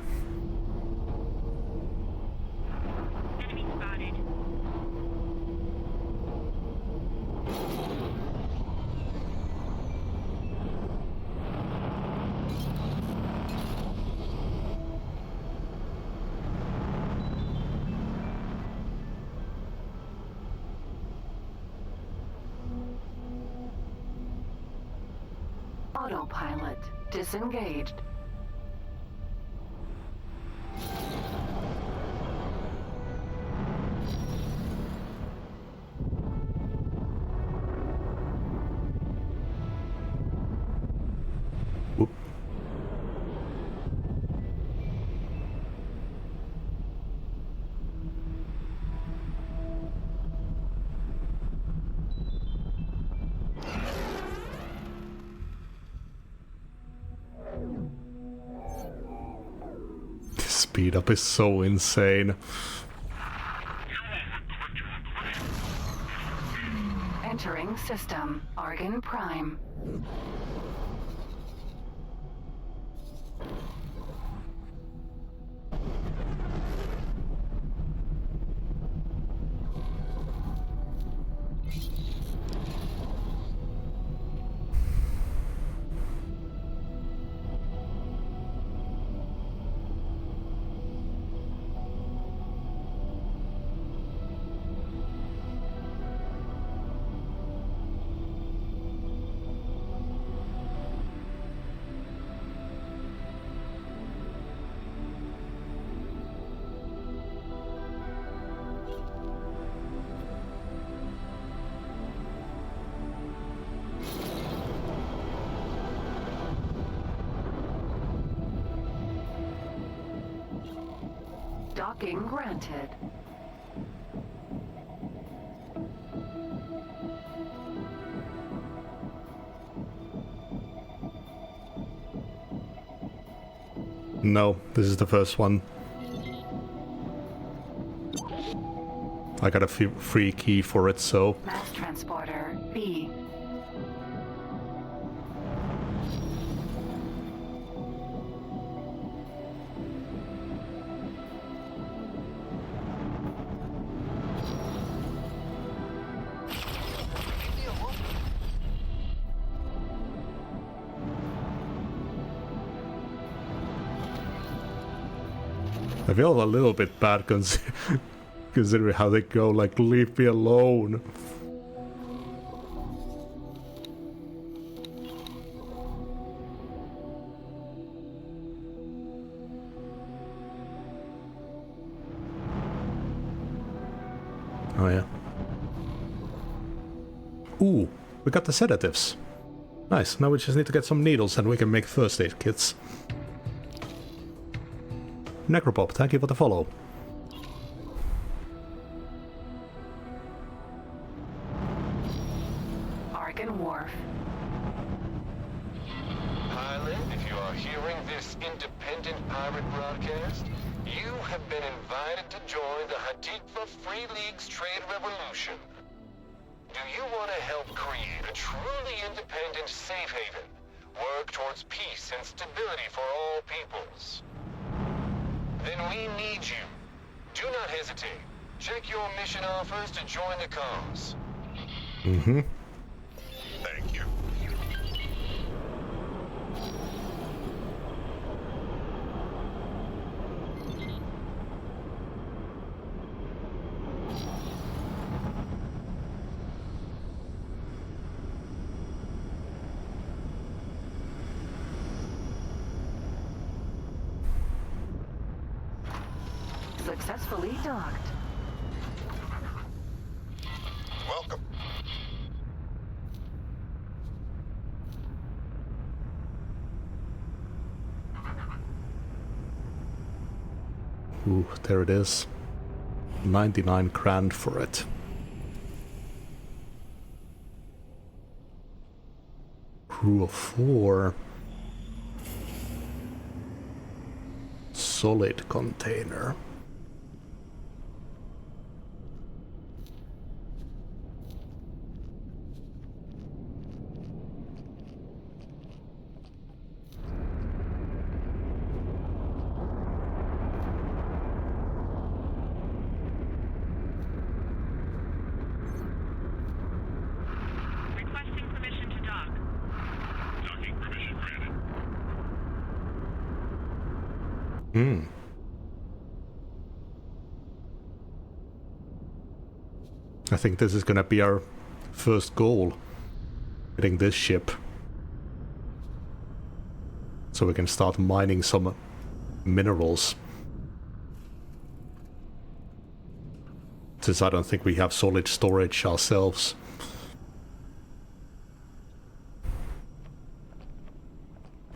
Enemy spotted. Autopilot disengaged. Whoop. The speed up is so insane. Entering system. Argon Prime. Docking granted. No, this is the first one. I got a free key for it, so... Mass transporter B. I feel a little bit bad considering how they go, like, leave me alone. Oh yeah. Ooh, we got the sedatives. Nice, now we just need to get some needles and we can make first aid kits. Necropop, thank you for the follow. Argon Wharf. Pilot, if you are hearing this independent pirate broadcast, you have been invited to join the Hatikva Free League's trade revolution. Do you want to help create a truly independent safe haven? Work towards peace and stability for all peoples? Then we need you. Do not hesitate. Check your mission offers to join the cause. Mm-hmm. Thank you. Successfully docked. Welcome. Ooh, there it is. 99 grand for it. Crew of 4. solid container. Requesting permission to dock. Docking permission granted. I think this is gonna be our first goal. Getting this ship. So we can start mining some minerals. Since I don't think we have solid storage ourselves.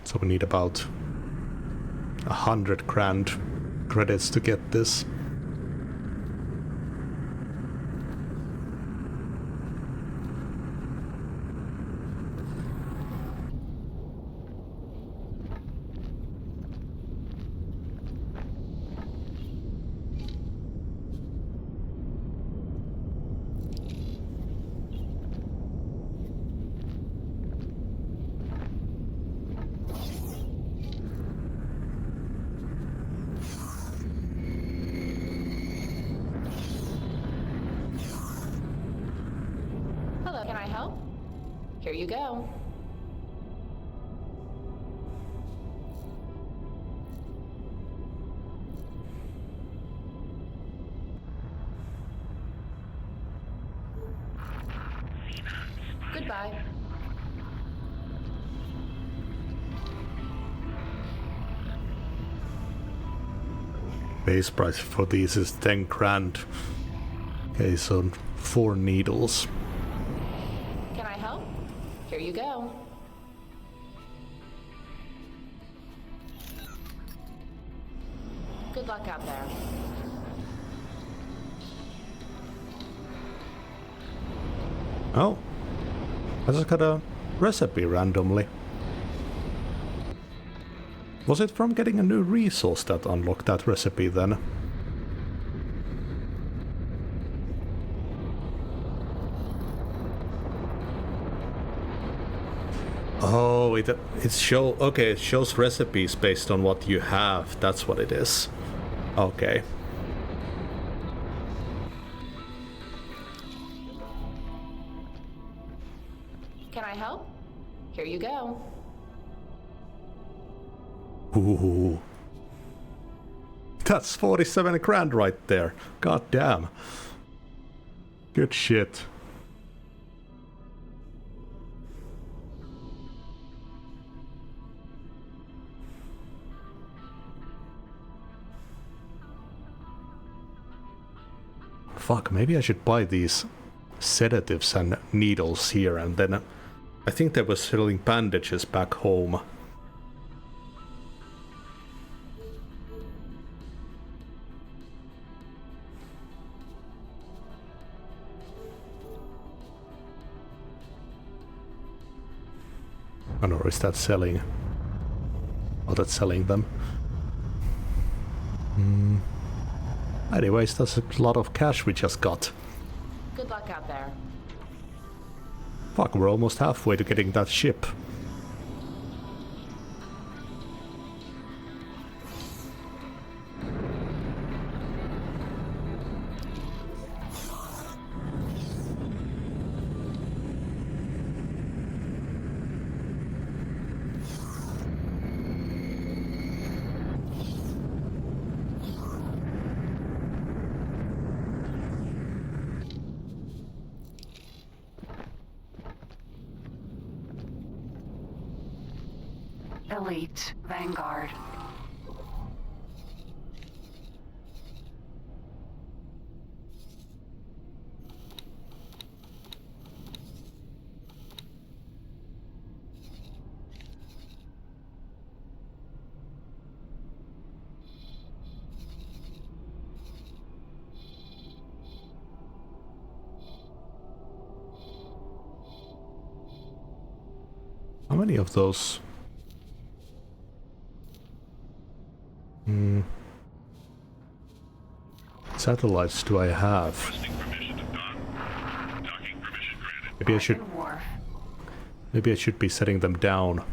So we need about 100 grand credits to get this. Hello, can I help? Here you go. Goodbye. Base price for these is 10 grand. Okay, so 4 needles. Can I help? Here you go. Good luck out there. Oh, I just got a recipe randomly. Was it from getting a new resource that unlocked that recipe then? Oh, it shows recipes based on what you have. That's what it is. Okay. Can I help? Here you go. Ooh. That's 47 grand right there. God damn. Good shit. Fuck, maybe I should buy these sedatives and needles here, and then I think they were selling bandages back home. Oh no, is that selling? Oh, that's selling them. Anyways, that's a lot of cash we just got. Good luck out there. Fuck, we're almost halfway to getting that ship. Elite Vanguard. How many of those? Satellites do I have? Maybe I should be setting them down.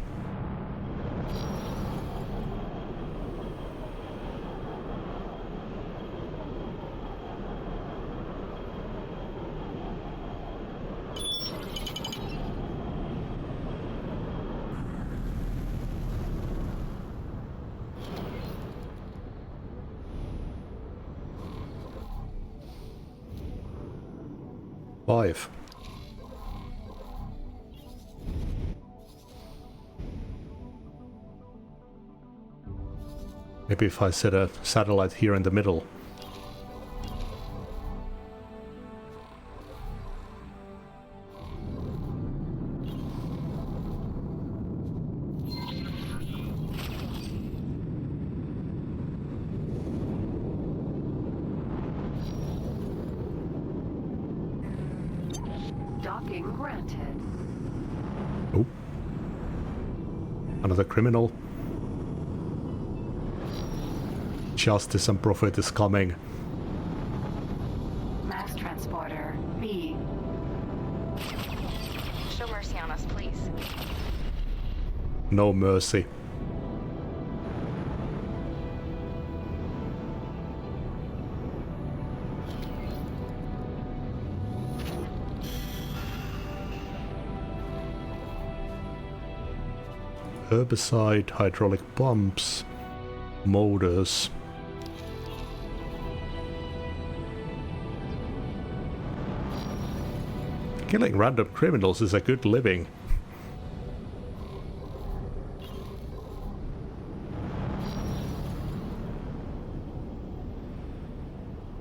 Five. Maybe if I set a satellite here in the middle. Docking granted. Oh. Another criminal. Justice and profit is coming. Mass transporter B. Show mercy on us, please. No mercy. Herbicide, hydraulic pumps, motors. Killing random criminals is a good living.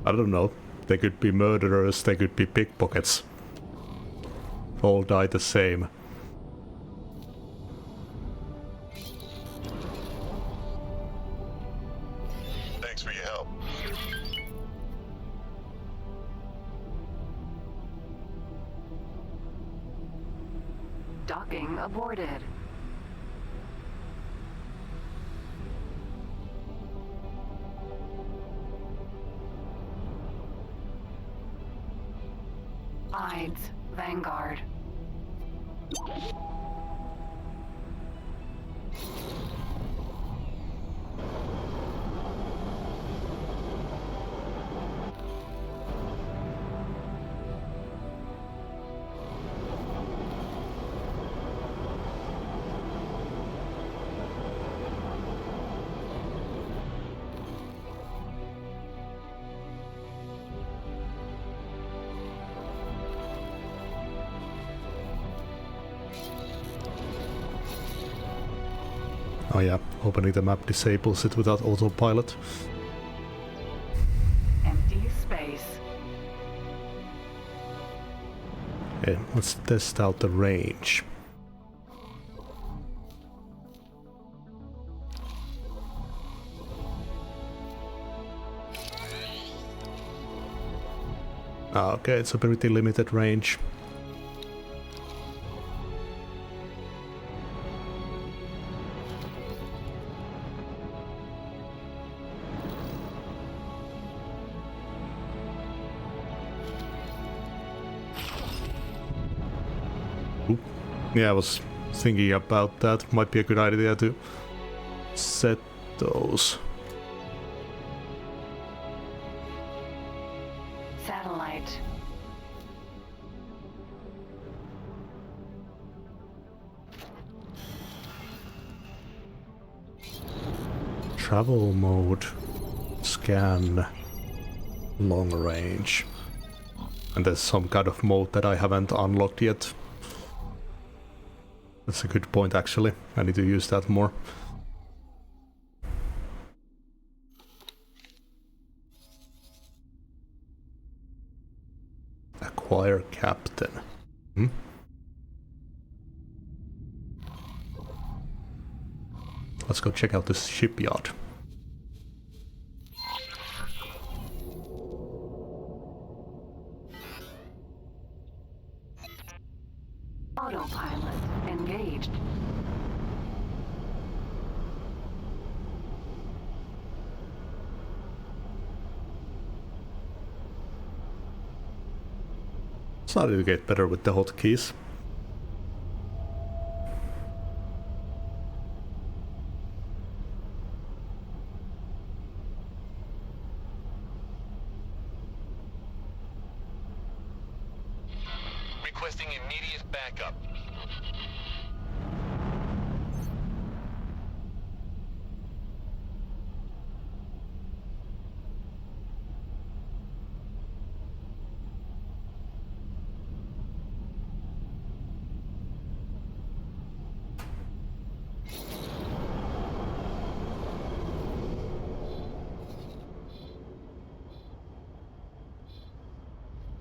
I don't know. They could be murderers, they could be pickpockets. All die the same. Thanks for your help. Docking aborted. Ides, Vanguard. Oh yeah, opening the map disables it without autopilot. Empty space. Okay, let's test out the range. Okay, it's a pretty limited range. Yeah, I was thinking about that. Might be a good idea to set those. Satellite. Travel mode. Scan. Long range. And there's some kind of mode that I haven't unlocked yet. That's a good point, actually. I need to use that more. Acquire captain. Let's go check out this shipyard. Autopilot engaged. Starting to get better with the hotkeys. Requesting immediate backup.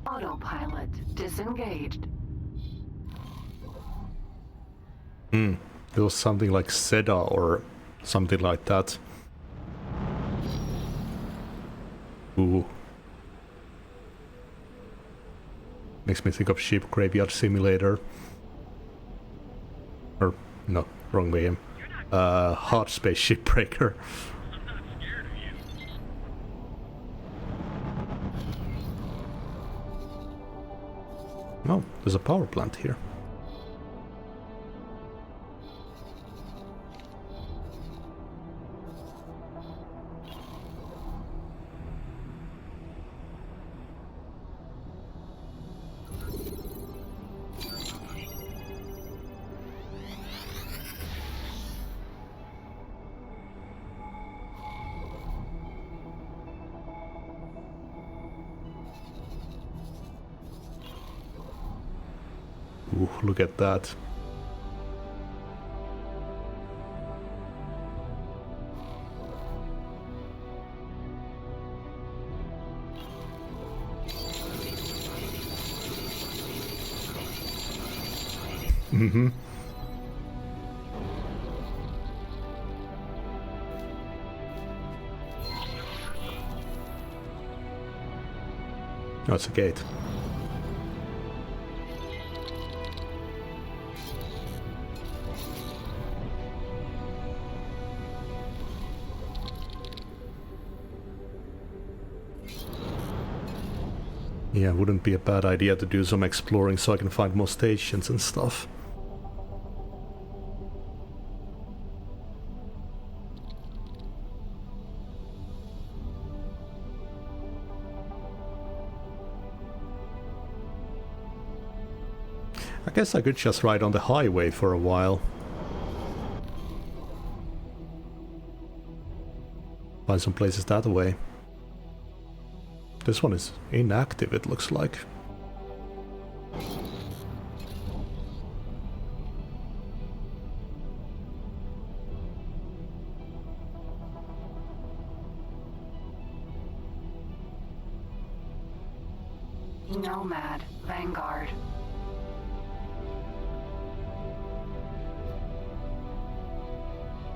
Autopilot disengaged. It was something like Cidal or something like that. Ooh. Makes me think of Ship Graveyard Simulator. Or, no, wrong game. Hard Space Shipbreaker. Oh, there's a power plant here. Ooh, look at that. Mm-hmm. Oh, it's a gate. Yeah, wouldn't be a bad idea to do some exploring so I can find more stations and stuff. I guess I could just ride on the highway for a while. Find some places that way. This one is inactive, it looks like. Nomad Vanguard.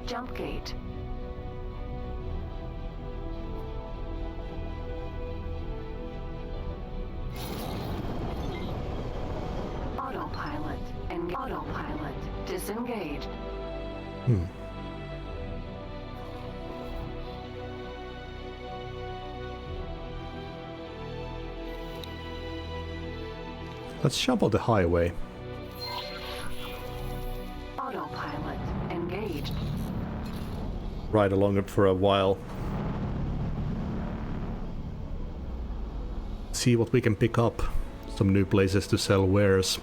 Jump gate. Autopilot and autopilot disengaged. Let's jump on the highway. Autopilot engaged. Ride along it for a while. See what we can pick up. Some new places to sell wares.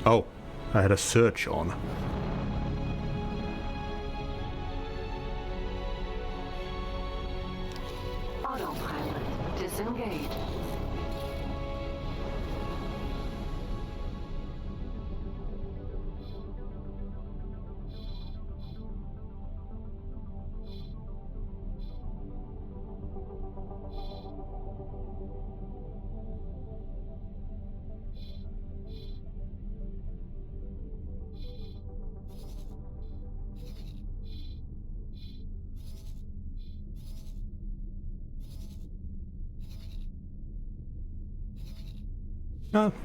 Oh, I had a search on. Autopilot disengaged.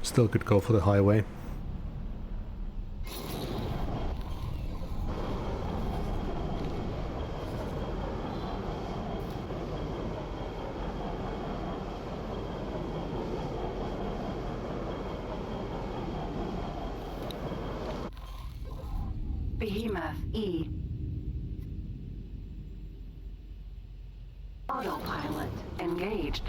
Still could go for the highway. Behemoth E. Autopilot engaged.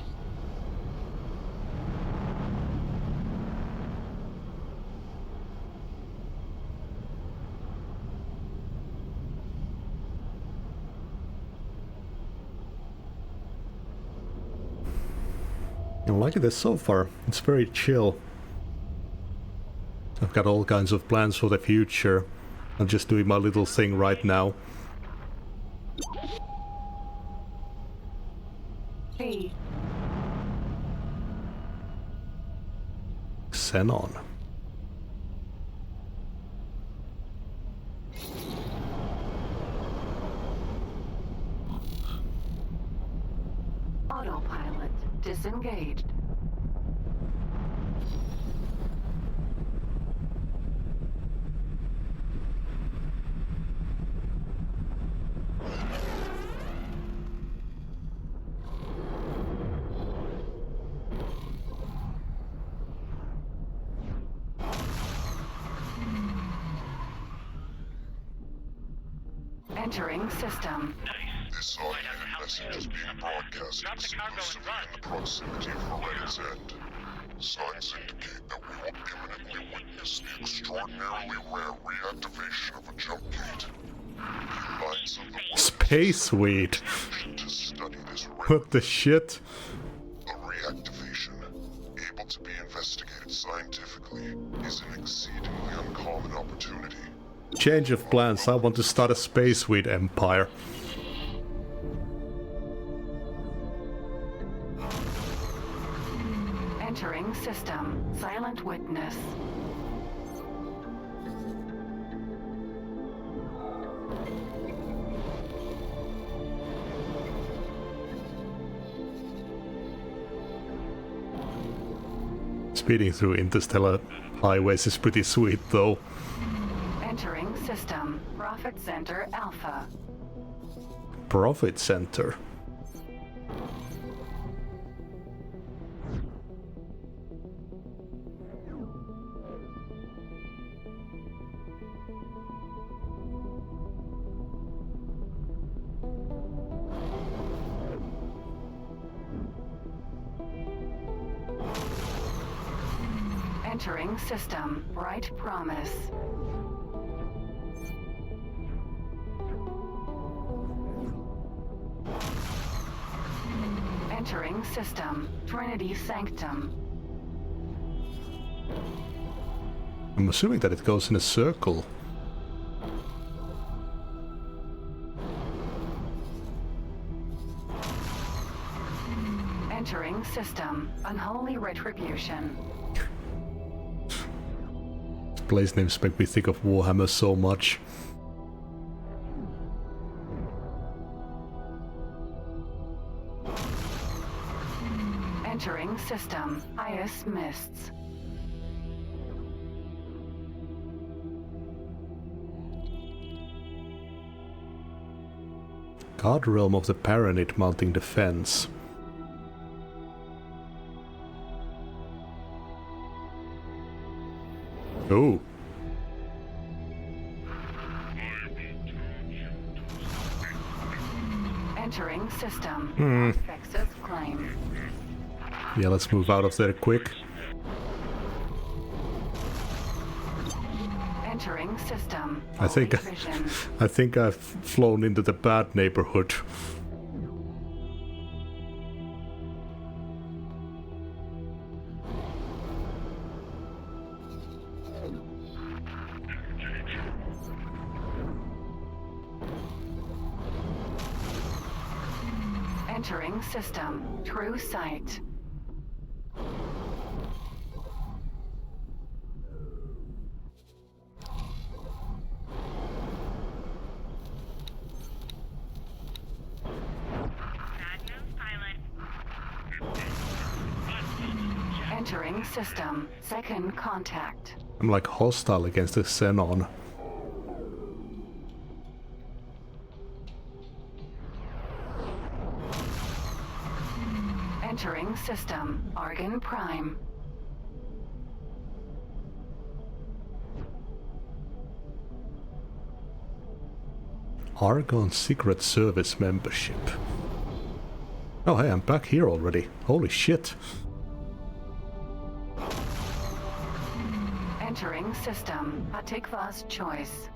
I like this so far. It's very chill. I've got all kinds of plans for the future. I'm just doing my little thing right now. Hey. Xenon. Autopilot disengaged. Entering system. This audio message is being broadcast exclusively in the proximity of Heredit's End. Signs indicate that we will imminently witness the extraordinarily rare reactivation of a jump gate. The minds of the Space weed. to study this What the shit? A reactivation, able to be investigated scientifically, is an exceedingly uncommon opportunity. Change of plans. I want to start a space weed empire. Entering system. Silent witness. Speeding through interstellar highways is pretty sweet though. Entering system. Profit Center Alpha. Profit Center. Entering system. Bright Promise. Entering system. Trinity Sanctum. I'm assuming that it goes in a circle. Entering system. Unholy Retribution. Place names make me think of Warhammer so much. Entering system. Ice Mists. God Realm of the Paranid mounting defense. Oh. Entering system. Fexus claim. Yeah, let's move out of there quick. Entering system. I think I've flown into the bad neighborhood. Entering system. True sight. Entering system. Second contact. I'm like hostile against the xenon. Entering system. Argon Prime. Argon Secret Service membership. Oh hey, I'm back here already. Holy shit. Entering system. Atikva's choice.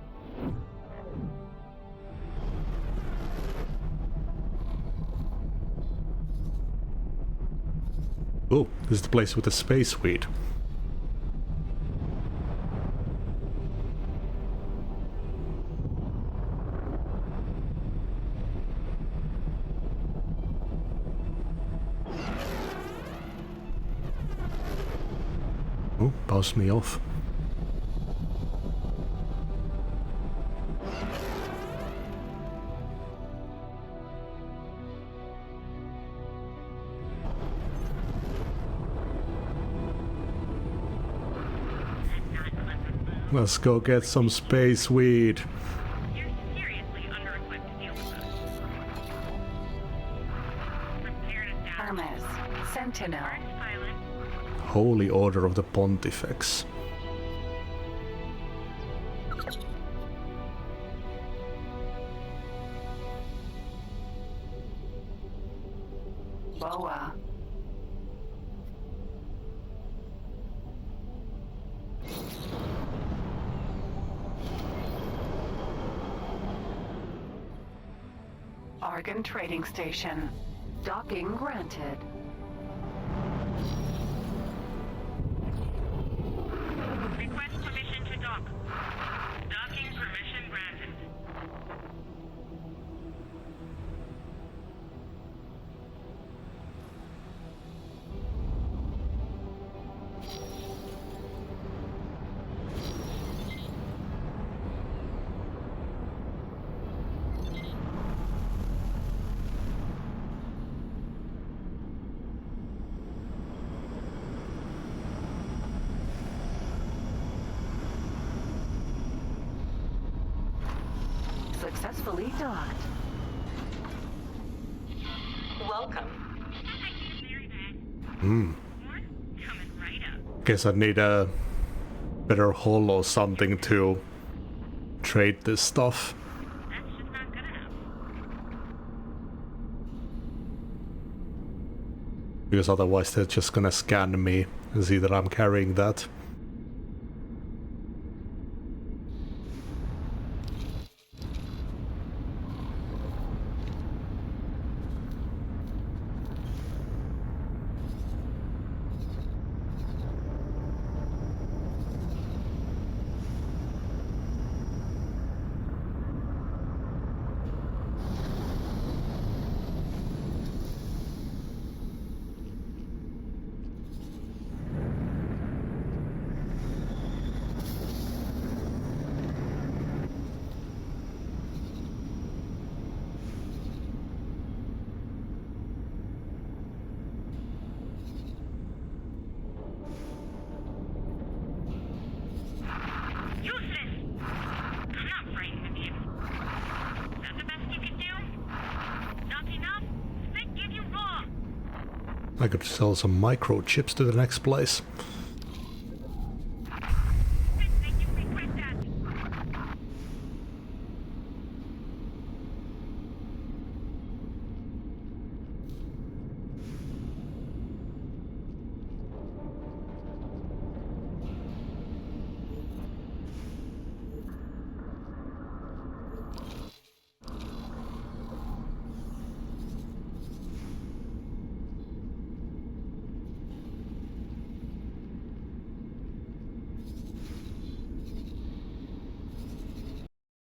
Oh, this is the place with the space weed. Oh, bounced me off. Let's go get some space weed. You're seriously under-equipped to deal with us. Prepare to down. Hermes. Sentinel. Pilot. Holy Order of the Pontifex. Boa. Argon Trading Station. Docking granted. Request permission to dock. Docking permission granted. Successfully docked. Welcome. Coming right up. Guess I need a better hull or something to trade this stuff. That's just not good enough. Because otherwise they're just gonna scan me and see that I'm carrying that. I could sell some microchips to the next place.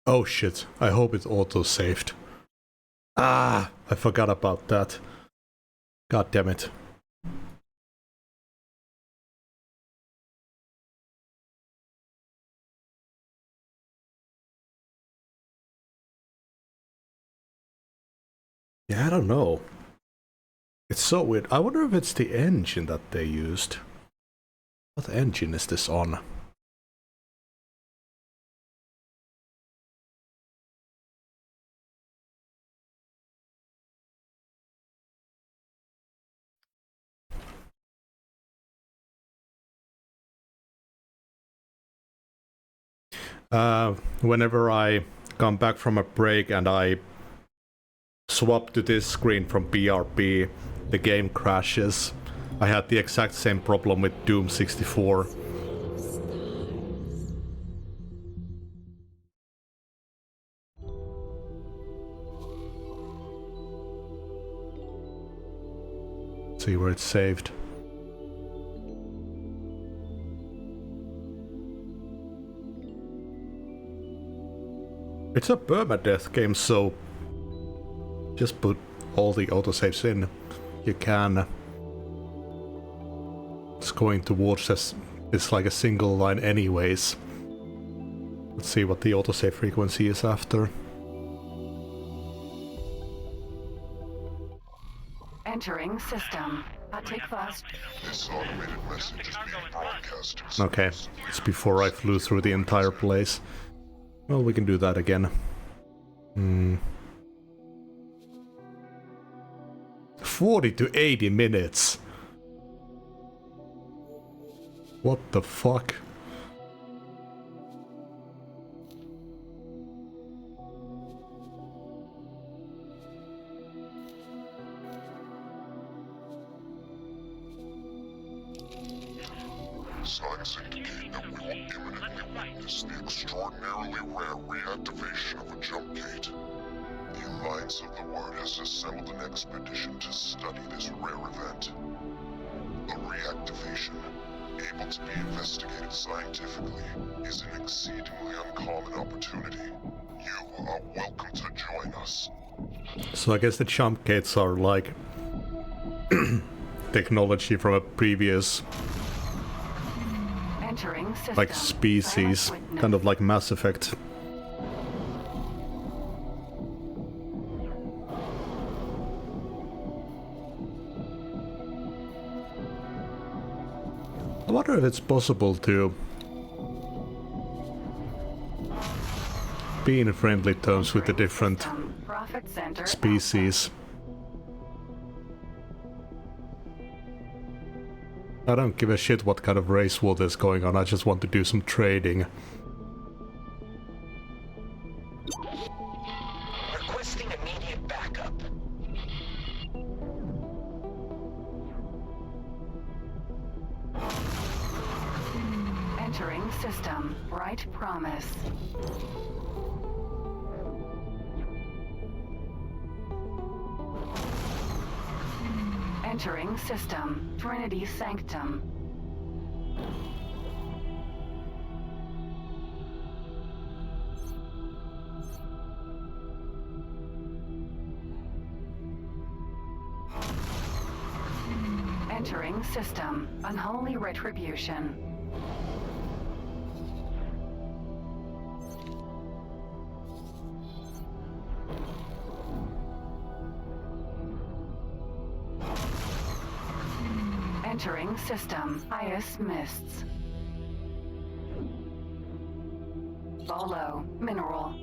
Oh shit, I hope it's auto-saved. Ah, I forgot about that. God damn it. Yeah, I don't know. It's so weird. I wonder if it's the engine that they used. What engine is this on? Whenever I come back from a break and I swap to this screen from BRB, the game crashes. I had the exact same problem with Doom 64. See where it's saved. It's a permadeath game, so just put all the autosaves in you can. It's going towards this. It's like a single line anyways. Let's see what the autosave frequency is after. Entering system. Take fast. This automated message is being broadcast. Okay, it's before I flew through the entire place. Well, we can do that again. 40 to 80 minutes. What the fuck? Signs indicate that we will imminently witness the extraordinarily rare reactivation of a jump gate. The Alliance of the Word has assembled an expedition to study this rare event. A reactivation, able to be investigated scientifically, is an exceedingly uncommon opportunity. You are welcome to join us. So I guess the jump gates are like technology from a previous like species, kind of like Mass Effect. I wonder if it's possible to be in friendly terms with the different species. I don't give a shit what kind of race war is going on, I just want to do some trading. Requesting immediate backup. Entering system. Right promise. Entering system. Trinity Sanctum. Entering system. Unholy retribution. Entering system. Ice mists. Bolo. Mineral.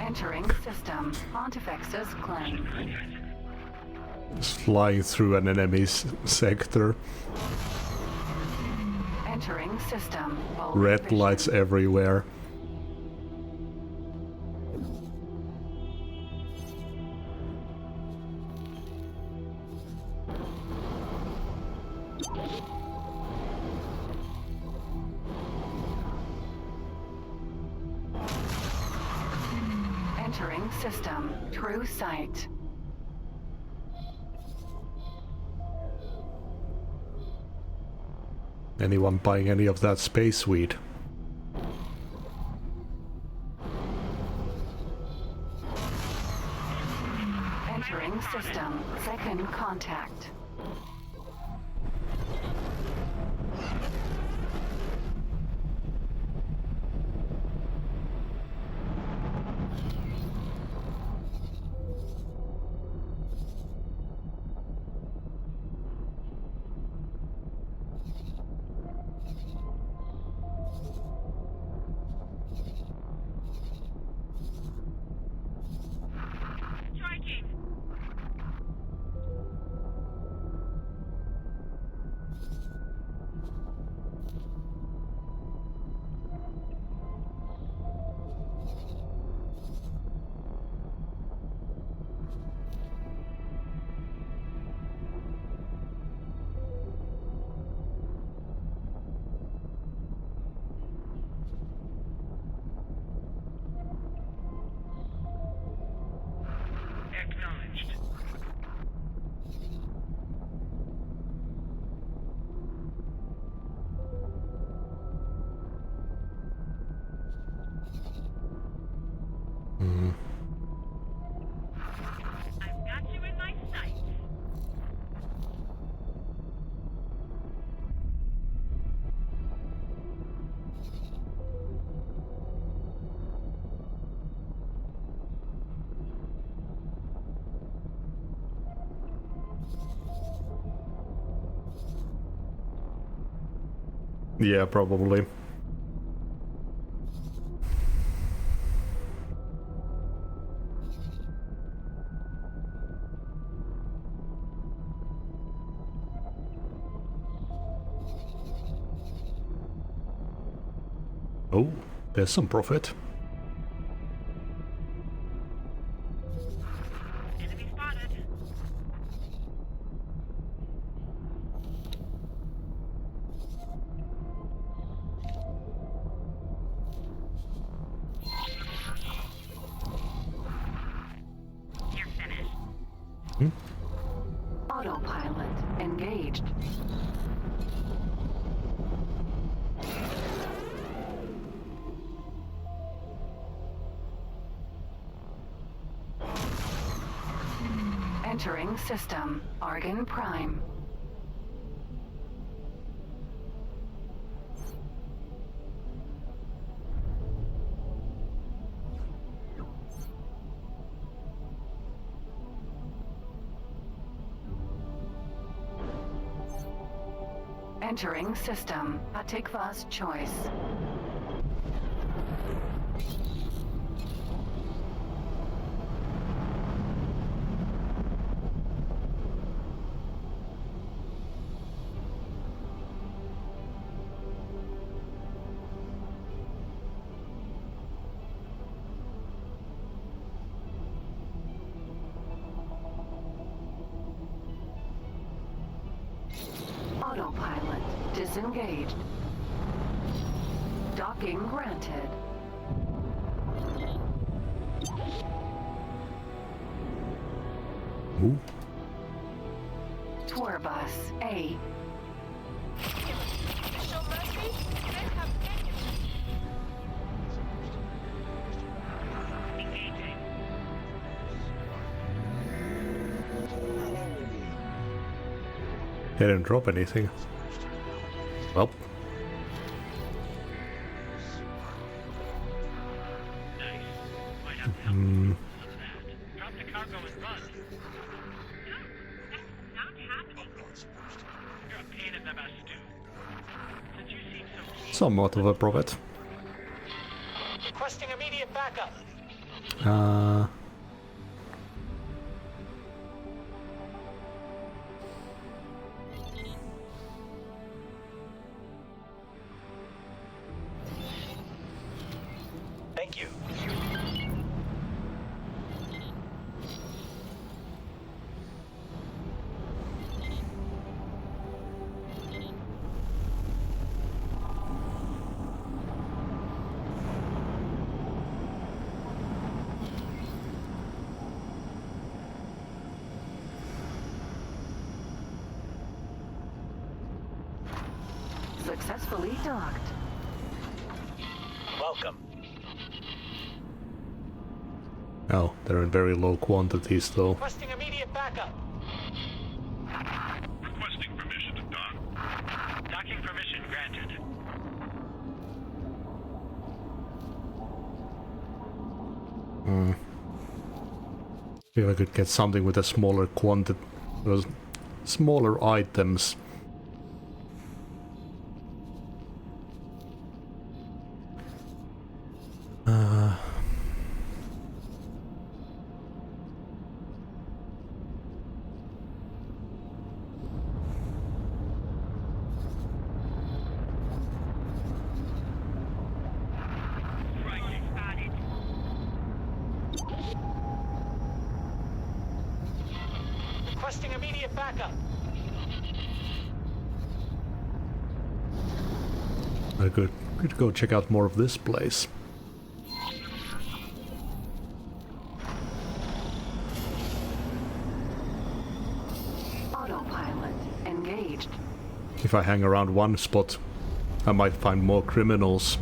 Entering system. Pontifex's claim. Just flying through an enemy's sector. Entering system. Red vision. Lights everywhere. Entering system. True sight. Anyone buying any of that space weed? Entering system. Second contact. Yeah, probably. Oh, there's some profit. Enemy spotted. You're finished. Autopilot engaged. Entering system. Argon Prime. Entering system. Atikva's choice. Autopilot disengaged. Docking granted. Ooh. Tour bus A. Show mercy? Let's have engaging. They didn't drop anything. Well. Nice. Might have to help with some of that. Drop the cargo and run. No, that's not happening. You're a pain in the ass, too. Since you seem so keen. Somewhat of a profit. Requesting immediate backup. Thank you. Successfully docked. Welcome. Oh, they're in very low quantities though. Requesting immediate backup. Requesting permission to dock. Docking permission granted. If I could get something with a smaller quantity, smaller items. Frightly spotted. Requesting immediate backup. I could go check out more of this place. Autopilot engaged. If I hang around one spot, I might find more criminals.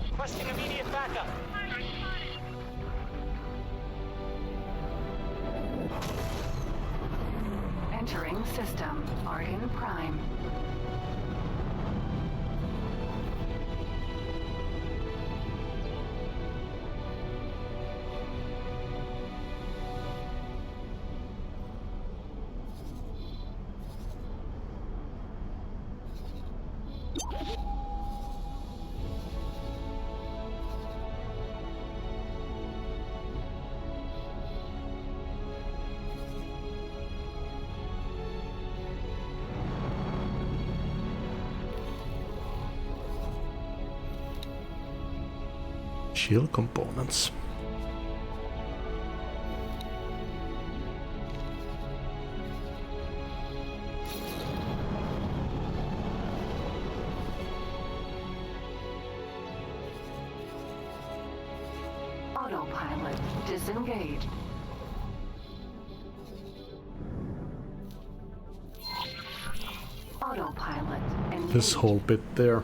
Requesting immediate backup. Entering system. Argon Prime. Shield components. Autopilot disengaged. Autopilot engaged. This whole bit there.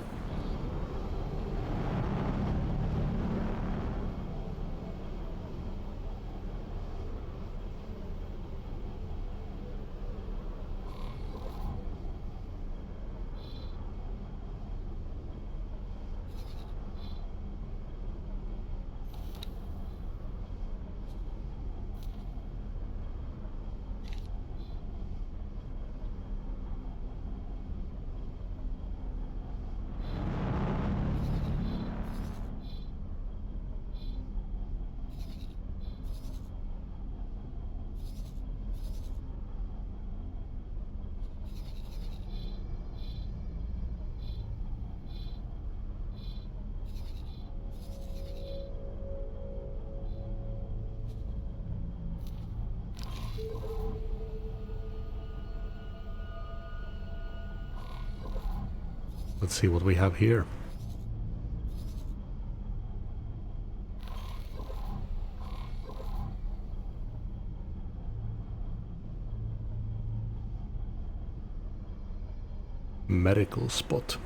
Let's see what we have here. Medical spot.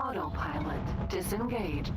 Autopilot disengaged.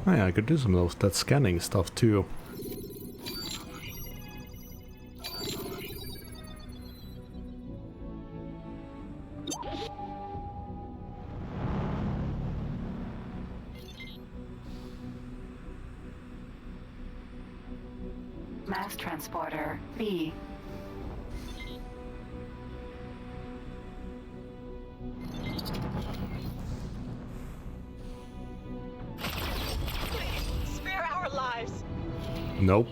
Oh yeah, I could do some of that scanning stuff too. Mass transporter B. Spare our lives. Nope.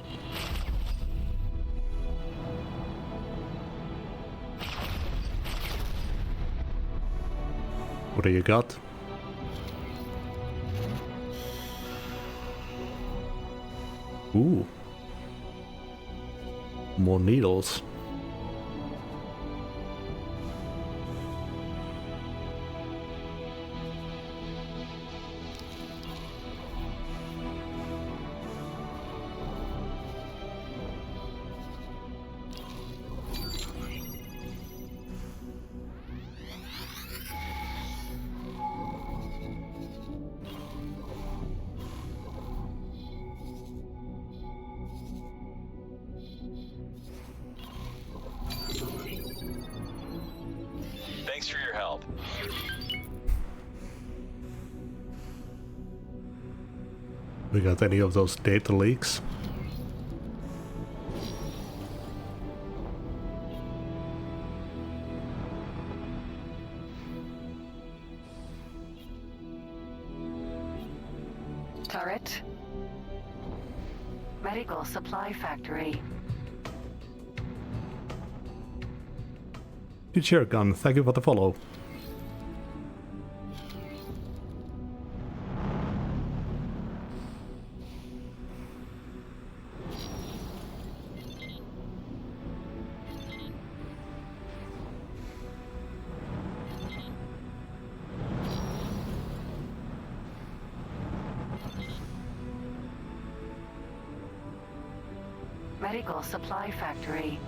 What do you got? Ooh. More needles. We got any of those data leaks? Turret. Medical supply factory. Future Gun, thank you for the follow. Medical supply factory.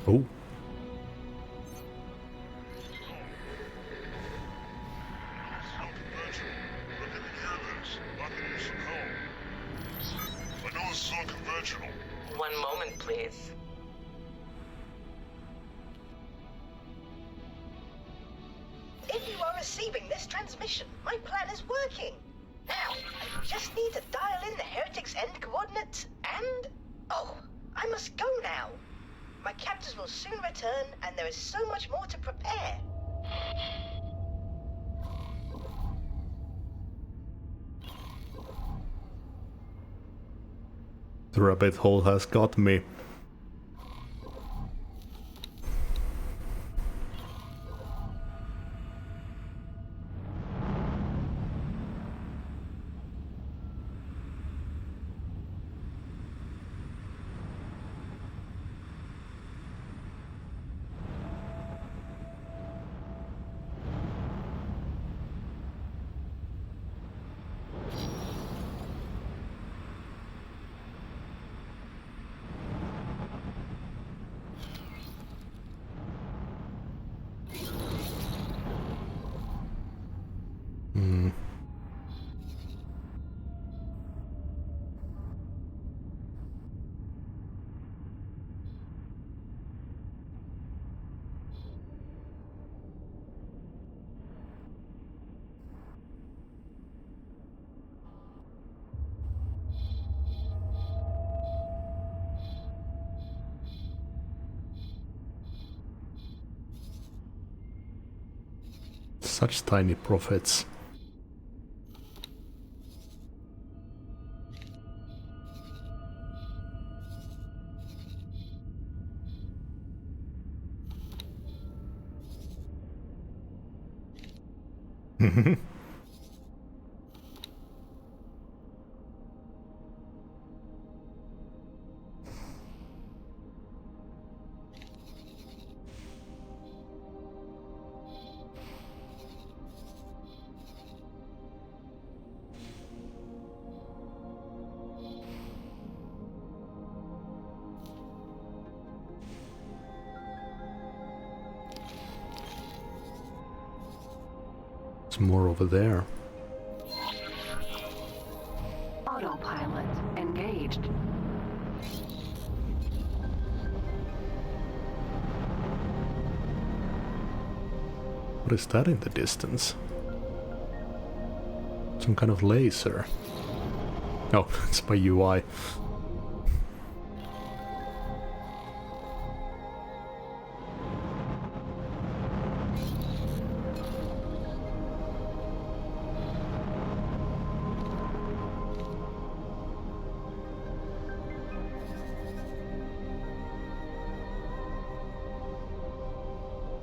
Oh. I know this is unconventional. One moment, please. If you are receiving this transmission, my plan is working. Now, I just need to dial in the Heretic's end coordinates and... Oh, I must go now. My captors will soon return, and there is so much more to prepare. The rabbit hole has got me. Such tiny profits. There's more over there. Autopilot engaged. What is that in the distance? Some kind of laser. Oh, it's my UI.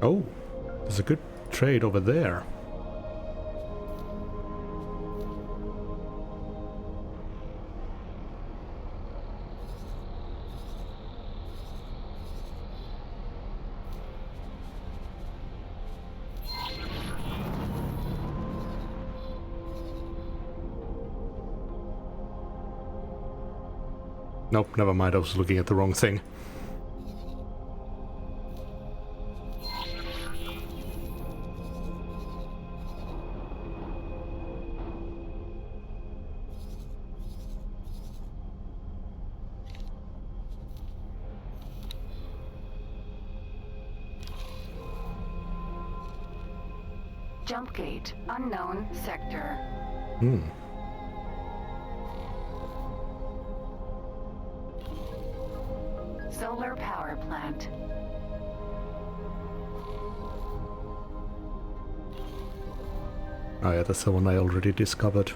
Oh, there's a good trade over there. Nope, never mind, I was looking at the wrong thing. Jump gate, unknown sector. Solar power plant. Oh yeah, that's the one I already discovered.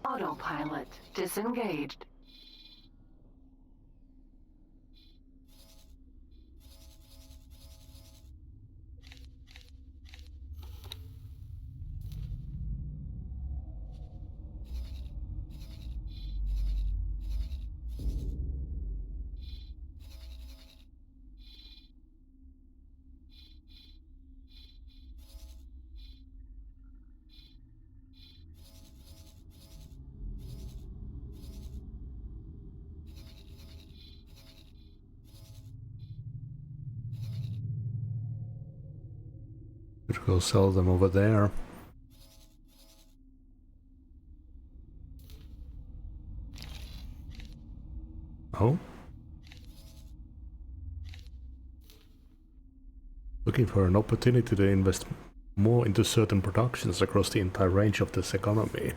Autopilot disengaged. Could go sell them over there. Oh? Looking for an opportunity to invest more into certain productions across the entire range of this economy.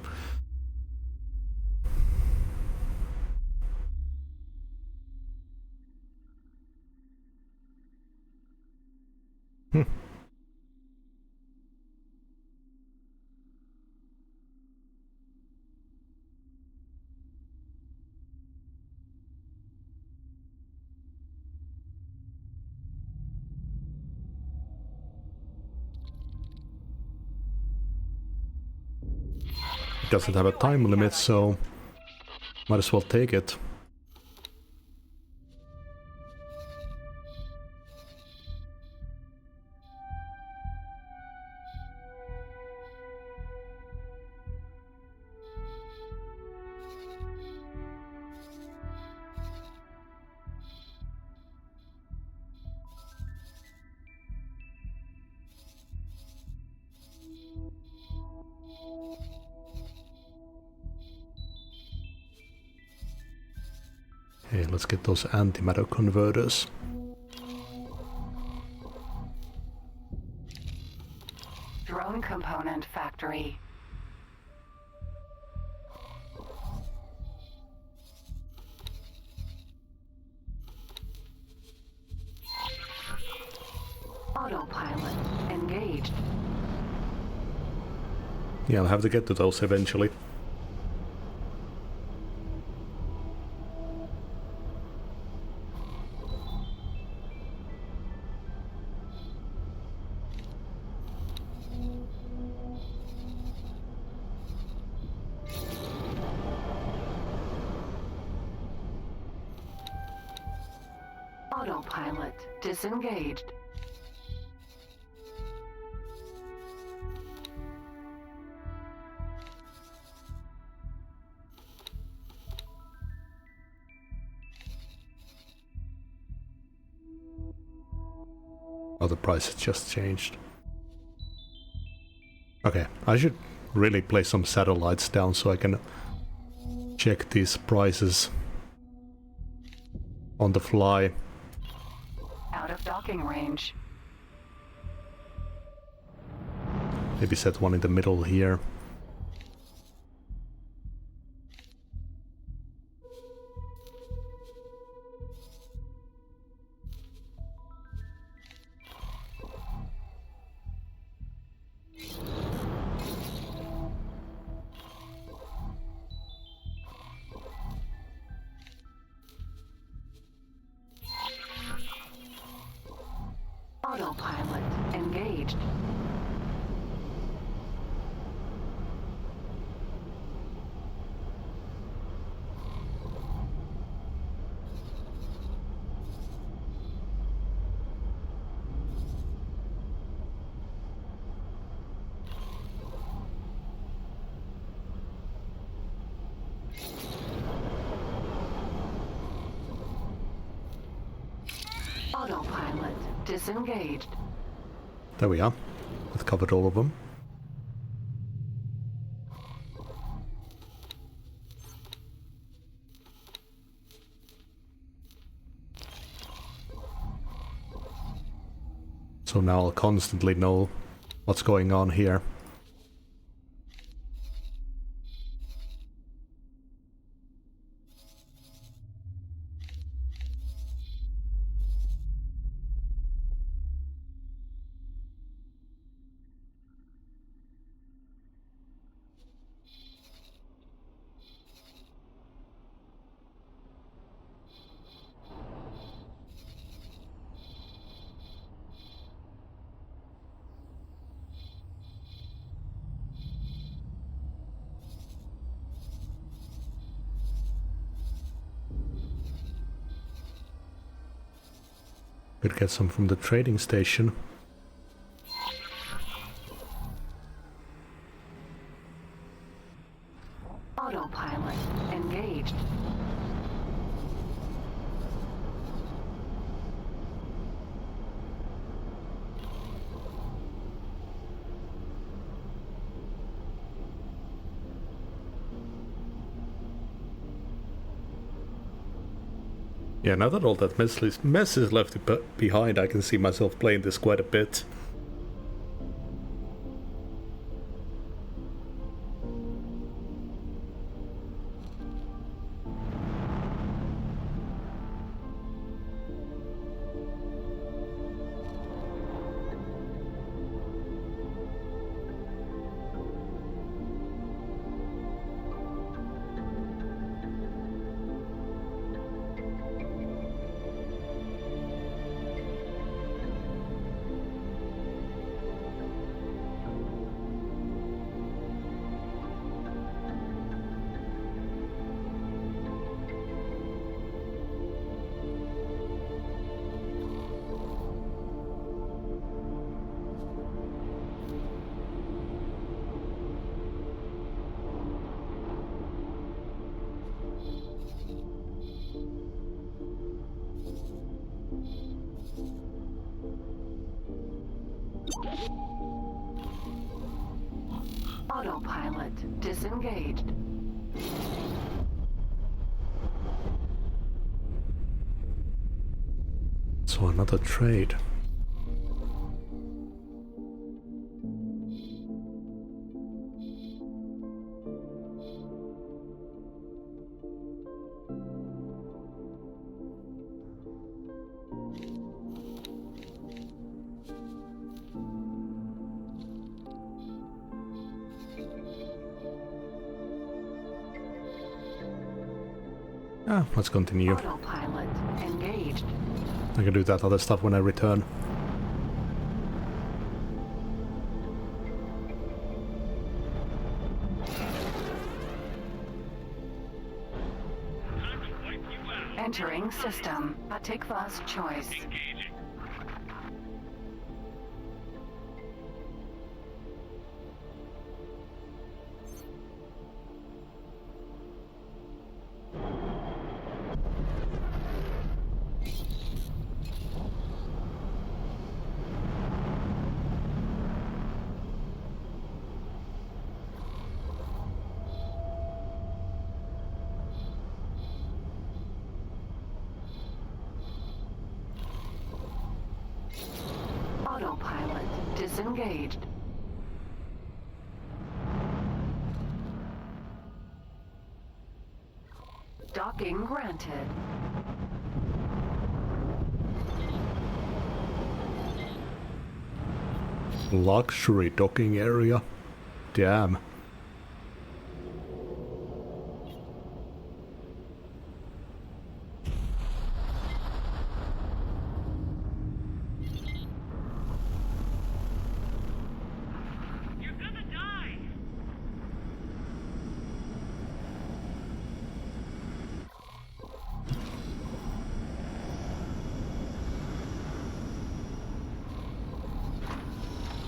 It doesn't have a time limit, so might as well take it. Okay, let's get those antimatter converters. Drone component factory. Autopilot engaged. Yeah, I'll have to get to those eventually. Autopilot disengaged. Oh, the price has just changed. Okay, I should really place some satellites down so I can check these prices on the fly. Out of docking range. Maybe set one in the middle here. Autopilot engaged. Autopilot disengaged. There we are. I've covered all of them. So now I'll constantly know what's going on here. Could get some from the trading station. Autopilot engaged. Yeah, now that all that mess is left behind, I can see myself playing this quite a bit. Autopilot disengaged. So another trade. Let's continue. Autopilot engaged. I can do that other stuff when I return. Entering system. Atikva's choice. Autopilot disengaged. Docking granted. Luxury docking area. Damn.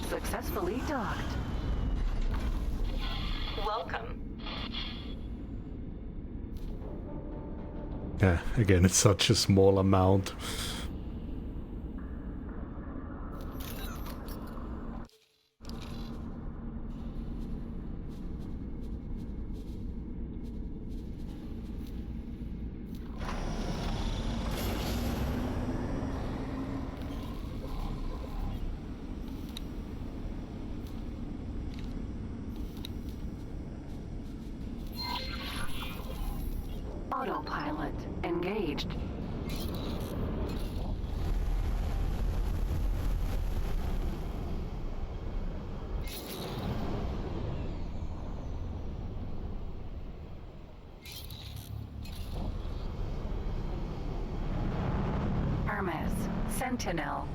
Successfully docked. Welcome. Yeah, again, it's such a small amount. disengaged. Hermes, Sentinel.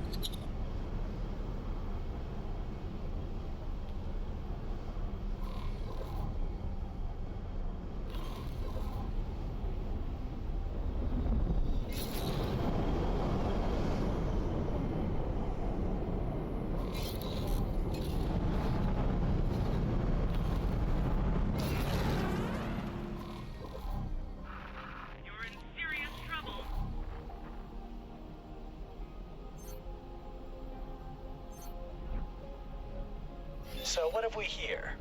So what have we here?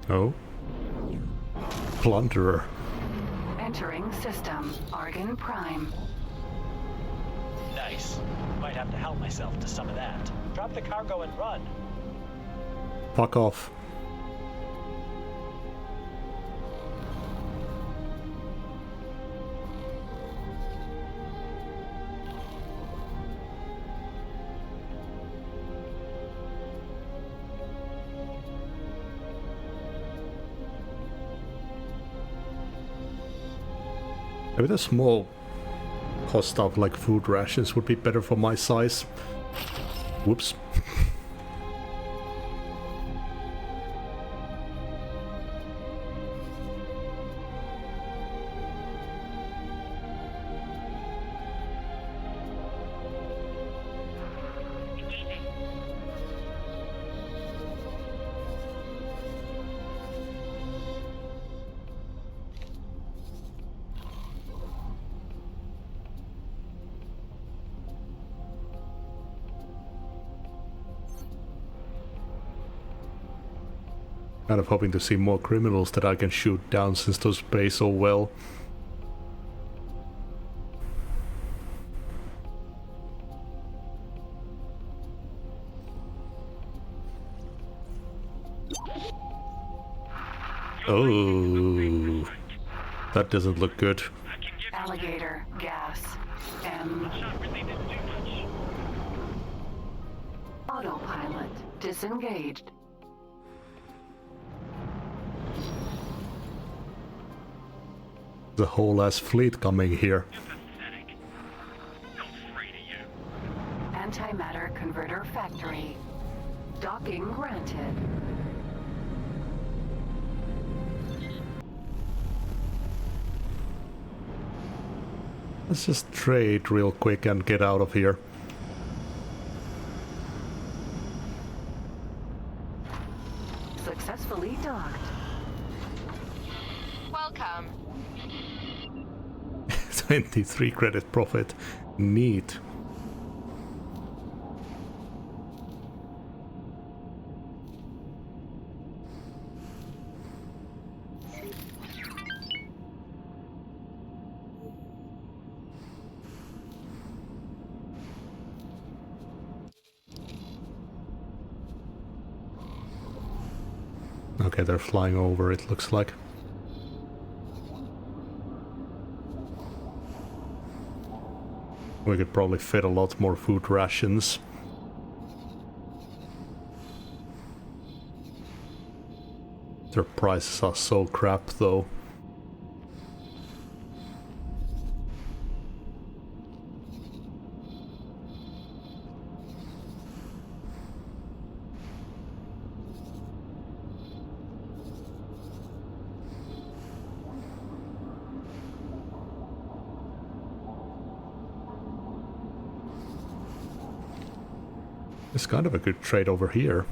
Oh? Plunderer. Entering system. Argon Prime. Nice. Might have to help myself to some of that. Drop the cargo and run. Fuck off. Maybe the small cost stuff like food rations would be better for my size. Whoops. Kind of hoping to see more criminals that I can shoot down since those pay so well. Oh, that doesn't look good. Alligator, gas, M. Autopilot, disengaged. The whole ass fleet coming here. Antimatter converter factory. Docking granted. Let's just trade real quick and get out of here. Successfully docked. Welcome. 23 credit profit. Neat. Okay, they're flying over, it looks like. We could probably fit a lot more food rations. Their prices are so crap though. It's kind of a good trade over here.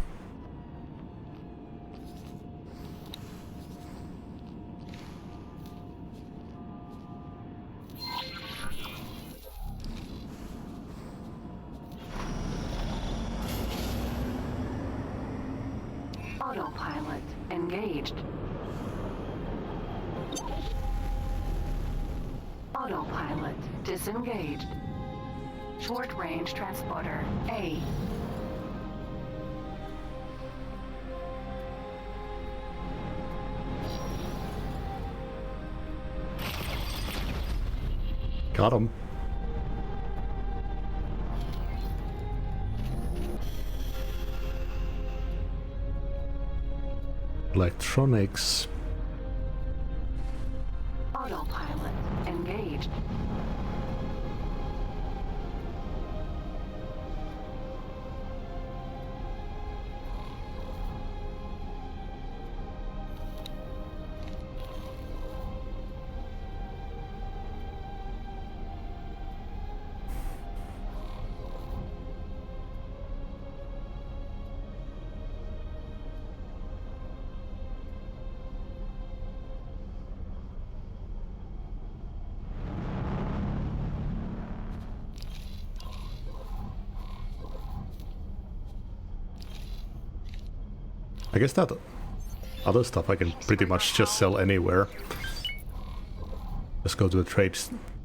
Autopilot engaged. Autopilot disengaged. Short-range transporter A. Got him. Electronics. Autopilot engaged. I guess that other stuff I can pretty much just sell anywhere. Let's go to the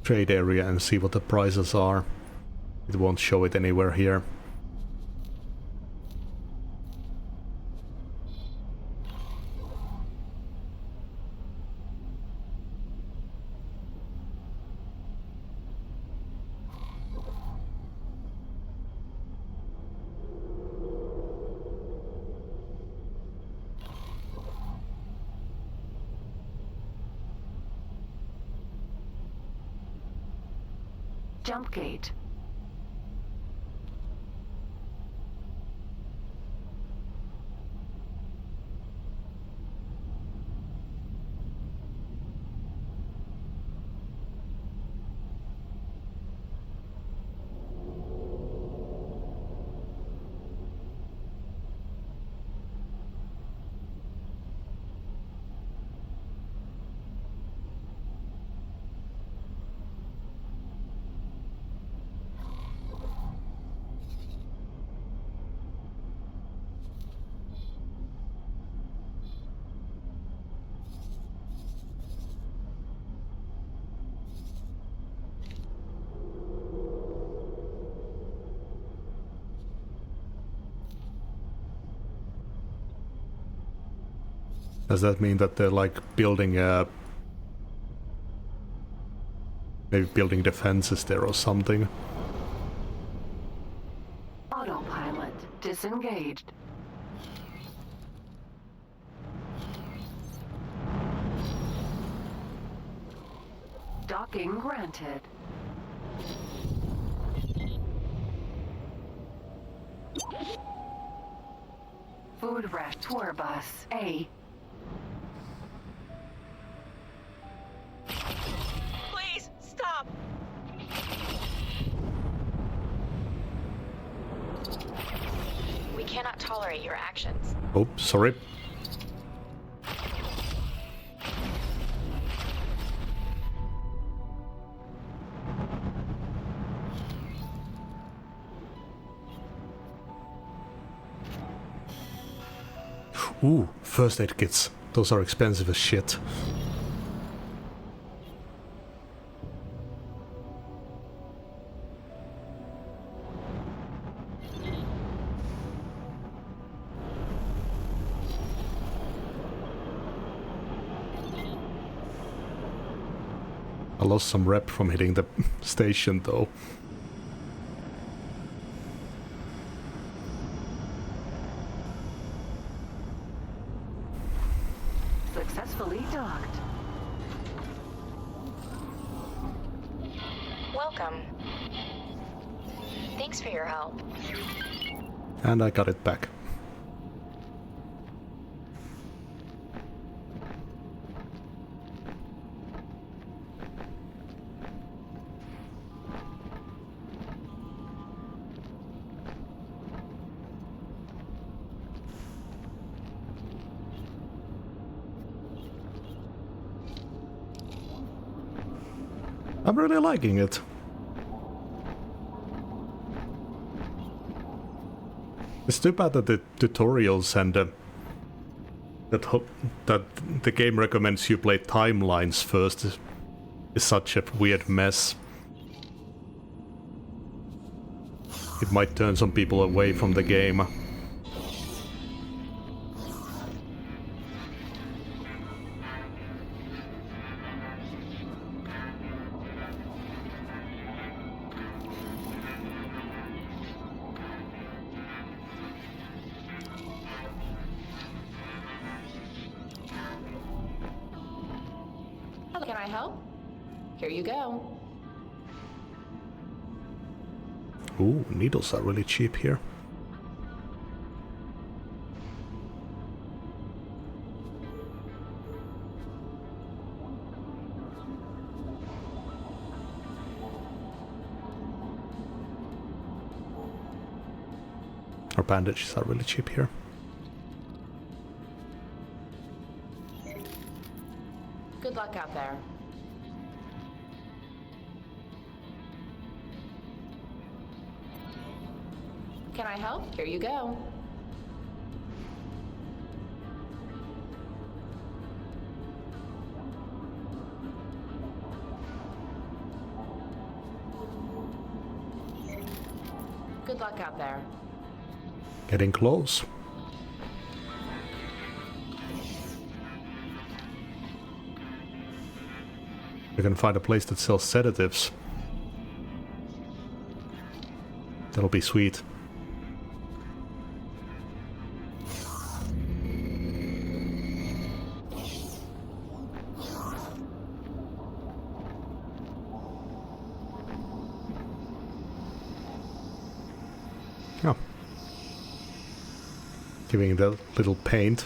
trade area and see what the prices are. It won't show it anywhere here. Jump gate. Does that mean that they're like building maybe building defenses there or something? Autopilot disengaged. Docking granted. Food rush tour bus A. Please, stop! We cannot tolerate your actions. Oh, sorry. Ooh, first aid kits. Those are expensive as shit. I lost some rep from hitting the station though. Successfully docked. Welcome. Thanks for your help. And I got it back. I'm really liking it. It's too bad that the tutorials and that the game recommends you play timelines first is such a weird mess. It might turn some people away from the game. help? Here you go. Ooh, needles are really cheap here. Our bandages are really cheap here. Good luck out there. Can I help? Here you go. Good luck out there. Getting close. We can find a place that sells sedatives. That'll be sweet. Oh. Giving it a little paint.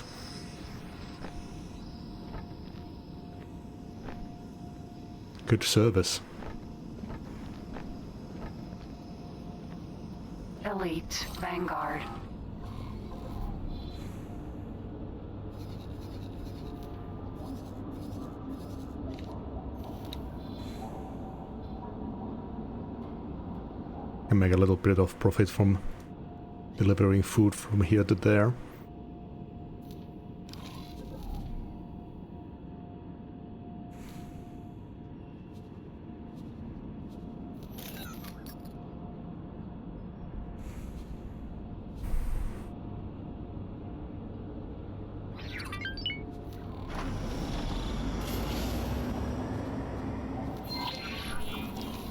Good service. Elite Vanguard. Can make a little bit of profit from delivering food from here to there.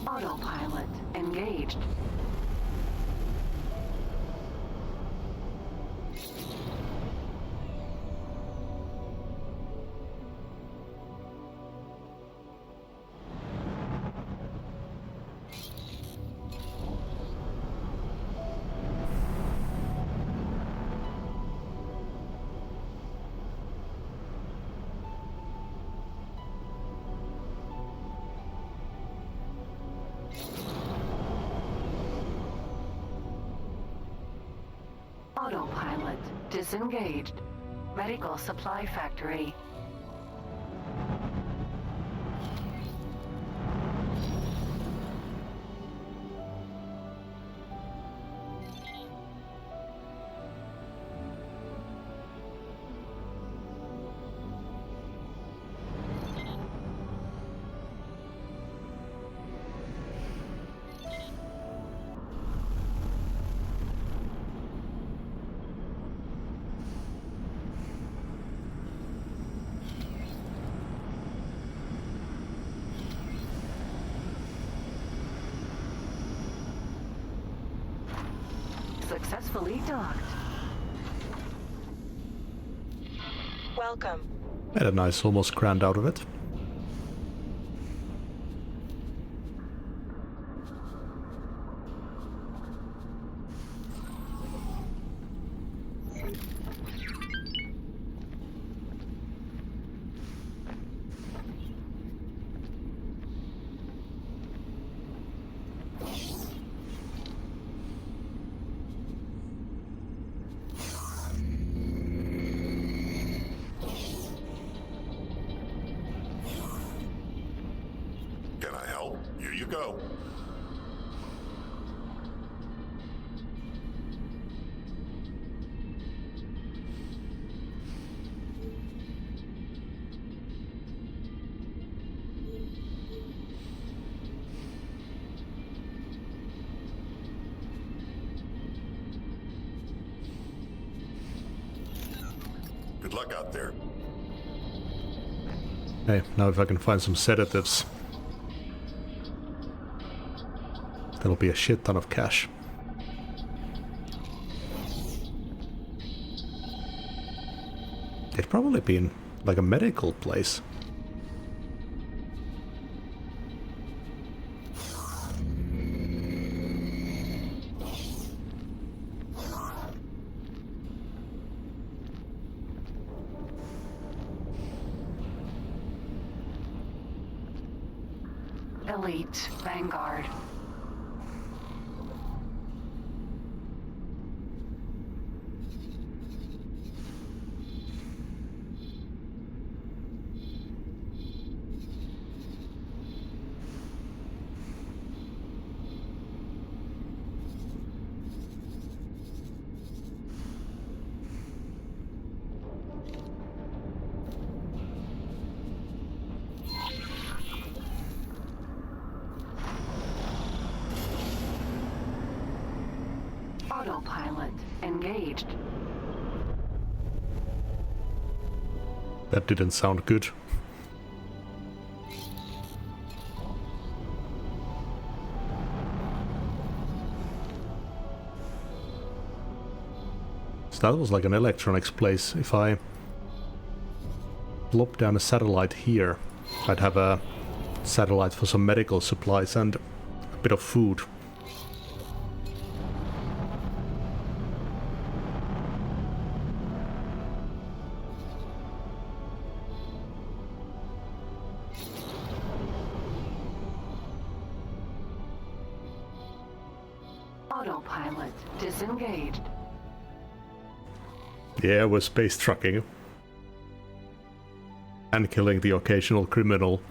Autopilot engaged. Autopilot disengaged. Medical supply factory. Successfully docked. Welcome. Had a nice almost grand out of it. Can I help? Here you go. Good luck out there. Hey, now if I can find some sedatives, that'll be a shit ton of cash. They've probably been like a medical place. Elite Vanguard. Autopilot engaged. That didn't sound good. So that was like an electronics place. If I plop down a satellite here, I'd have a satellite for some medical supplies and a bit of food. Autopilot disengaged. Yeah, we're space trucking. And killing the occasional criminal.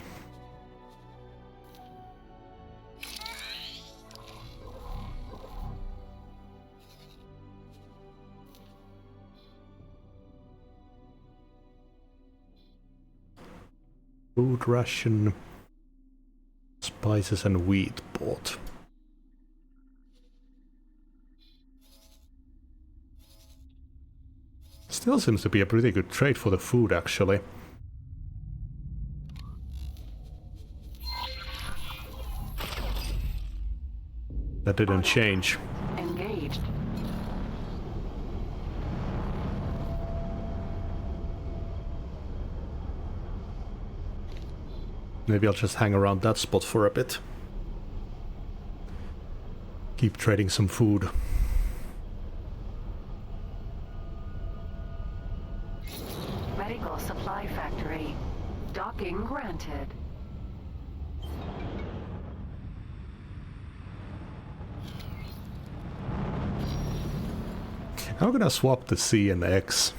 Food ration. Spices and wheat bought. Still seems to be a pretty good trade for the food, actually. That didn't change. Engaged. Maybe I'll just hang around that spot for a bit. Keep trading some food. Medical supply factory. Docking granted. I'm gonna swap the C and X.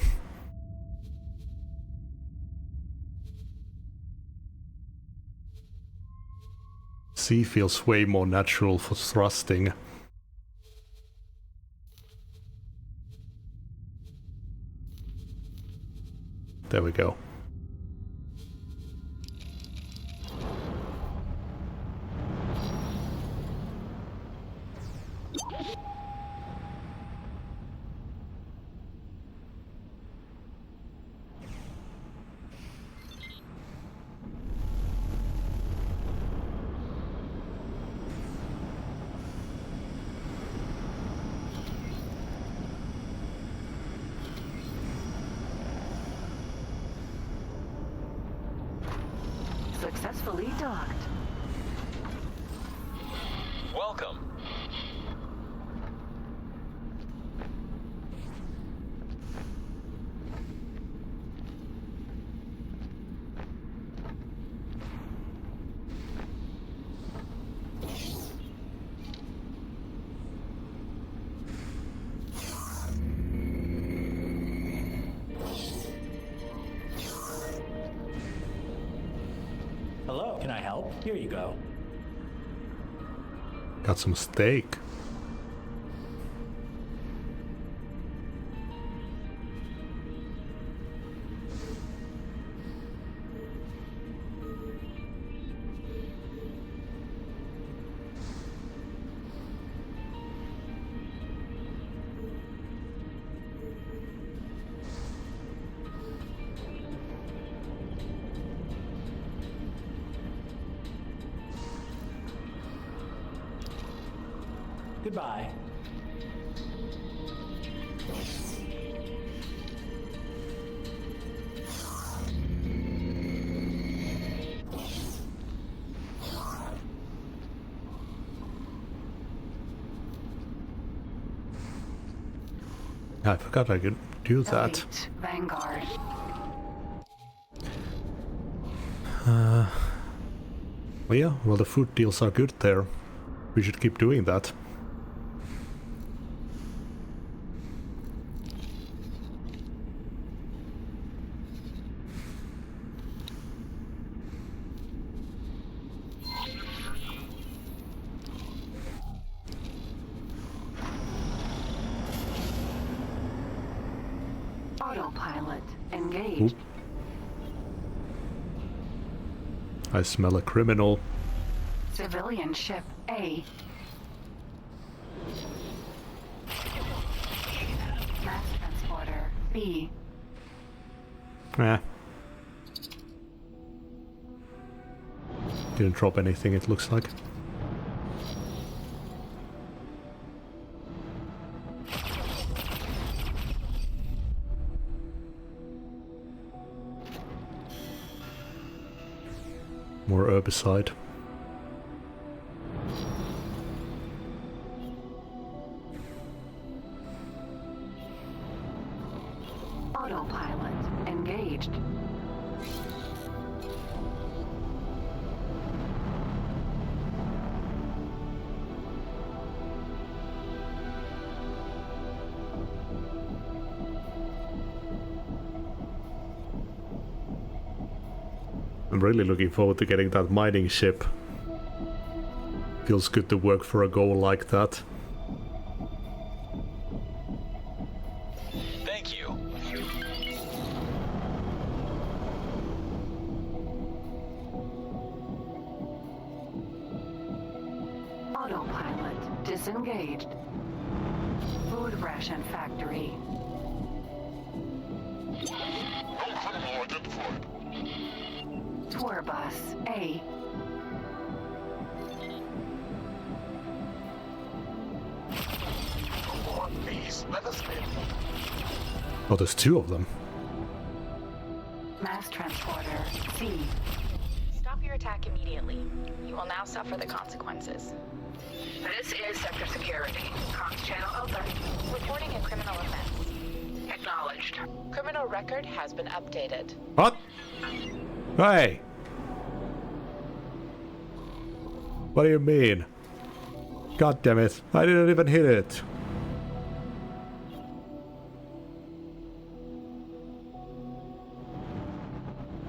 C feels way more natural for thrusting. There we go. Successfully docked. Welcome. Hello, can I help? Here you go. Got some steak. Goodbye. I forgot I could do that. Elite Vanguard. Well, yeah, well, the food deals are good there. We should keep doing that. Autopilot engaged. Oop. I smell a criminal. Civilian ship A. Mass transporter B. Didn't drop anything, it looks like. More herbicide. Autopilot engaged. I'm really looking forward to getting that mining ship. Feels good to work for a goal like that. Thank you. Autopilot disengaged. Food ration factory. No criminal identified. Tour bus A. Come on, please, let us in. Oh, there's two of them. Mass transporter C. Stop your attack immediately. You will now suffer the consequences. This is Sector Security. Comms channel open. Reporting a criminal offense. Acknowledged. Criminal record has been updated. What? Hey! What do you mean? God damn it, I didn't even hit it.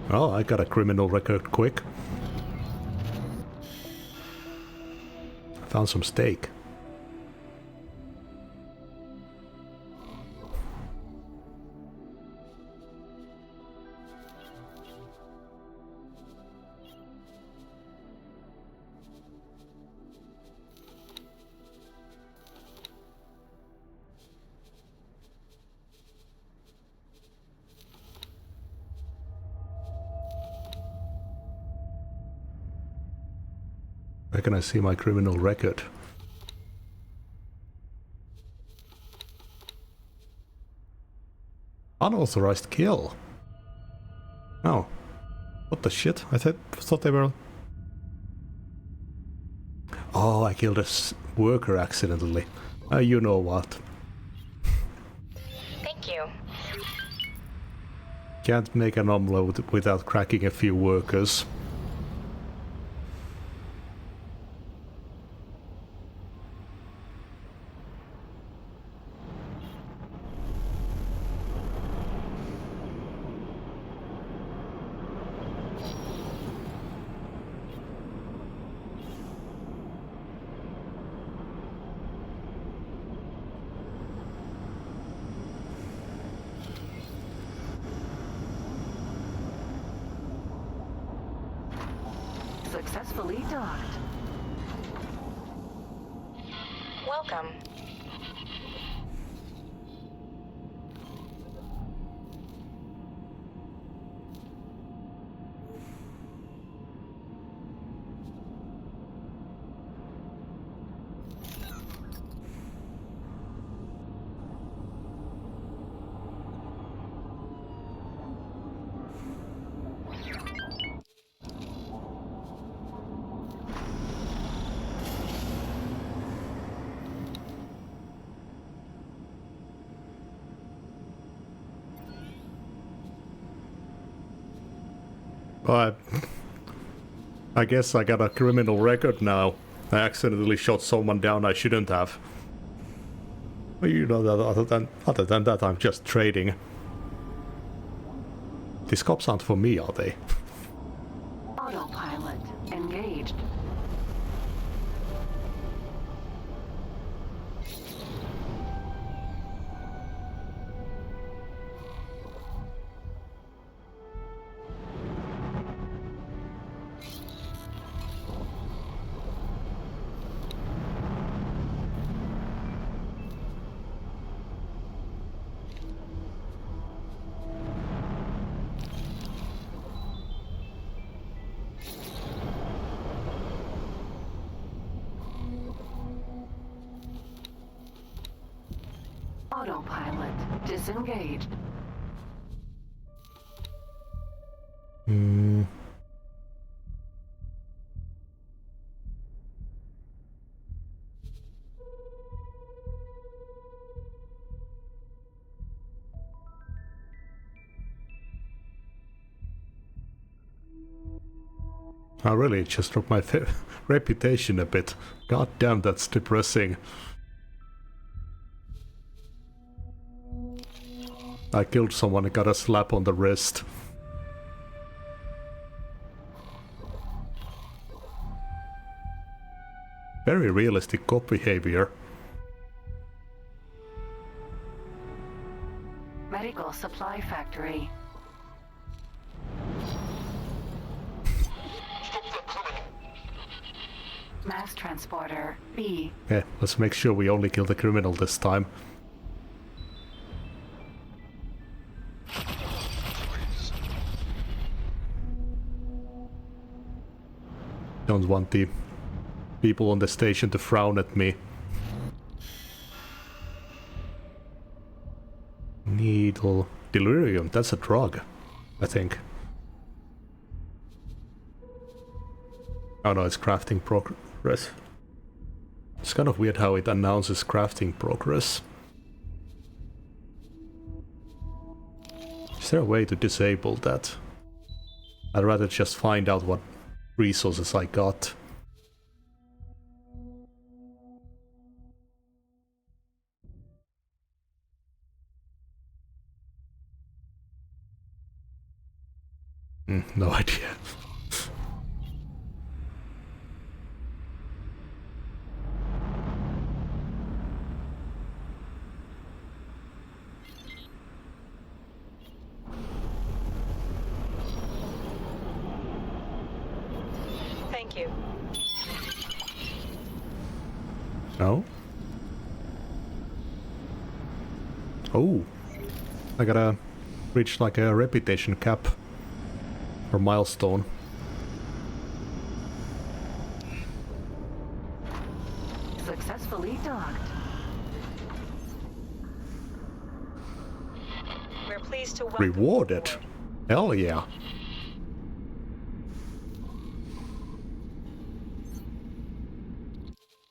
Oh, I got a criminal record quick. Found some steak. Where can I see my criminal record? Unauthorized kill. Oh. What the shit? I thought they were... Oh, I killed a worker accidentally. You know what. Thank you. Can't make an omelette without cracking a few workers. Successfully docked. Welcome. But I guess I got a criminal record now. I accidentally shot someone down I shouldn't have. But you know that other than that, I'm just trading. These cops aren't for me, are they? Autopilot engaged. Autopilot disengaged. Oh really, it just dropped my reputation a bit. God damn, that's depressing. I killed someone and got a slap on the wrist. Very realistic cop behavior. Medical supply factory. Mass transporter B. Yeah, let's make sure we only kill the criminal this time. Don't want the people on the station to frown at me. Needle. Delirium, that's a drug, I think. Oh no, it's crafting progress. It's kind of weird how it announces crafting progress. Is there a way to disable that? I'd rather just find out what resources I got. No idea. Thank you. No? Oh. I gotta reach like a reputation cap. Or milestone. Successfully docked. We're pleased to welcome Rewarded? Hell yeah.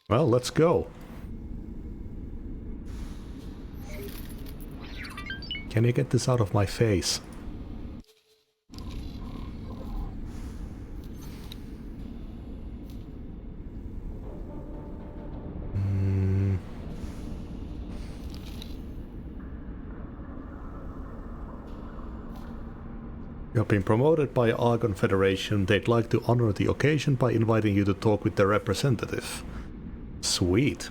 Well, let's go. Can you get this out of my face? You've been promoted by Argon Federation. They'd like to honor the occasion by inviting you to talk with their representative. Sweet.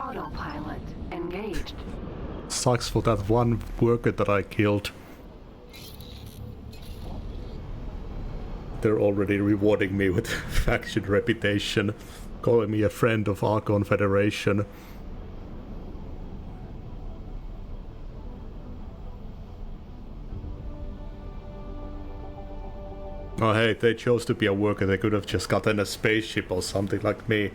Autopilot engaged. Sucks for that one worker that I killed. They're already rewarding me with faction reputation, calling me a friend of Argon Federation. Oh hey, they chose to be a worker, they could have just gotten a spaceship or something like me.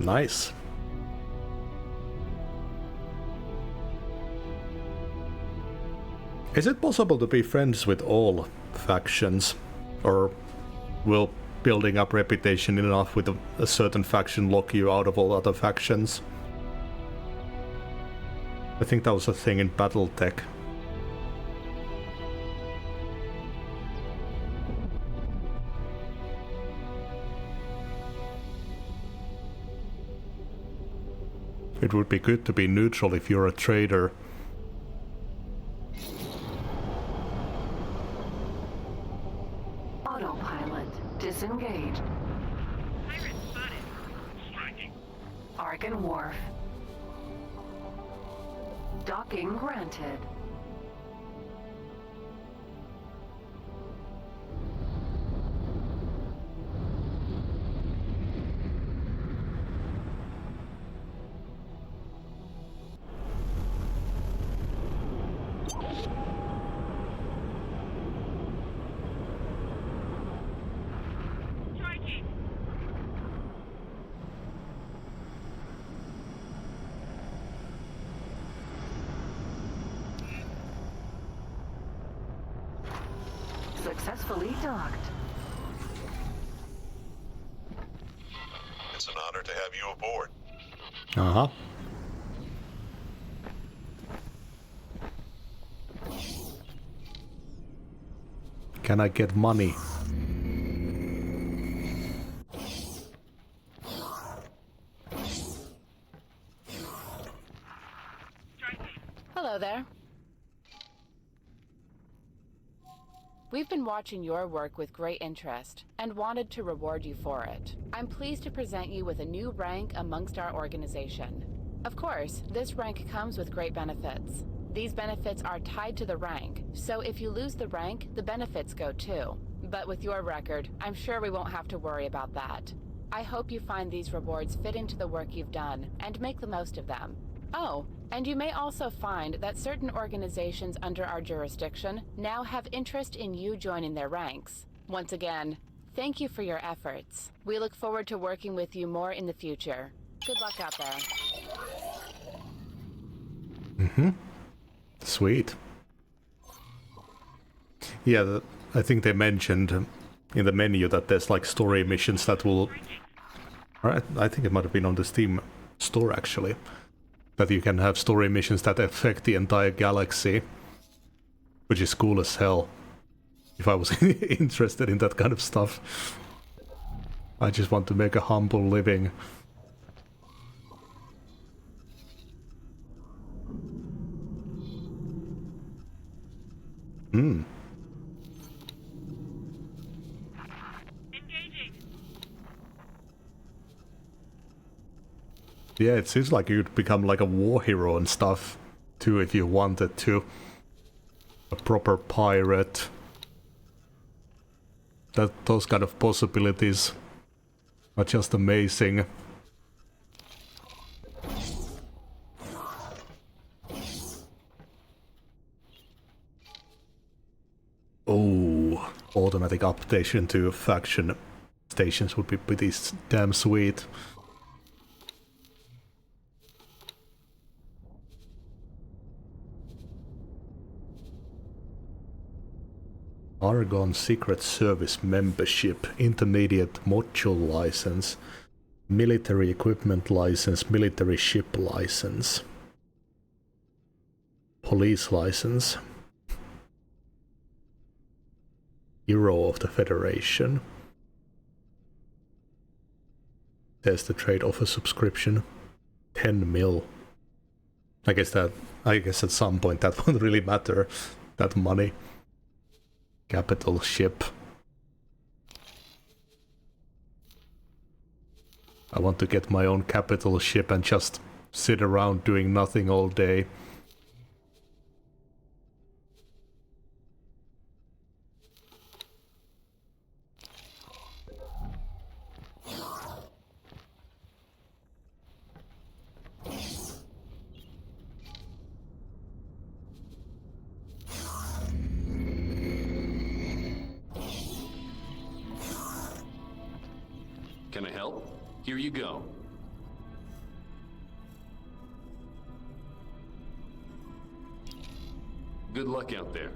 Nice. Is it possible to be friends with all factions? Or will building up reputation enough with a certain faction lock you out of all other factions? I think that was a thing in BattleTech. It would be good to be neutral if you're a trader. Autopilot disengaged. Pirate spotted. Striking. Argon Wharf. Docking granted. Striking. Successfully docked. It's an honor to have you aboard. Uh-huh. Can I get money? Hello there. We've been watching your work with great interest and wanted to reward you for it. I'm pleased to present you with a new rank amongst our organization. Of course, this rank comes with great benefits. These benefits are tied to the rank, so if you lose the rank, the benefits go too. But with your record, I'm sure we won't have to worry about that. I hope you find these rewards fit into the work you've done and make the most of them. Oh, and you may also find that certain organizations under our jurisdiction now have interest in you joining their ranks. Once again, thank you for your efforts. We look forward to working with you more in the future. Good luck out there. Mm-hmm. Sweet. Yeah, I think they mentioned in the menu that there's like story missions that will... I think it might have been on the Steam store actually. That you can have story missions that affect the entire galaxy. Which is cool as hell. If I was interested in that kind of stuff. I just want to make a humble living. Hmm. Yeah, it seems like you'd become like a war hero and stuff, too, if you wanted to. A proper pirate. Those kind of possibilities are just amazing. Oh, automatic updation to faction stations would be pretty damn sweet. Argon Secret Service membership, intermediate module license, military equipment license, military ship license, police license, Hero of the Federation. There's the trade offer subscription, 10 mil. I guess at some point that won't really matter, that money. Capital ship. I want to get my own capital ship and just sit around doing nothing all day. Can I help? Here you go. Good luck out there.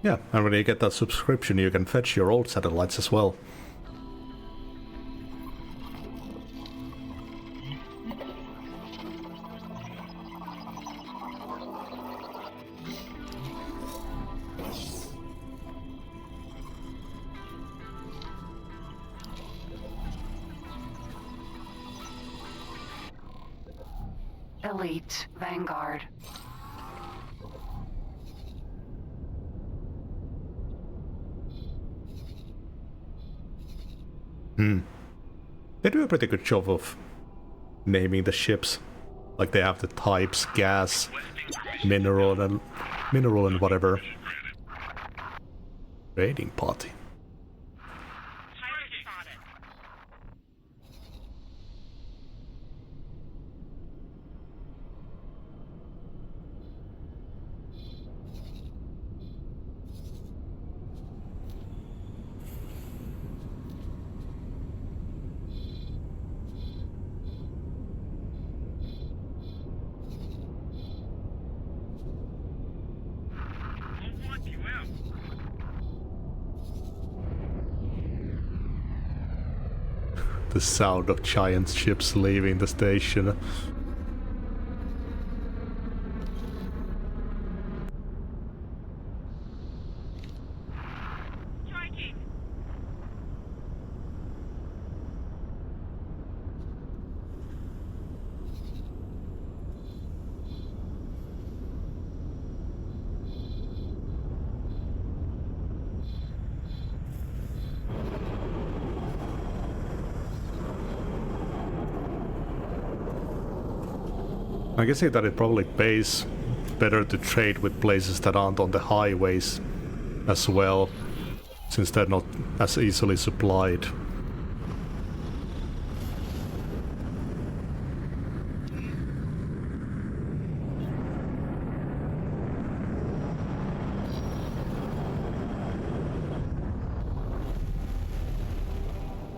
Yeah, and when you get that subscription, you can fetch your old satellites as well. Elite Vanguard. They do a pretty good job of naming the ships. Like they have the types, gas, mineral and whatever. Raiding party. The sound of giant ships leaving the station. I can see that it probably pays better to trade with places that aren't on the highways as well, since they're not as easily supplied.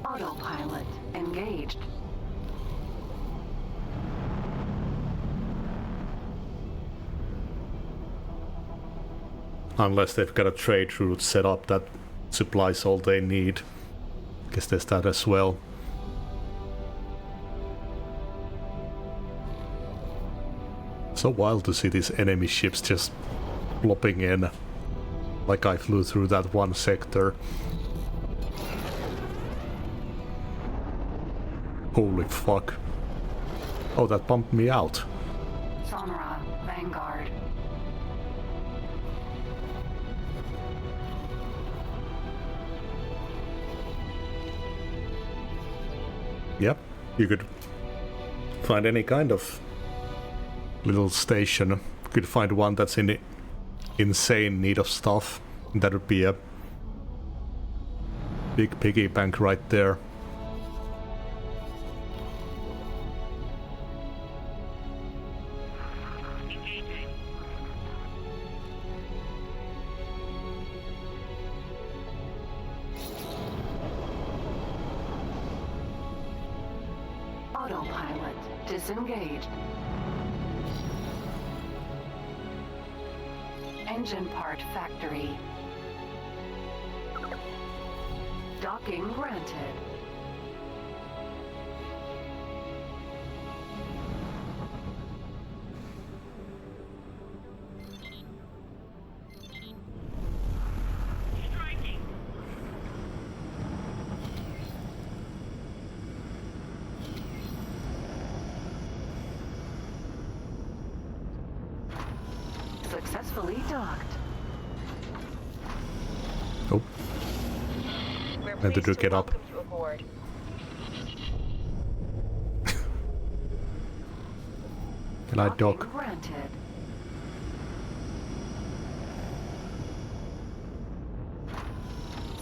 Autopilot engaged. Unless they've got a trade route set up that supplies all they need. Guess there's that as well. So wild to see these enemy ships just plopping in. Like I flew through that one sector. Holy fuck. Oh, that bumped me out. Sonra Vanguard. Yep, you could find any kind of little station. You could find one that's in insane need of stuff. That would be a big piggy bank right there. Autopilot disengaged. Engine part factory. Docking granted. Successfully docked. Oh. And did you get up? Can I dock? Granted.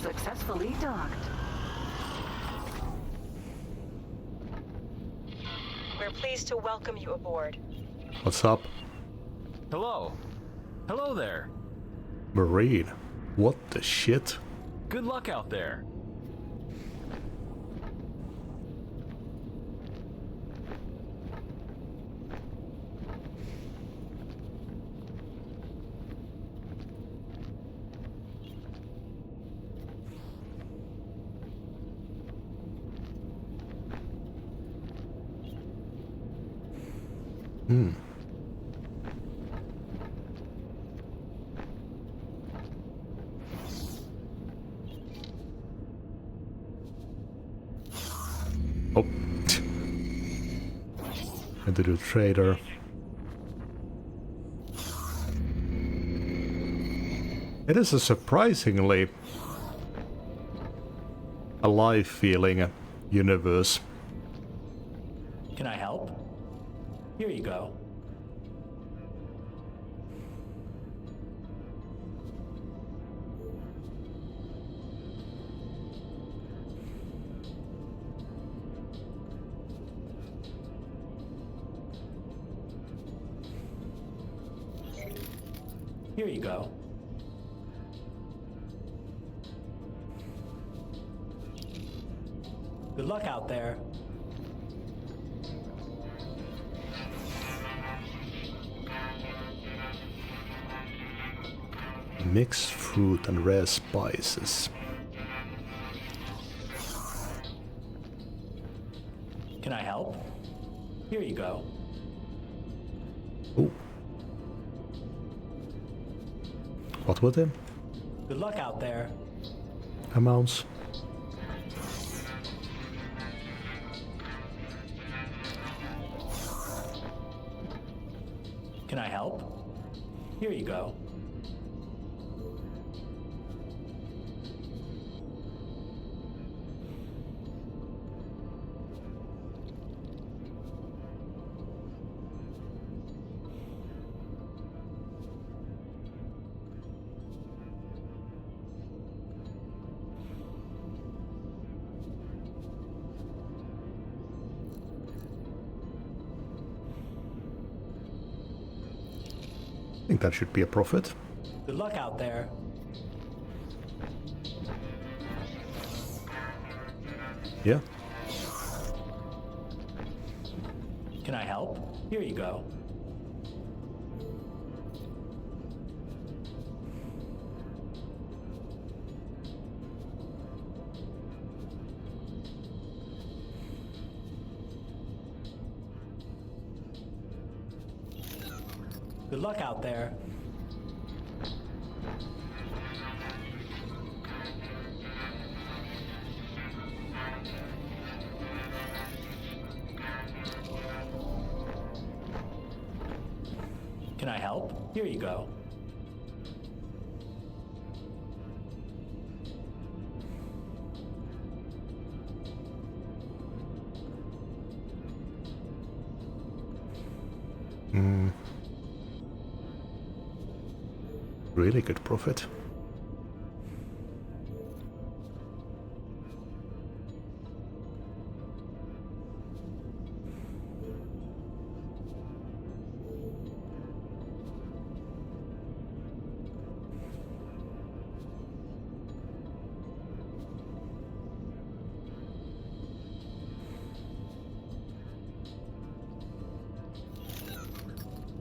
Successfully docked. We're pleased to welcome you aboard. What's up? Hello. Hello there. Marine. What the shit? Good luck out there. Hmm. Oh. Into the trader. It is a surprisingly alive feeling universe. Can I help? Here you go. Here you go. Good luck out there. Mixed fruit and rare spices. Can I help? Here you go. Oh. What with him? Good luck out there. Amounts. Can I help? Here you go. I think that should be a profit. Good luck out there. Yeah. Can I help? Here you go. Good luck out there. Can I help? Here you go. Hmm. Really good profit.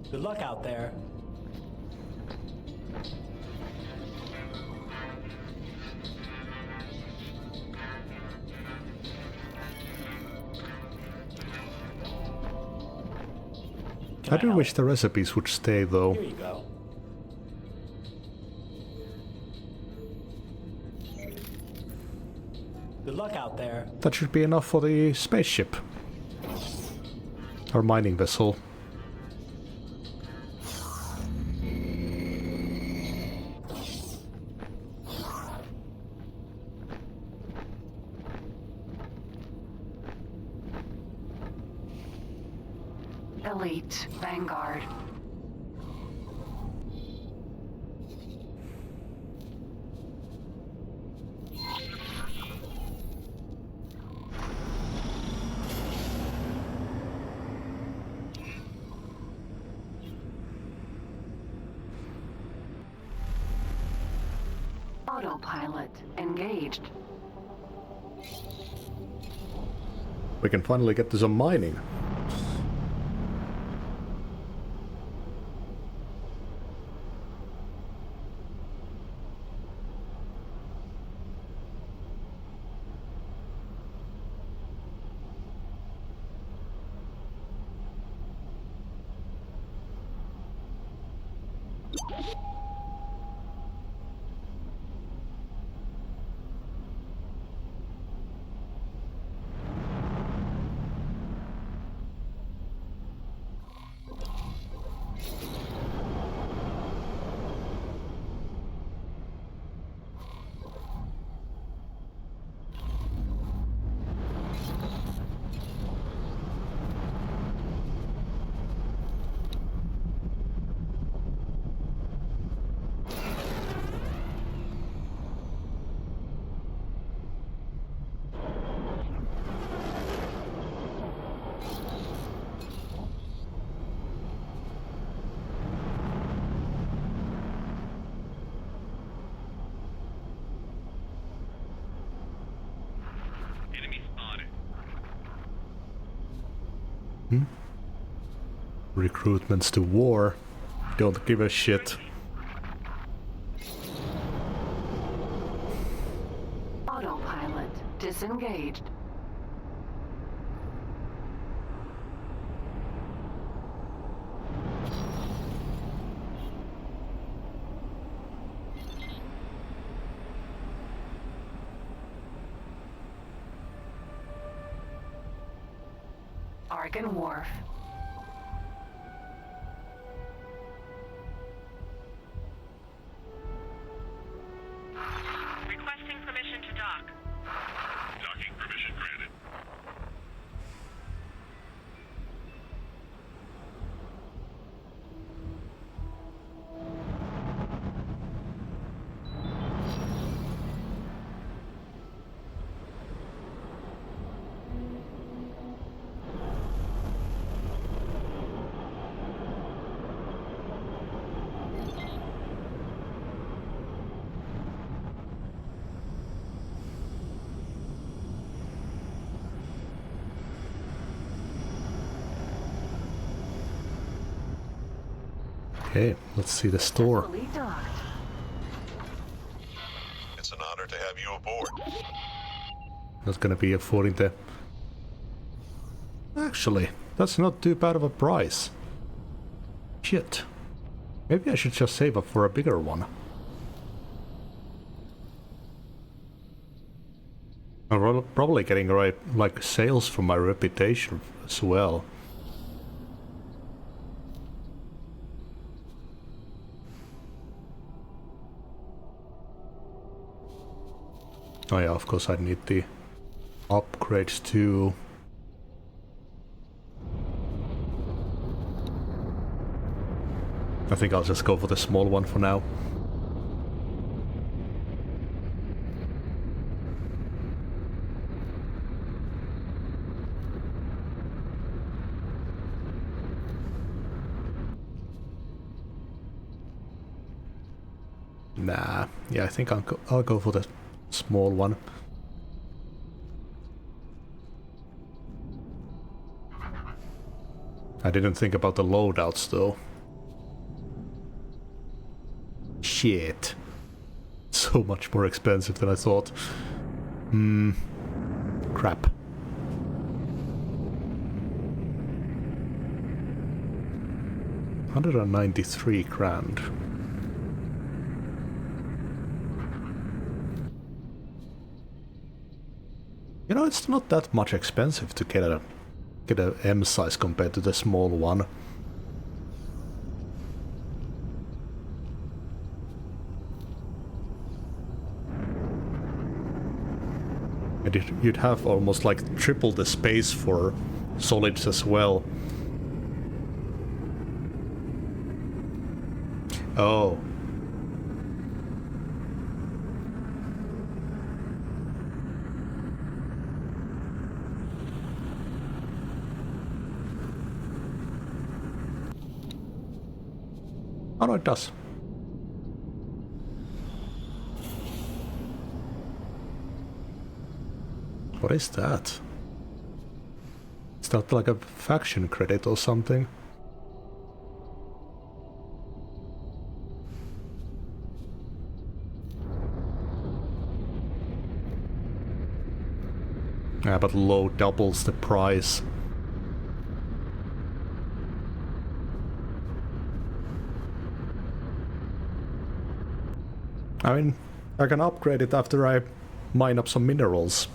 Good luck out there. I do wish the recipes would stay though. Here you go. Good luck out there. That should be enough for the spaceship. Or mining vessel. Elite Vanguard. Autopilot engaged. We can finally get to some mining. Recruitments to war. Don't give a shit. Autopilot disengaged. Argon Wharf. Requesting permission to dock. Docking permission granted. Okay, let's see the store. It's an honor to have you aboard. That's gonna be affording the... Actually, that's not too bad of a price. Shit. Maybe I should just save up for a bigger one. I'm probably getting right, like, sales from my reputation as well. Oh yeah, of course I need the upgrades too. I think I'll just go for the small one for now. Nah, yeah, I think I'll go for the small one. I didn't think about the loadouts though. Shit. So much more expensive than I thought. Crap. $193 grand. You know, it's not that much expensive to get a M size compared to the small one. And you'd have almost like triple the space for solids as well. Oh. Oh no, it does. What is that? Is that like a faction credit or something? Yeah, but low doubles the price. I mean, I can upgrade it after I mine up some minerals.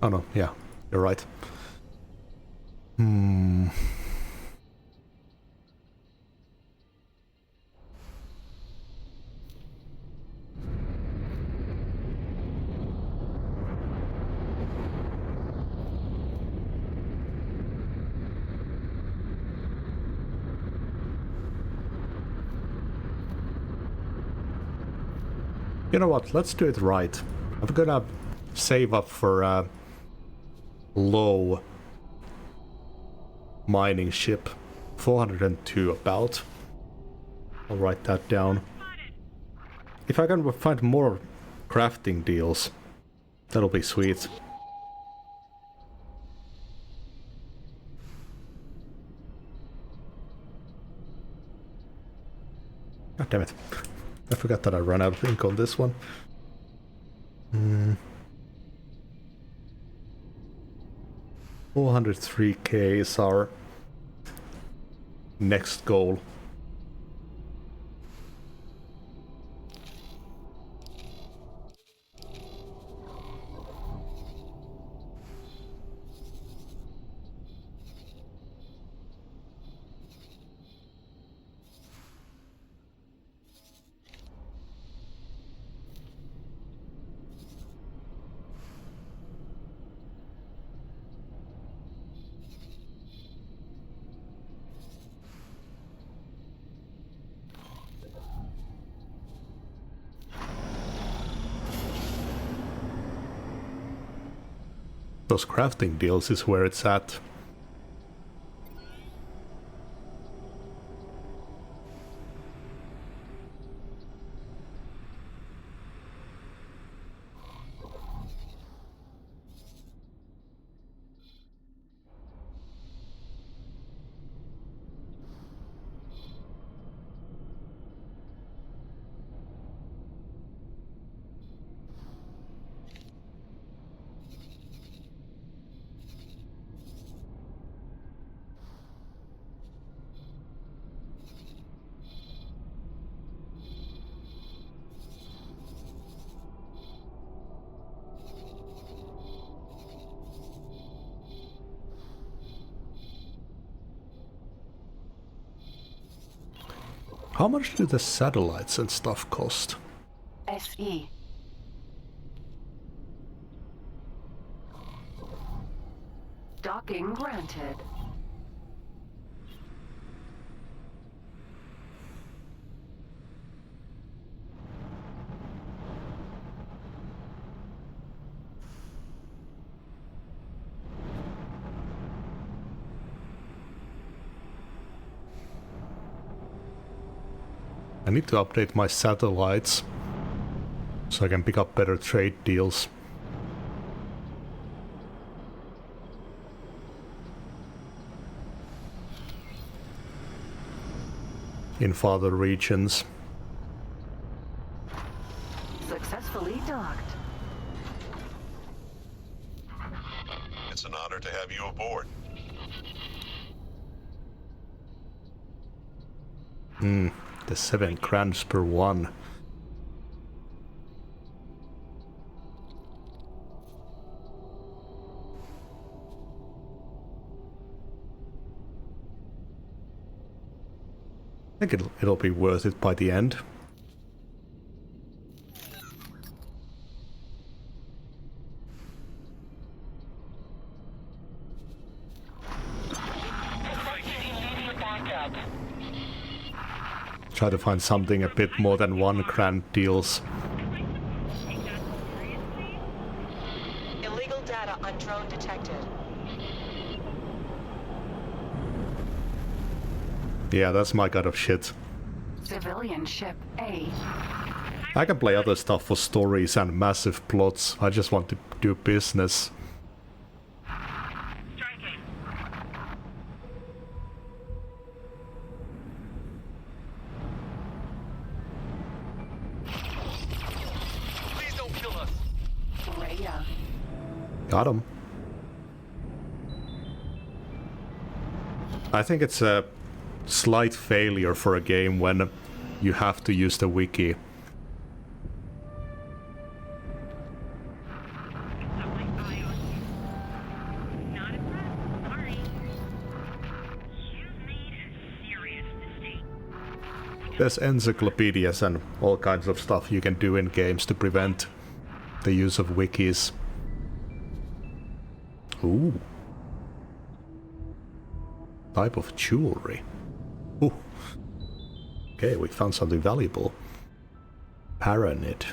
Oh no, yeah, you're right. You know what, let's do it right. I'm gonna save up for low mining ship. 402 about. I'll write that down. If I can find more crafting deals, that'll be sweet. God damn it. I forgot that I ran out of ink on this one. 403k is our next goal. Those crafting deals is where it's at. How much do the satellites and stuff cost? SE. Docking granted. I need to update my satellites so I can pick up better trade deals. In farther regions. Successfully docked. It's an honor to have you aboard. The 7 crowns per one. I think it'll be worth it by the end. Try to find something a bit more than 1 grand deals. Illegal data on drone detected. Yeah, that's my kind of shit. Civilian ship A. I can play other stuff for stories and massive plots. I just want to do business. Got him. I think it's a slight failure for a game when you have to use the wiki. There's encyclopedias and all kinds of stuff you can do in games to prevent the use of wikis. Ooh. Type of jewelry. Ooh. Okay, we found something valuable. Paranid.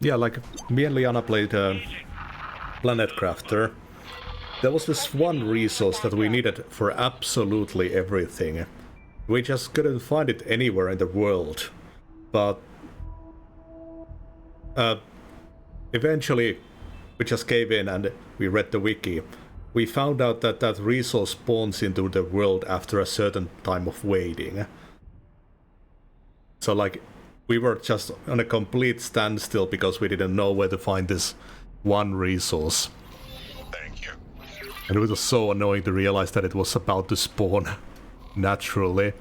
Yeah, like me and Liana played Planet Crafter. There was this one resource that we needed for absolutely everything. We just couldn't find it anywhere in the world. But eventually we just gave in and we read the wiki. We found out that that resource spawns into the world after a certain time of waiting. So like, we were just on a complete standstill because we didn't know where to find this one resource. Thank you. And it was so annoying to realize that it was about to spawn naturally.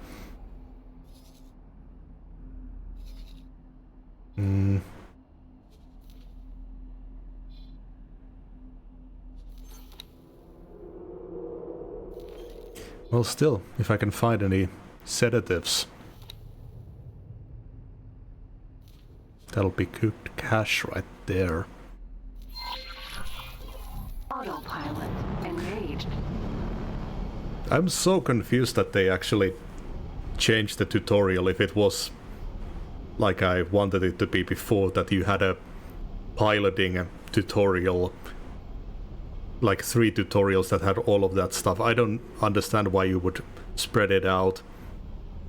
Well, still, if I can find any sedatives, that'll be good cash right there. Autopilot engaged. I'm so confused that they actually changed the tutorial if it was like I wanted it to be before, that you had a piloting tutorial, like 3 tutorials that had all of that stuff. I don't understand why you would spread it out,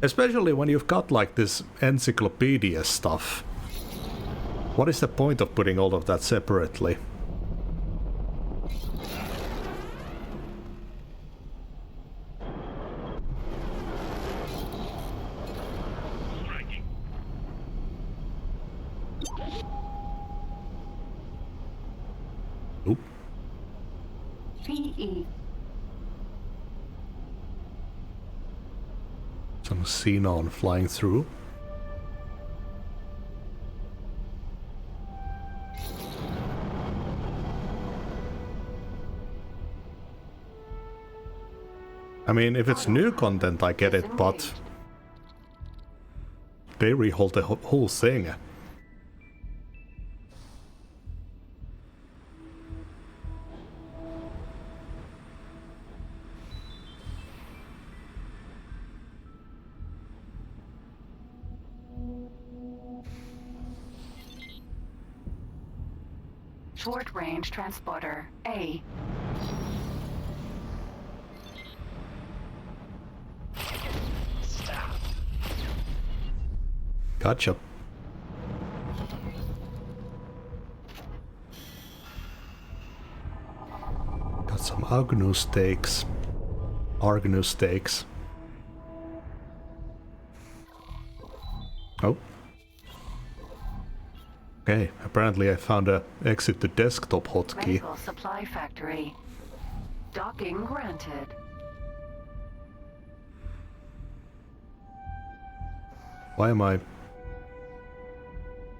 especially when you've got like this encyclopedia stuff. What is the point of putting all of that separately? Oop. PE. Some xenon flying through. I mean, if it's new content, I get it, but they rehold the whole thing. Short-range transporter A. Gotcha. Got some Agnew steaks. Argnew steaks. Oh. Okay, apparently I found a exit to desktop hotkey. Medical supply factory. Docking granted. Why am I...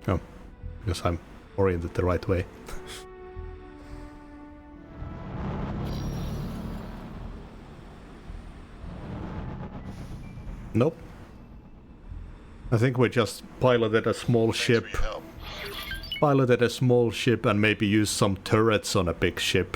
Oh, because I'm oriented the right way. Nope. I think we just piloted a small ship. Piloted a small ship and maybe used some turrets on a big ship.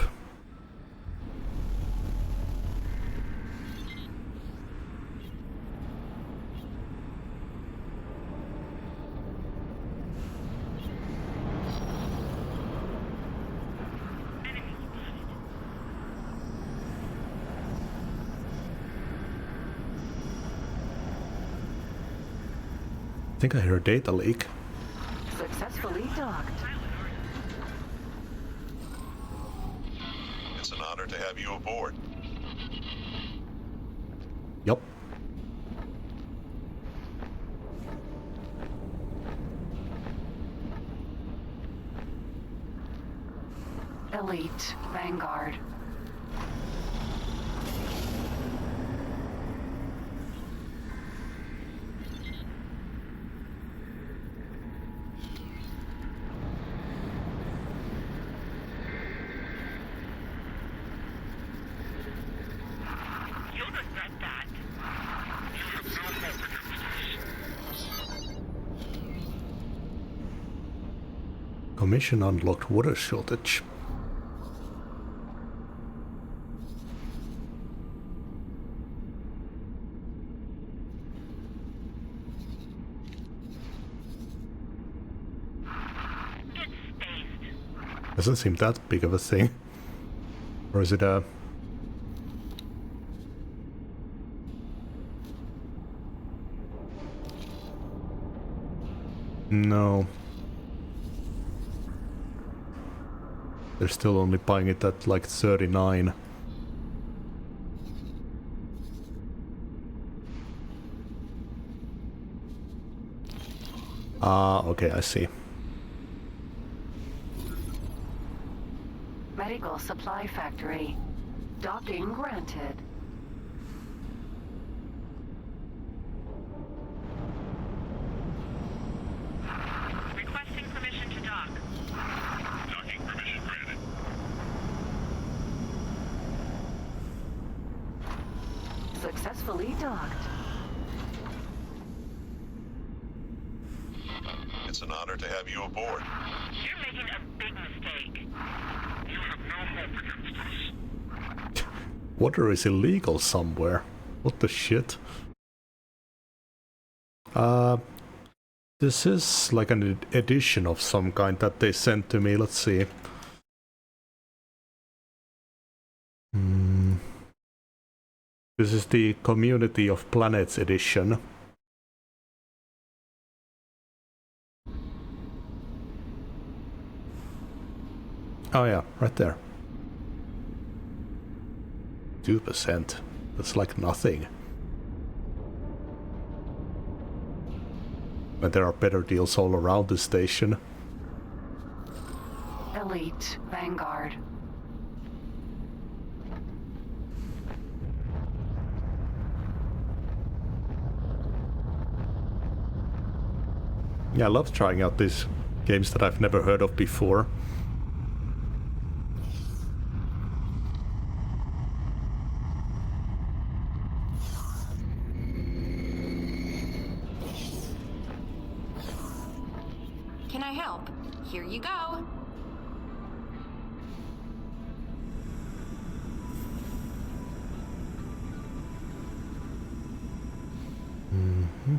I think I hear a data leak. Successfully docked. It's an honor to have you aboard. Yup. Elite Vanguard. Commission unlocked water shortage. Get Doesn't seem that big of a thing. Or is it a... No. They're still only buying it at like 39. Ah, okay, I see. Medical supply factory. Docking granted. Requesting permission to dock. Docking permission granted. Successfully docked. It's an honor to have you aboard. You're making a big mistake. You have no hope against us. Water is illegal somewhere. What the shit? This is like an edition of some kind that they sent to me. Let's see. This is the Community of Planets edition. Oh yeah, right there. 2%. That's like nothing. But there are better deals all around the station. Elite Vanguard. Yeah, I love trying out these games that I've never heard of before. Can I help? Here you go. Mm-hmm.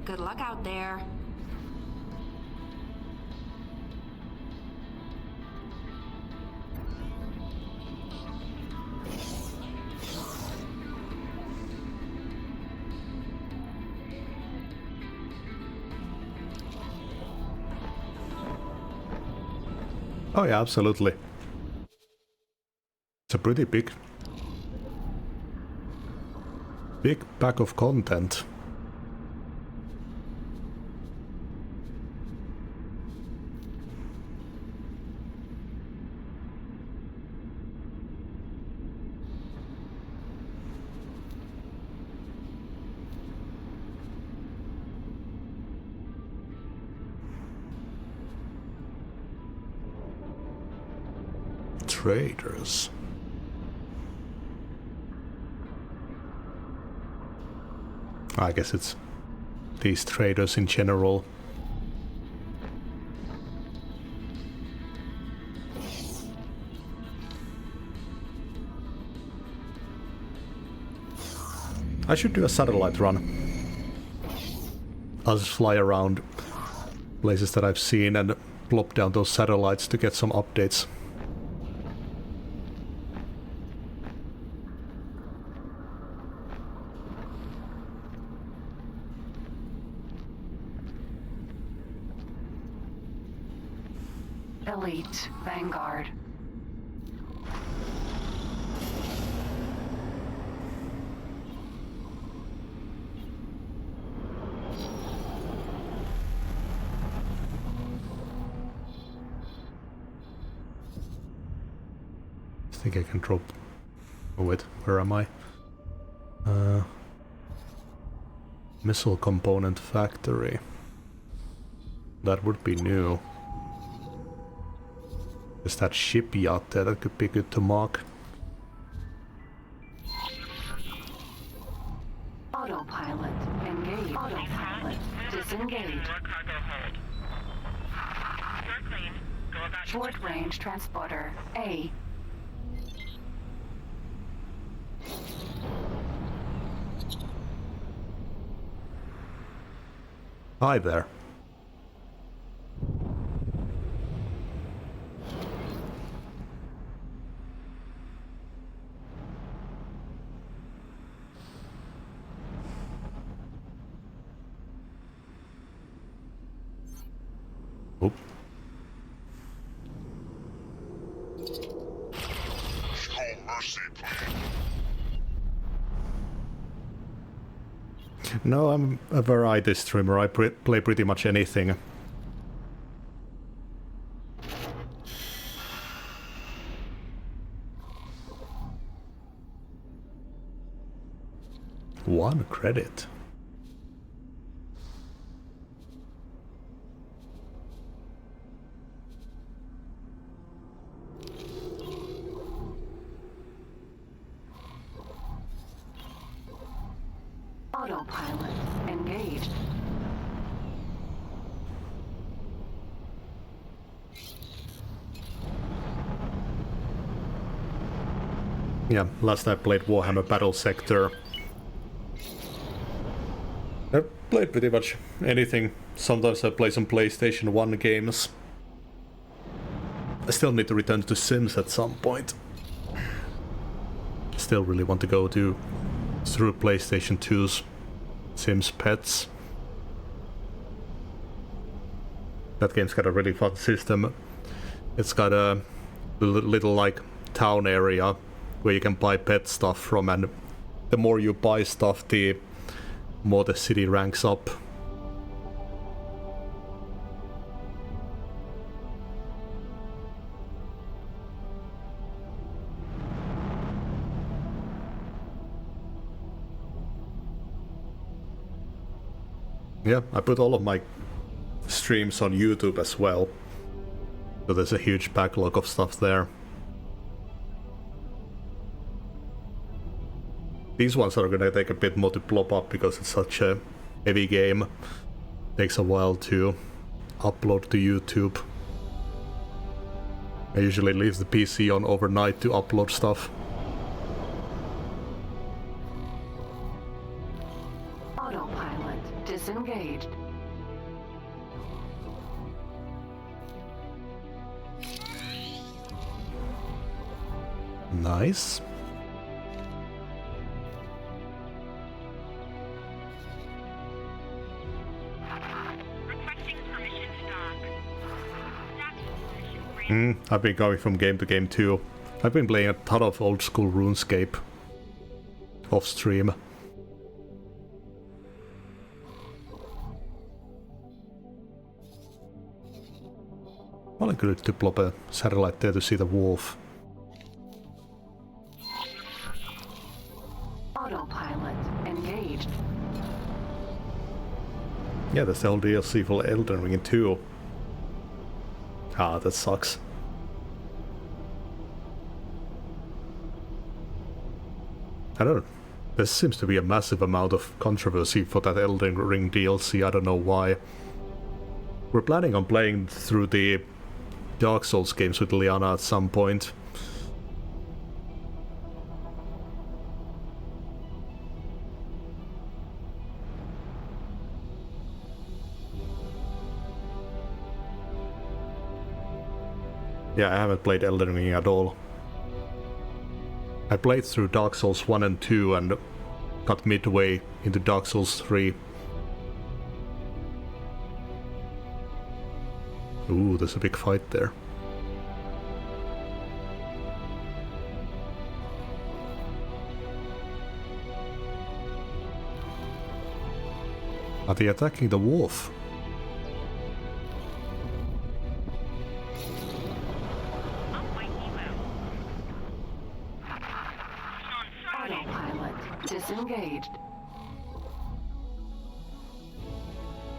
Good luck out there. Oh yeah, absolutely. It's a pretty big pack of content. Traders. I guess it's these traders in general. I should do a satellite run. I'll just fly around places that I've seen and plop down those satellites to get some updates. Elite Vanguard. I think I can drop... Oh wait, where am I? Missile component factory. That would be new. Is that shipyard there? That could be good to mark. Disengage. More cargo hold. You're clean. Go about your Short range transporter A. Hi there. Oop. Show mercy, please. No, I'm a variety streamer. I play pretty much anything. One credit. Autopilot engaged. Yeah, last I played Warhammer Battle Sector. I played pretty much anything. Sometimes I play some PlayStation 1 games. I still need to return to Sims at some point. Still really want to go through PlayStation 2's Sims Pets. That game's got a really fun system. It's got a little like town area where you can buy pet stuff from, and the more you buy stuff, the more the city ranks up. Yeah, I put all of my streams on YouTube as well, so there's a huge backlog of stuff there. These ones are gonna take a bit more to plop up because it's such a heavy game. Takes a while to upload to YouTube. I usually leave the PC on overnight to upload stuff. Autopilot disengaged. Nice. requesting permission to dock. I've been going from game to game too. I've been playing a ton of old school RuneScape off stream. Well, good to plop a satellite there to see the wolf. Autopilot engaged. Yeah, there's the whole DLC for Elden Ring 2. Ah, that sucks. I don't know. There seems to be a massive amount of controversy for that Elden Ring DLC, I don't know why. We're planning on playing through the Dark Souls games with Liana at some point. Yeah, I haven't played Elden Ring at all. I played through Dark Souls 1 and 2 and got midway into Dark Souls 3. Ooh, there's a big fight there. Are they attacking the wolf? Autopilot disengaged.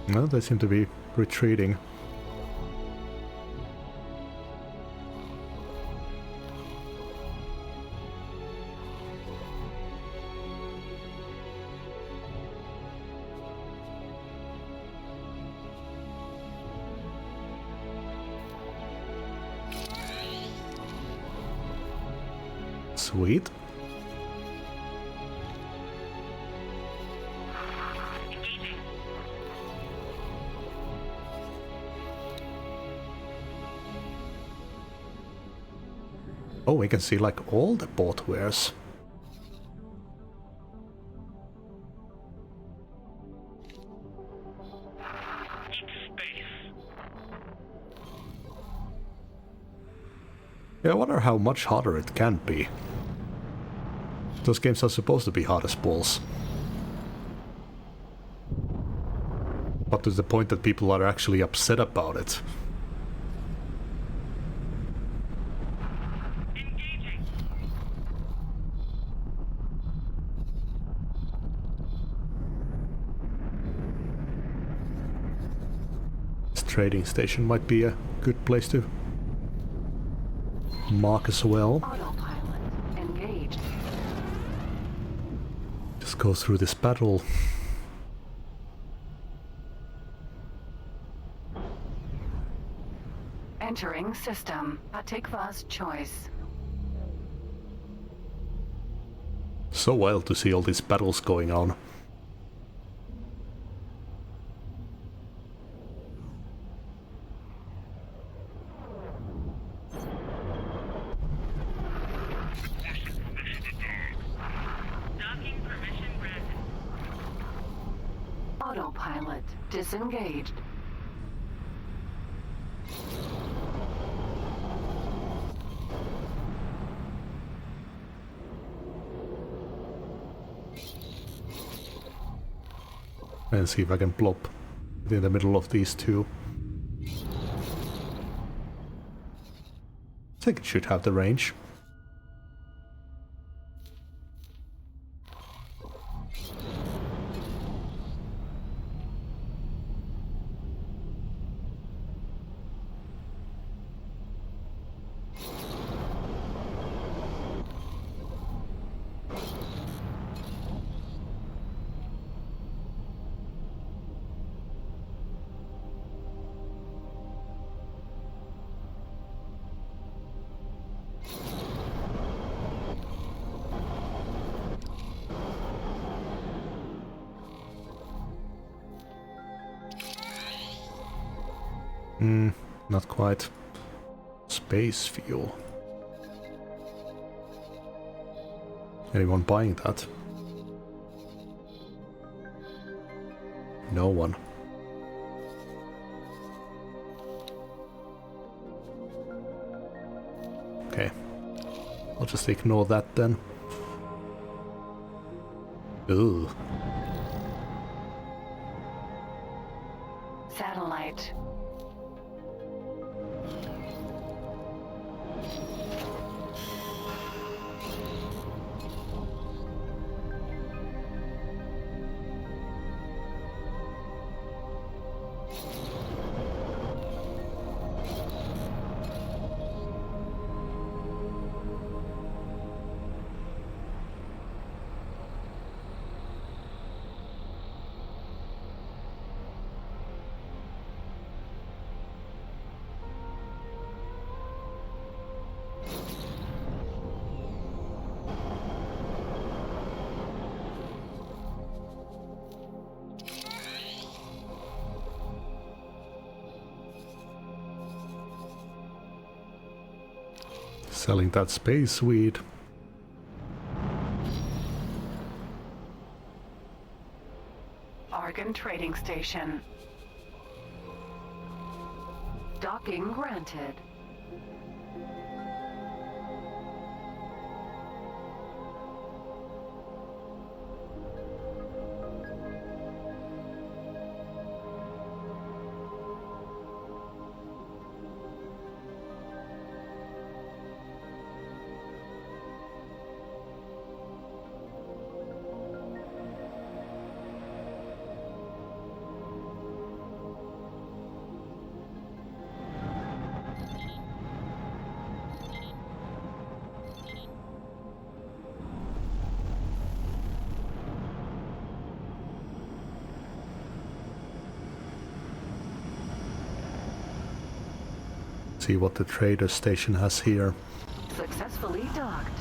No, they seem to be retreating. Sweet. Oh, we can see like all the portwares. Yeah, I wonder how much harder it can be. Those games are supposed to be hard as balls. But to the point that people are actually upset about it. This trading station might be a good place to mark as well. Autopilot engaged. Just go through this battle. Entering system. Patikva's choice. So wild to see all these battles going on. Autopilot disengaged. And see if I can plop it in the middle of these two. I think it should have the range. Not quite. Space fuel. Anyone buying that? No one. Okay. I'll just ignore that then. Ugh. Satellite. Selling that space weed. Argon trading station. Docking granted. See what the trader station has here. Successfully docked.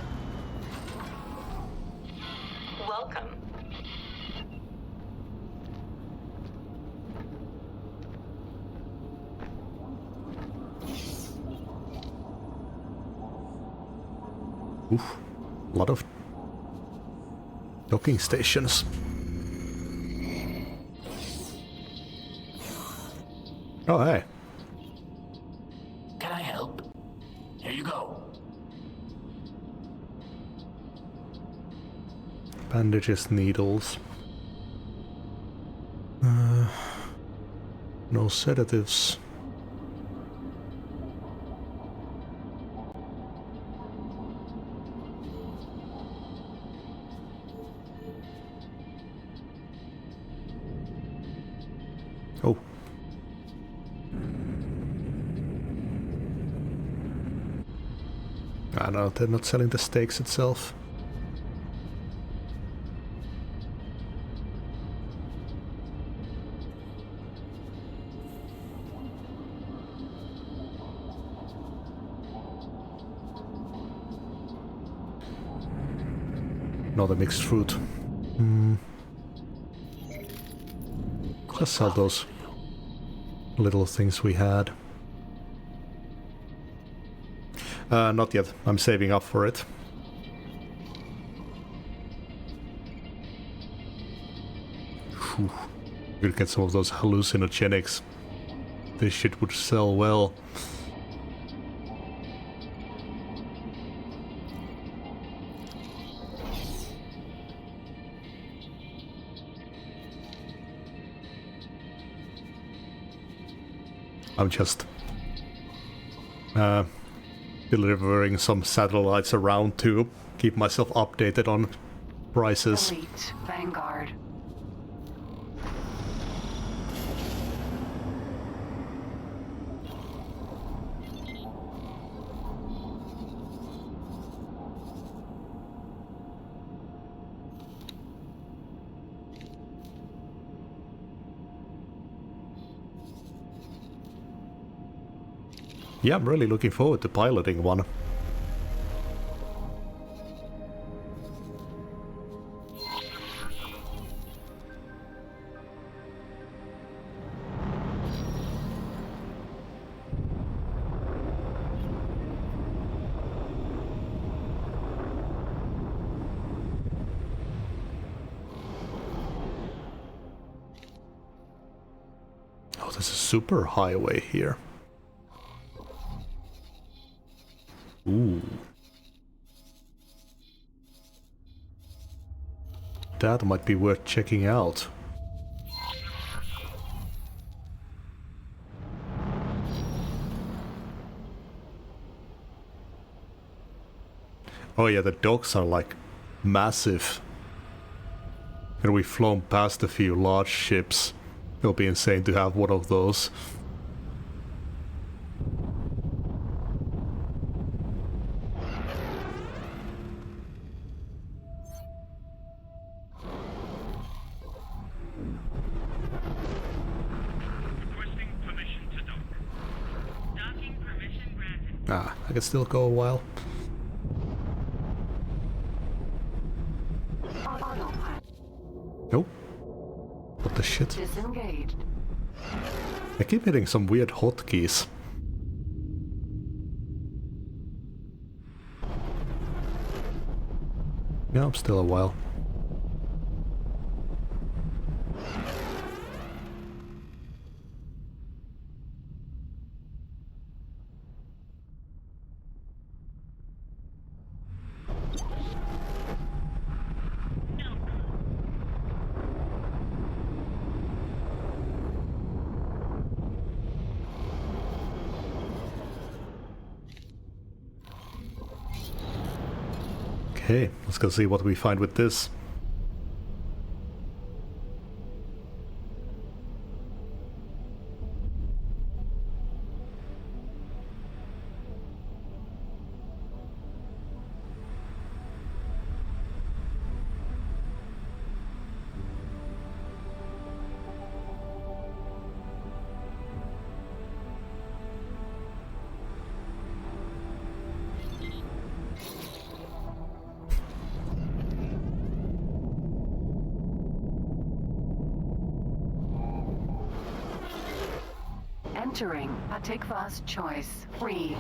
Oof. A lot of docking stations. Oh, hey. Can I help? Here you go. Bandages, needles. No sedatives. Oh. Ah, no, they're not selling the steaks itself. No, the mixed fruit. Let's sell those little things we had. Not yet. I'm saving up for it. Whew. We'll get some of those hallucinogenics. This shit would sell well. I'm just delivering some satellites around to keep myself updated on prices. Elite Vanguard. Yeah, I'm really looking forward to piloting one. Oh, there's a super highway here. Ooh. That might be worth checking out. Oh yeah, the docks are like massive. And we've flown past a few large ships. It'll be insane to have one of those. Ah, I can still go a while. Nope. What the shit? Disengaged. I keep hitting some weird hotkeys. Yeah, I'm still a while. Okay, let's go see what we find with this. Entering Patikva's choice. Free.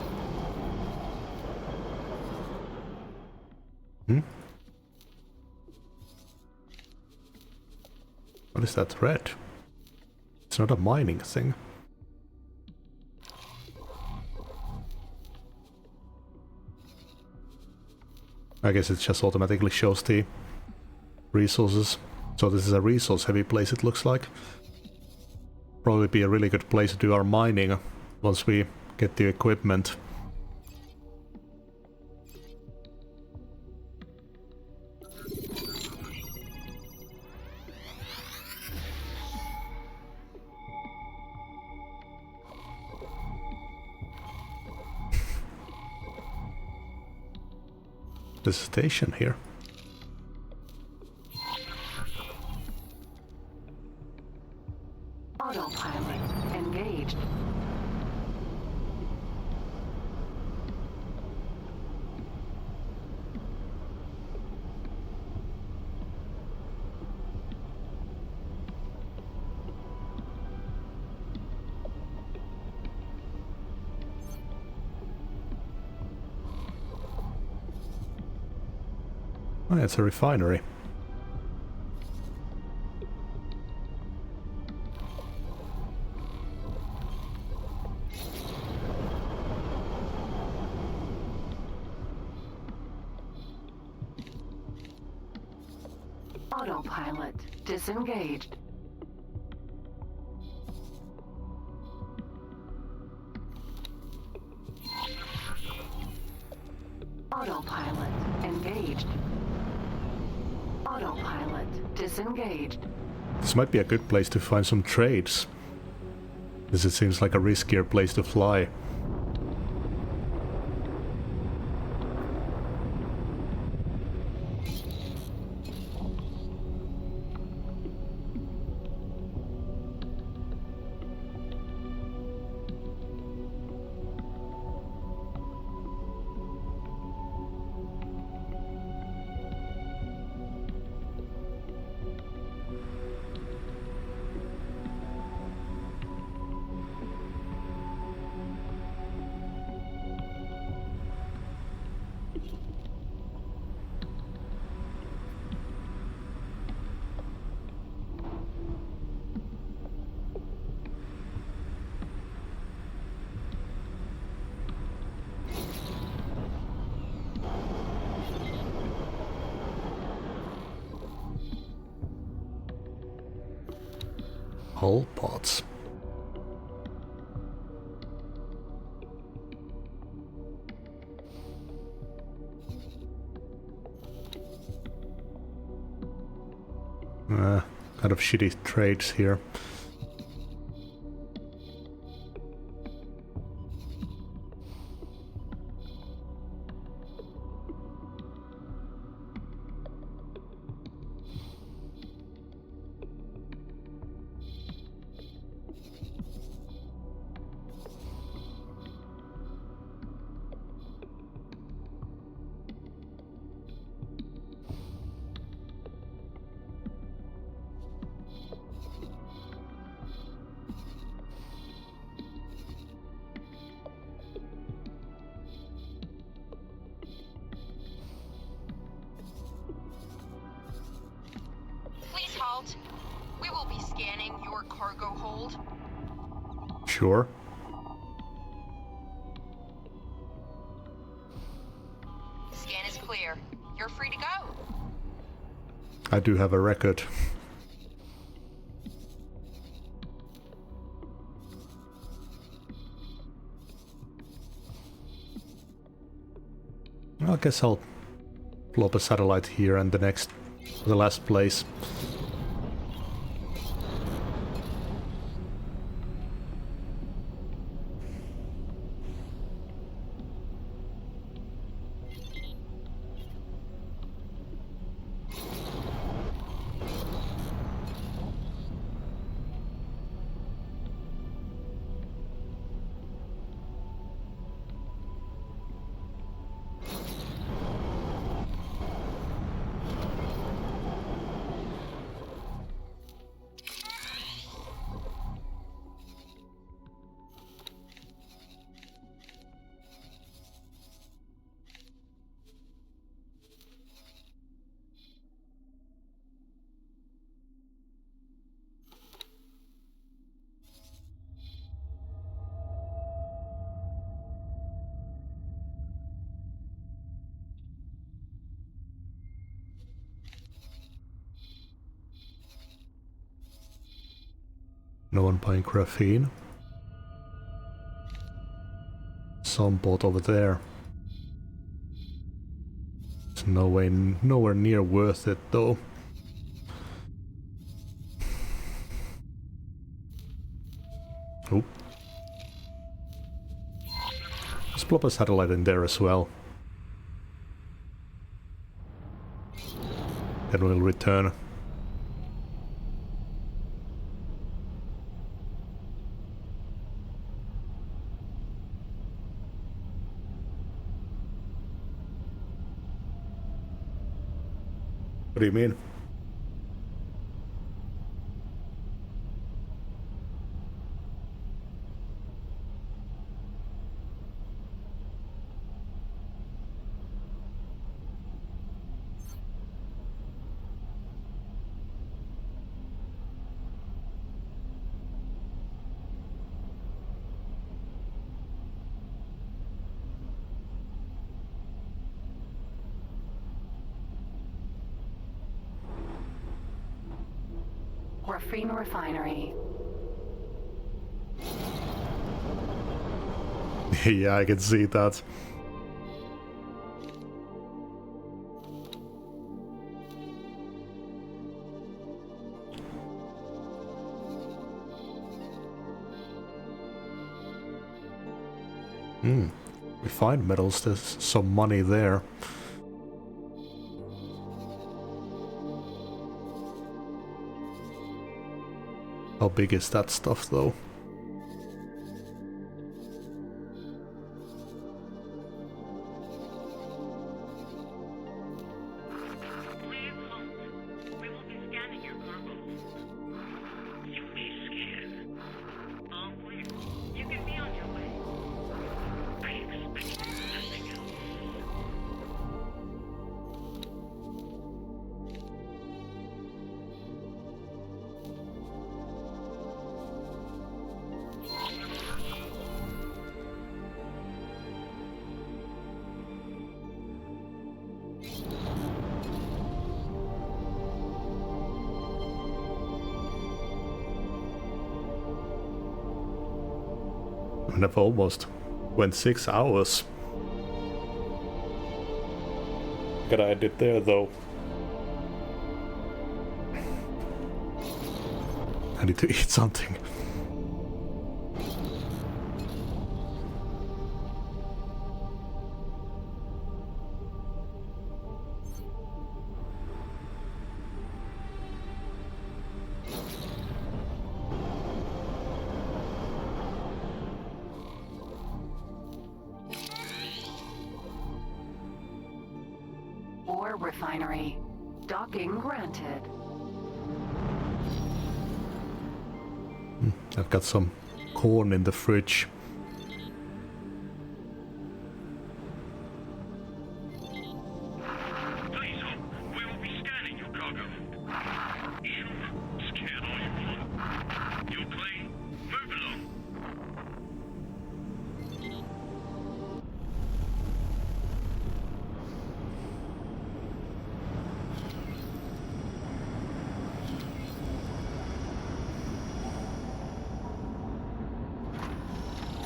Hmm? What is that red? It's not a mining thing. I guess it just automatically shows the resources. So this is a resource heavy place, it looks like. Probably be a really good place to do our mining once we get the equipment. There's a station here. Autopilot engaged. Oh, it's a refinery. Autopilot disengaged. Autopilot engaged. Autopilot disengaged. This might be a good place to find some trades, as it seems like a riskier place to fly. Hull pods. Kind of shitty trades here. Please halt. We will be scanning your cargo hold. Sure. Scan is clear. You're free to go. I do have a record. I guess I'll blow up a satellite here and the last place. No one buying graphene. Some bought over there. It's nowhere near worth it though. Oh. Let's plop a satellite in there as well. Then we'll return. What do you mean? Graphene refinery. Yeah, I can see that. Refined metals, there's some money there. How big is that stuff though? And I've almost went 6 hours. Gotta end it there though. I need to eat something. Ore refinery. Docking granted. I've got some corn in the fridge. Please, we will be scanning your cargo. Sure, scared are you? You're clean. Move along.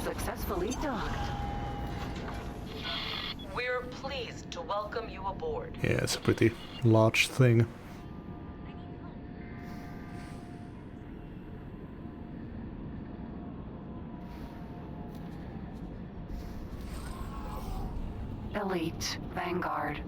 Successfully docked. We're pleased to welcome you aboard. Yeah, it's a pretty large thing. Elite Vanguard.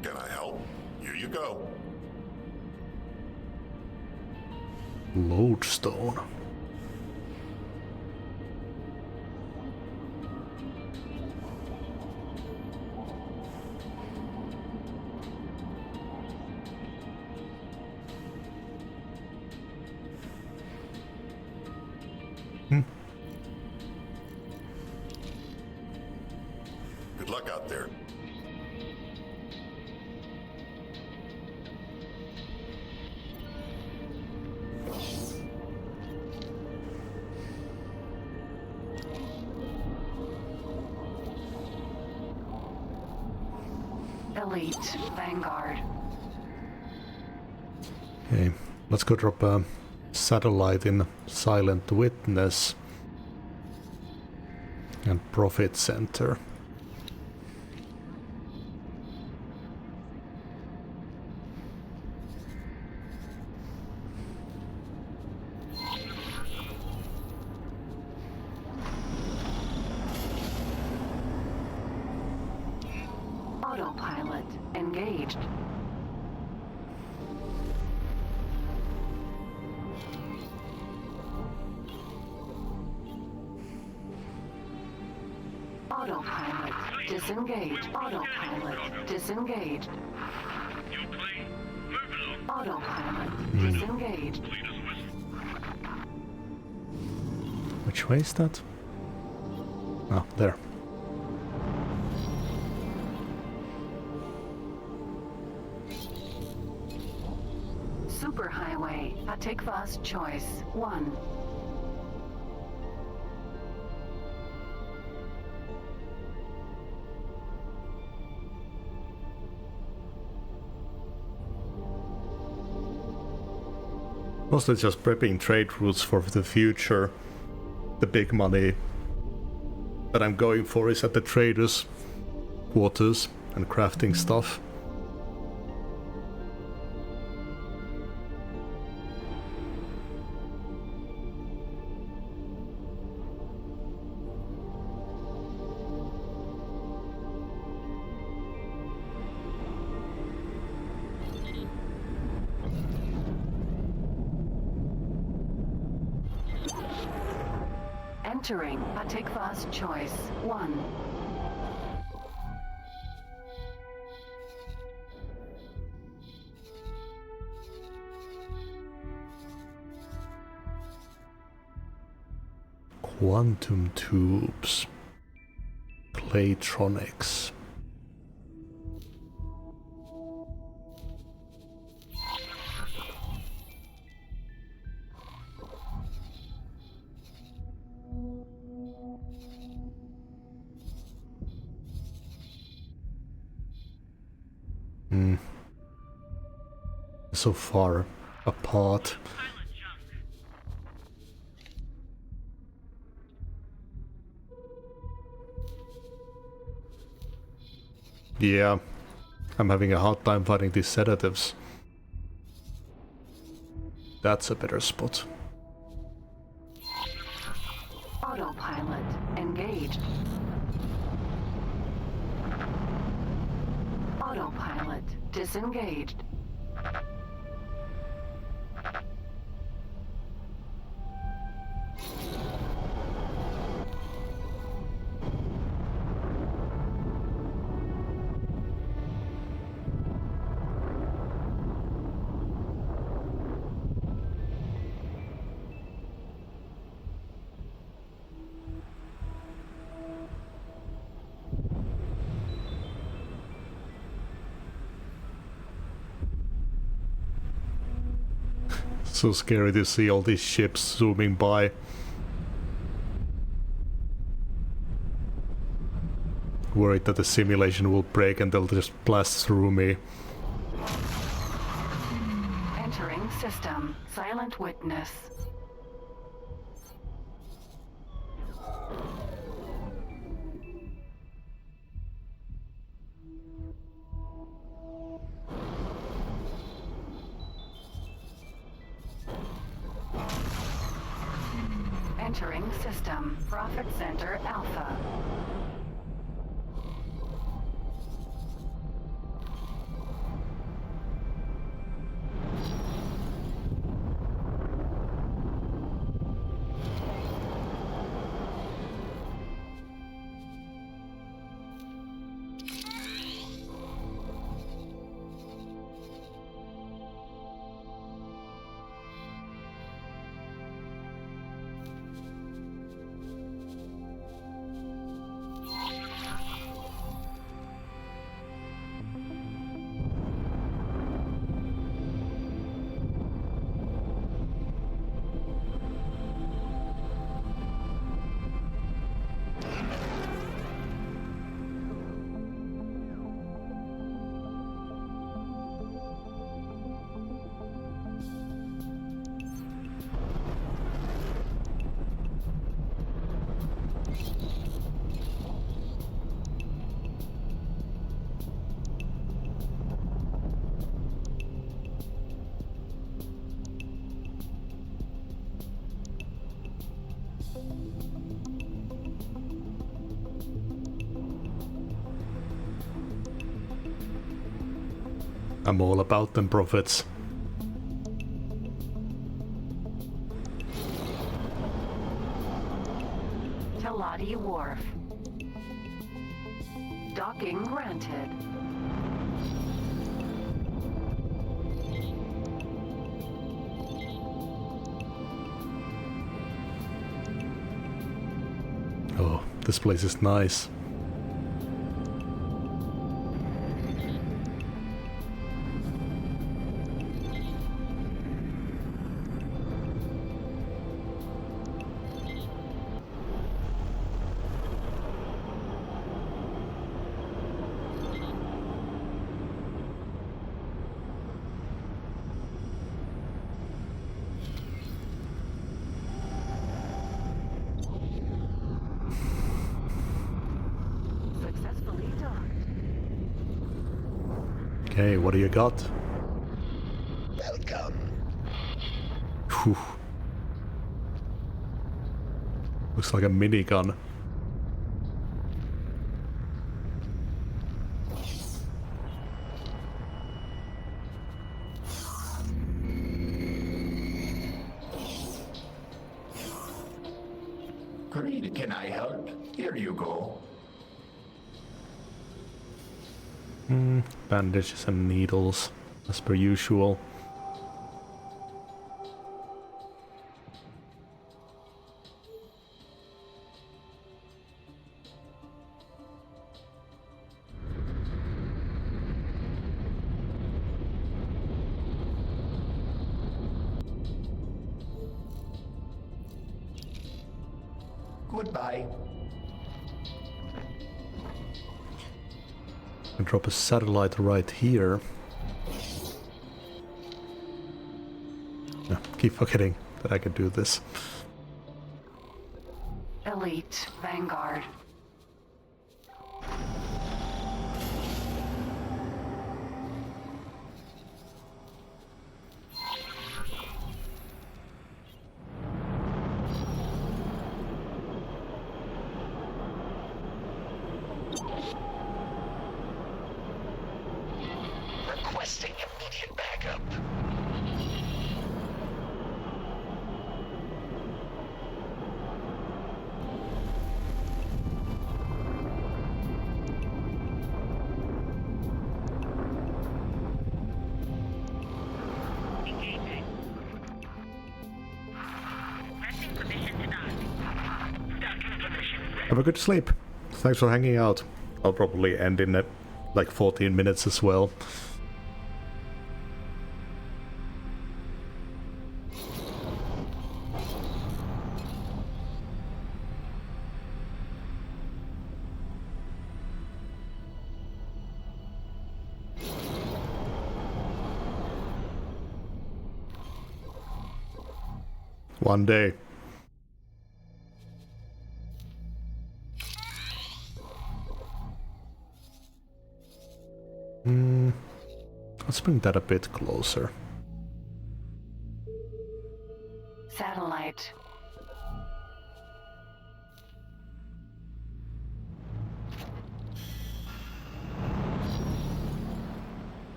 Can I help? Here you go. Lodestone. Good luck out there. Elite Vanguard. Okay, let's go drop a satellite in Silent Witness and Profit Center. Autopilot engaged. Autopilot disengaged. Autopilot disengaged. Autopilot disengaged. Which way is that? Oh, there. Superhighway, Atikva's choice 1. Mostly just prepping trade routes for the future. The big money that I'm going for is at the traders' quarters and crafting stuff. Entering Atikva's choice 1. Quantum tubes. Claytronics. So far apart. Yeah, I'm having a hard time finding these sedatives. That's a better spot. Autopilot engaged. Autopilot disengaged. So scary to see all these ships zooming by. Worried that the simulation will break and they'll just blast through me. Entering system. Silent Witness. Entering system. Profit Center Alpha. I'm all about them profits. Teladi Wharf. Docking granted. Oh, this place is nice. Successfully docked. Okay, what do you got? Welcome. Whew. Looks like a minigun. Great, can I help? Here you go. Bandages and needles, as per usual. Goodbye. And drop a satellite right here. Keep forgetting that I can do this. Elite Vanguard. Requesting immediate backup. Engaging. Requesting permission to dock. Docking permission ready. Have a good sleep. Thanks for hanging out. I'll probably end in like 14 minutes as well. One day. Let's bring that a bit closer. Satellite.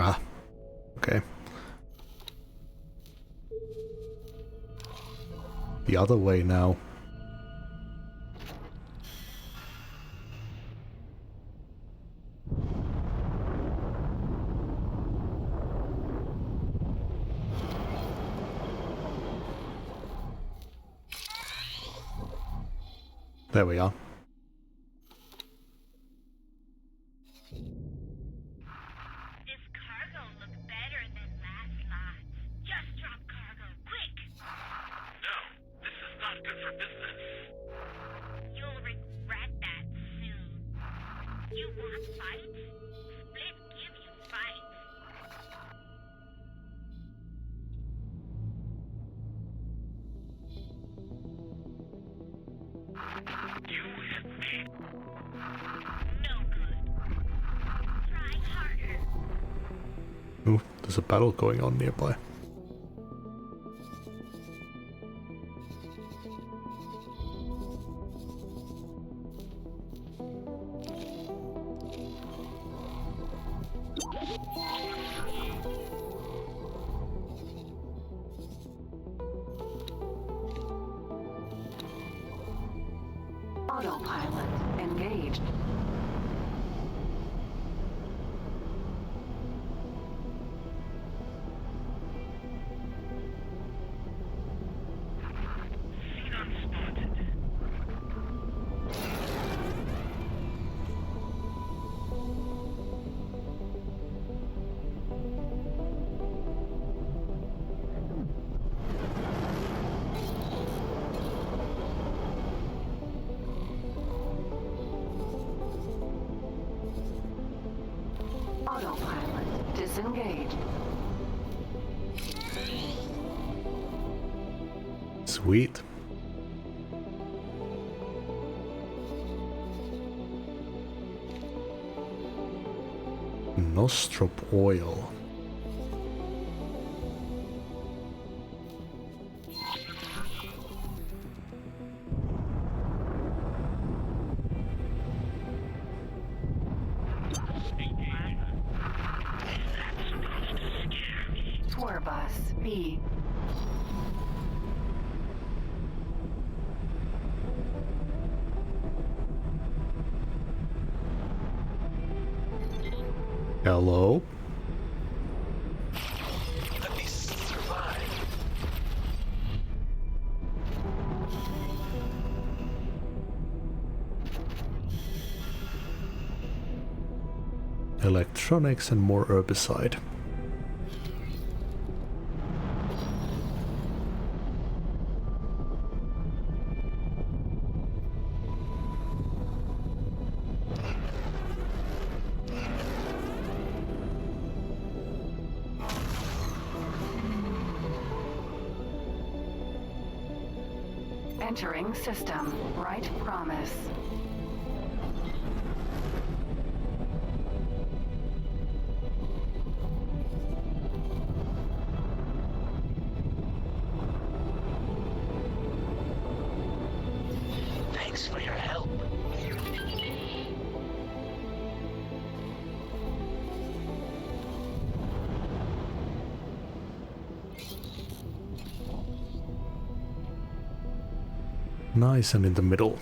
Ah, okay. The other way now. There we are. This cargo look better than last lot. Just drop cargo, quick! No, this is not good for business. You'll regret that soon. You want fight? Split give you fight. You there's a battle going on nearby. Autopilot engaged. Cidal spotted. Autopilot disengaged. Sweet. Nostrop oil. Tour bus B. Hello? Let me survive. Electronics and more herbicide. Entering system. Right promise. Thanks for your help. Nice and in the middle.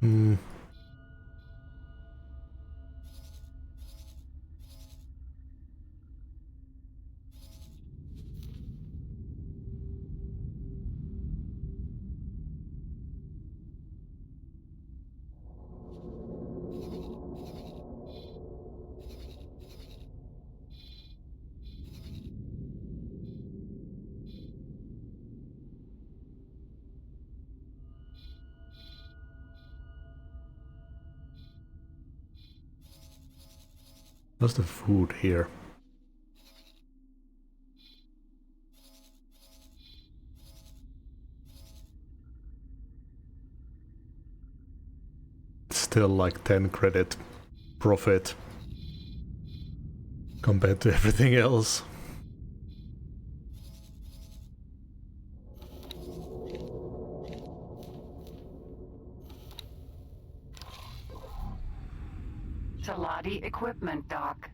Hmm. What's the food here? It's still like 10 credit profit compared to everything else. Salati equipment dock.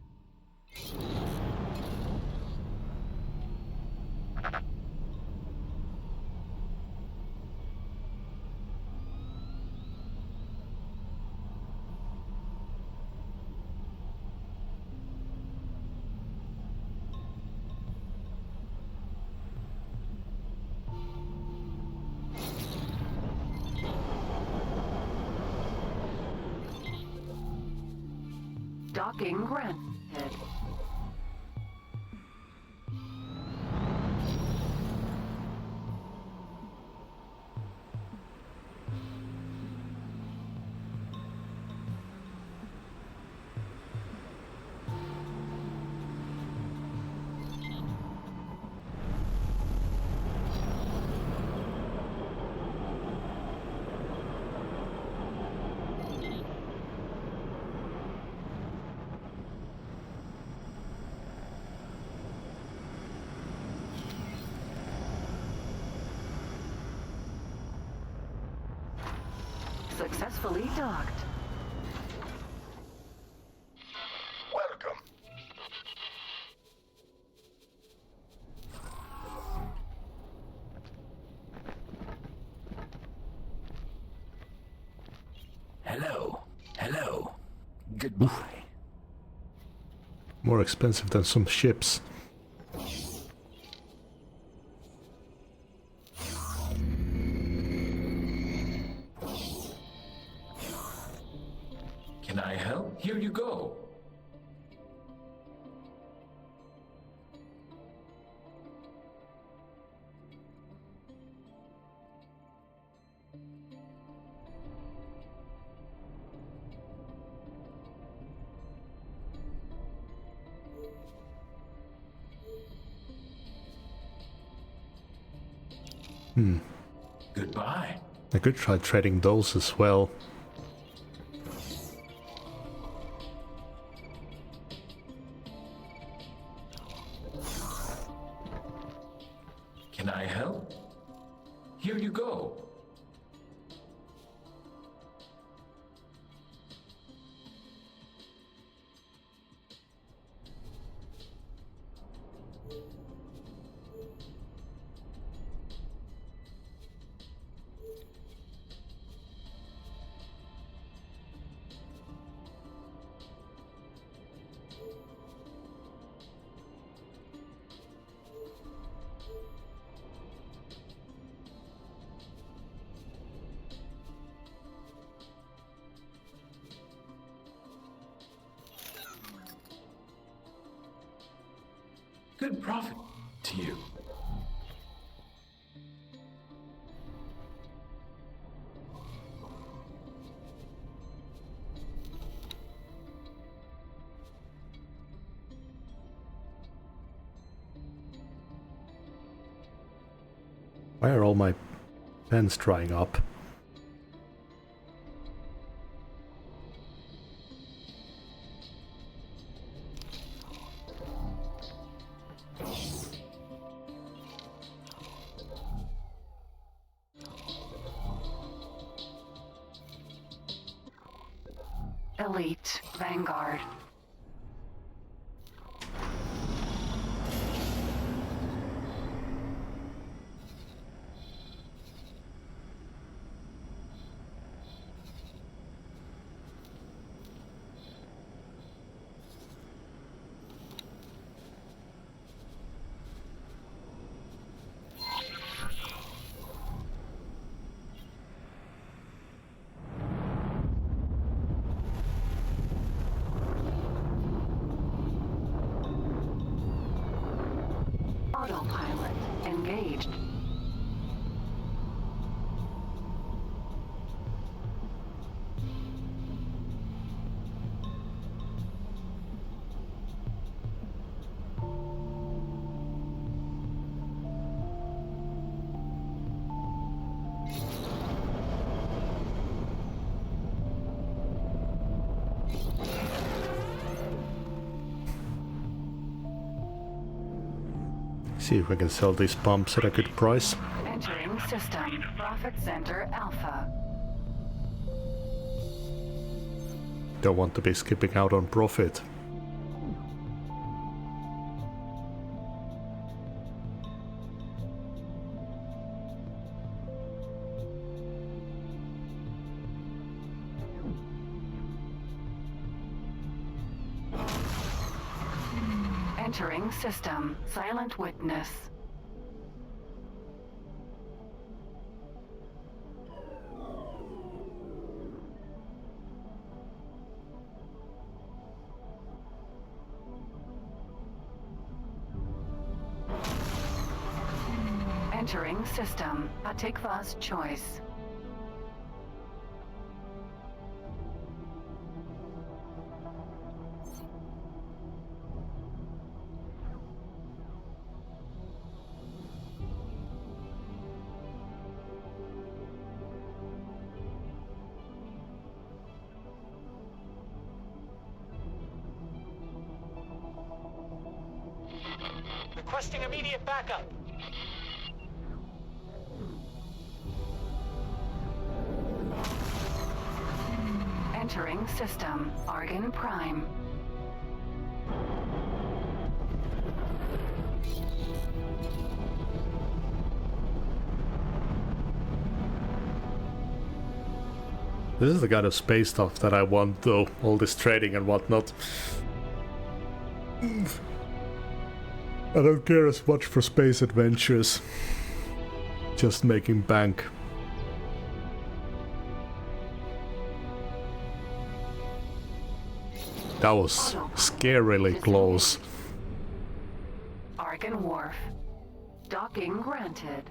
Docking granted. Successfully docked. Welcome. Hello. Hello. Goodbye. More expensive than some ships. Can I help? Here you go. Goodbye. I could try trading those as well. Can I help? Here you go. Good profit to you. Why are all my pens drying up? Elite Vanguard. Autopilot engaged. See if we can sell these pumps at a good price. Entering system. Profit Center Alpha. Don't want to be skipping out on profit. Entering system. Silent witness. Entering system. Hatikva's choice. Requesting immediate backup. Entering system. Argon Prime. This is the kind of space stuff that I want, though. All this trading and whatnot. I don't care as much for space adventures. Just making bank. That was scarily close. Argon Wharf. Docking granted.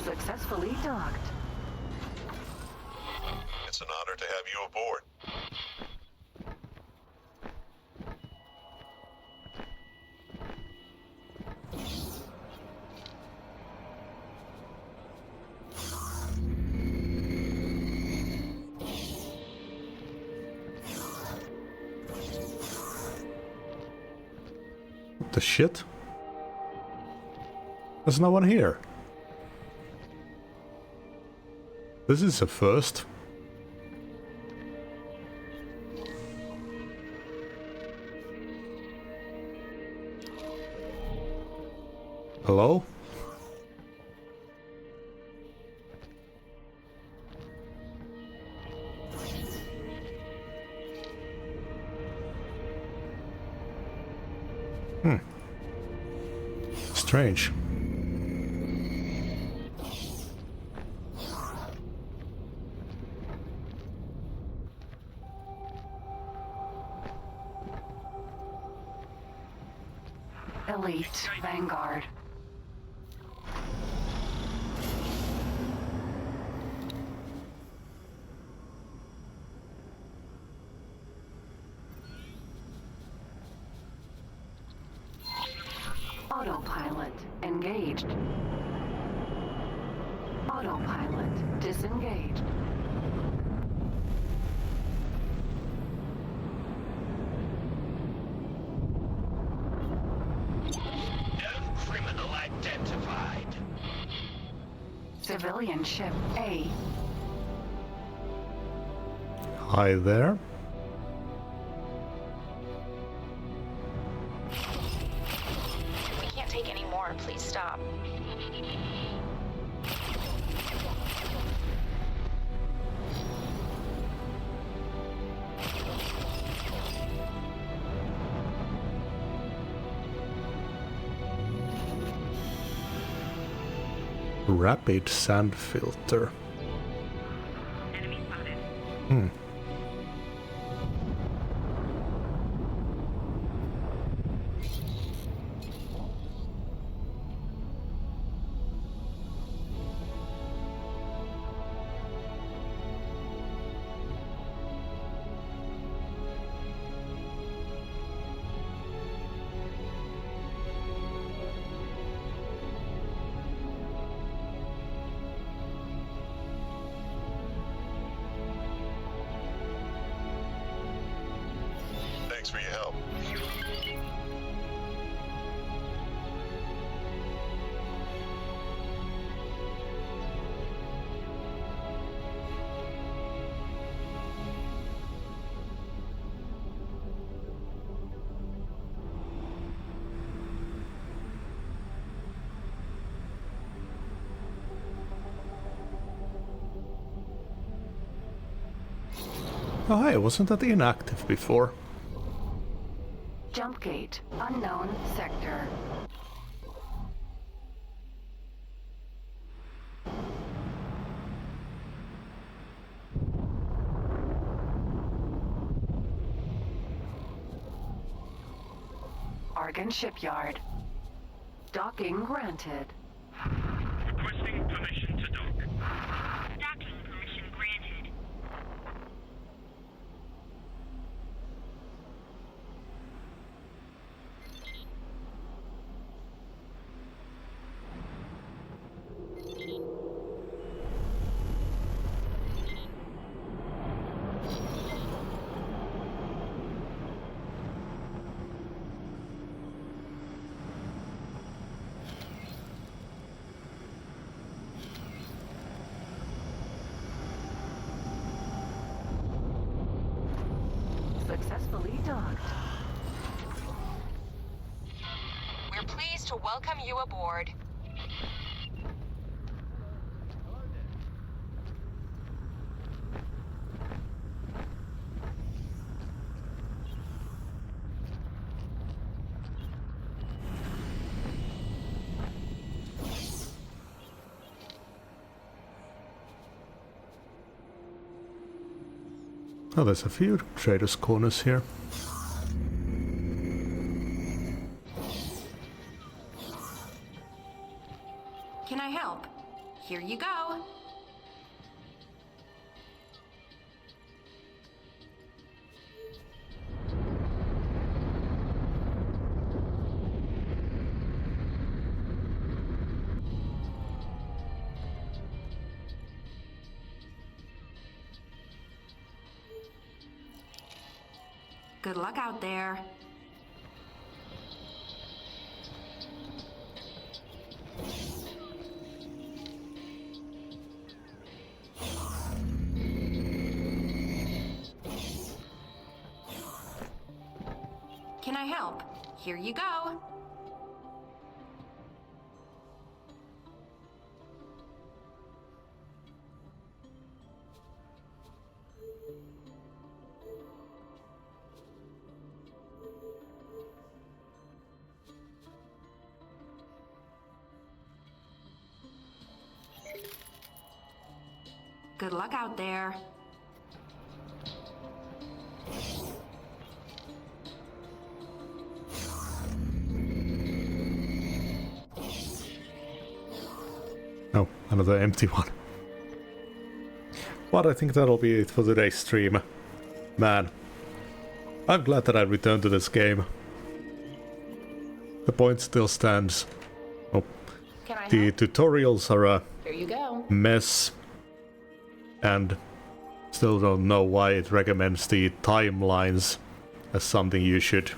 Successfully docked. It's an honor to have you aboard. What the shit? There's no one here. This is a first. Hello? Strange. Elite Vanguard. Autopilot engaged. Autopilot disengaged. Criminal identified. Civilian ship A. Hi there. We can't take any more. Please stop. Rapid sand filter. Hmm. Thanks for your help. Oh hey, wasn't that inactive before? Jump gate. Unknown sector. Argon Shipyard. Docking granted. Requesting permission to dock. Docking permission granted. Successfully docked. We're pleased to welcome you aboard. Oh, there's a few traders' corners here. Can I help? Here you go. Good luck out there. Can I help? Here you go. Good luck out there. Oh, another empty one. But I think that'll be it for today's stream. Man, I'm glad that I returned to this game. The point still stands. Oh, the tutorials are a Here you go. mess. And still don't know why it recommends the timelines as something you should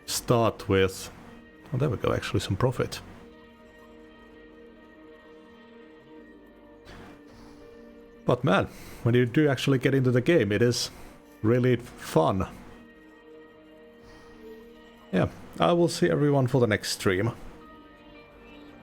start with. Oh, there we go, actually some profit. But man, when you do actually get into the game, it is really fun. Yeah, I will see everyone for the next stream.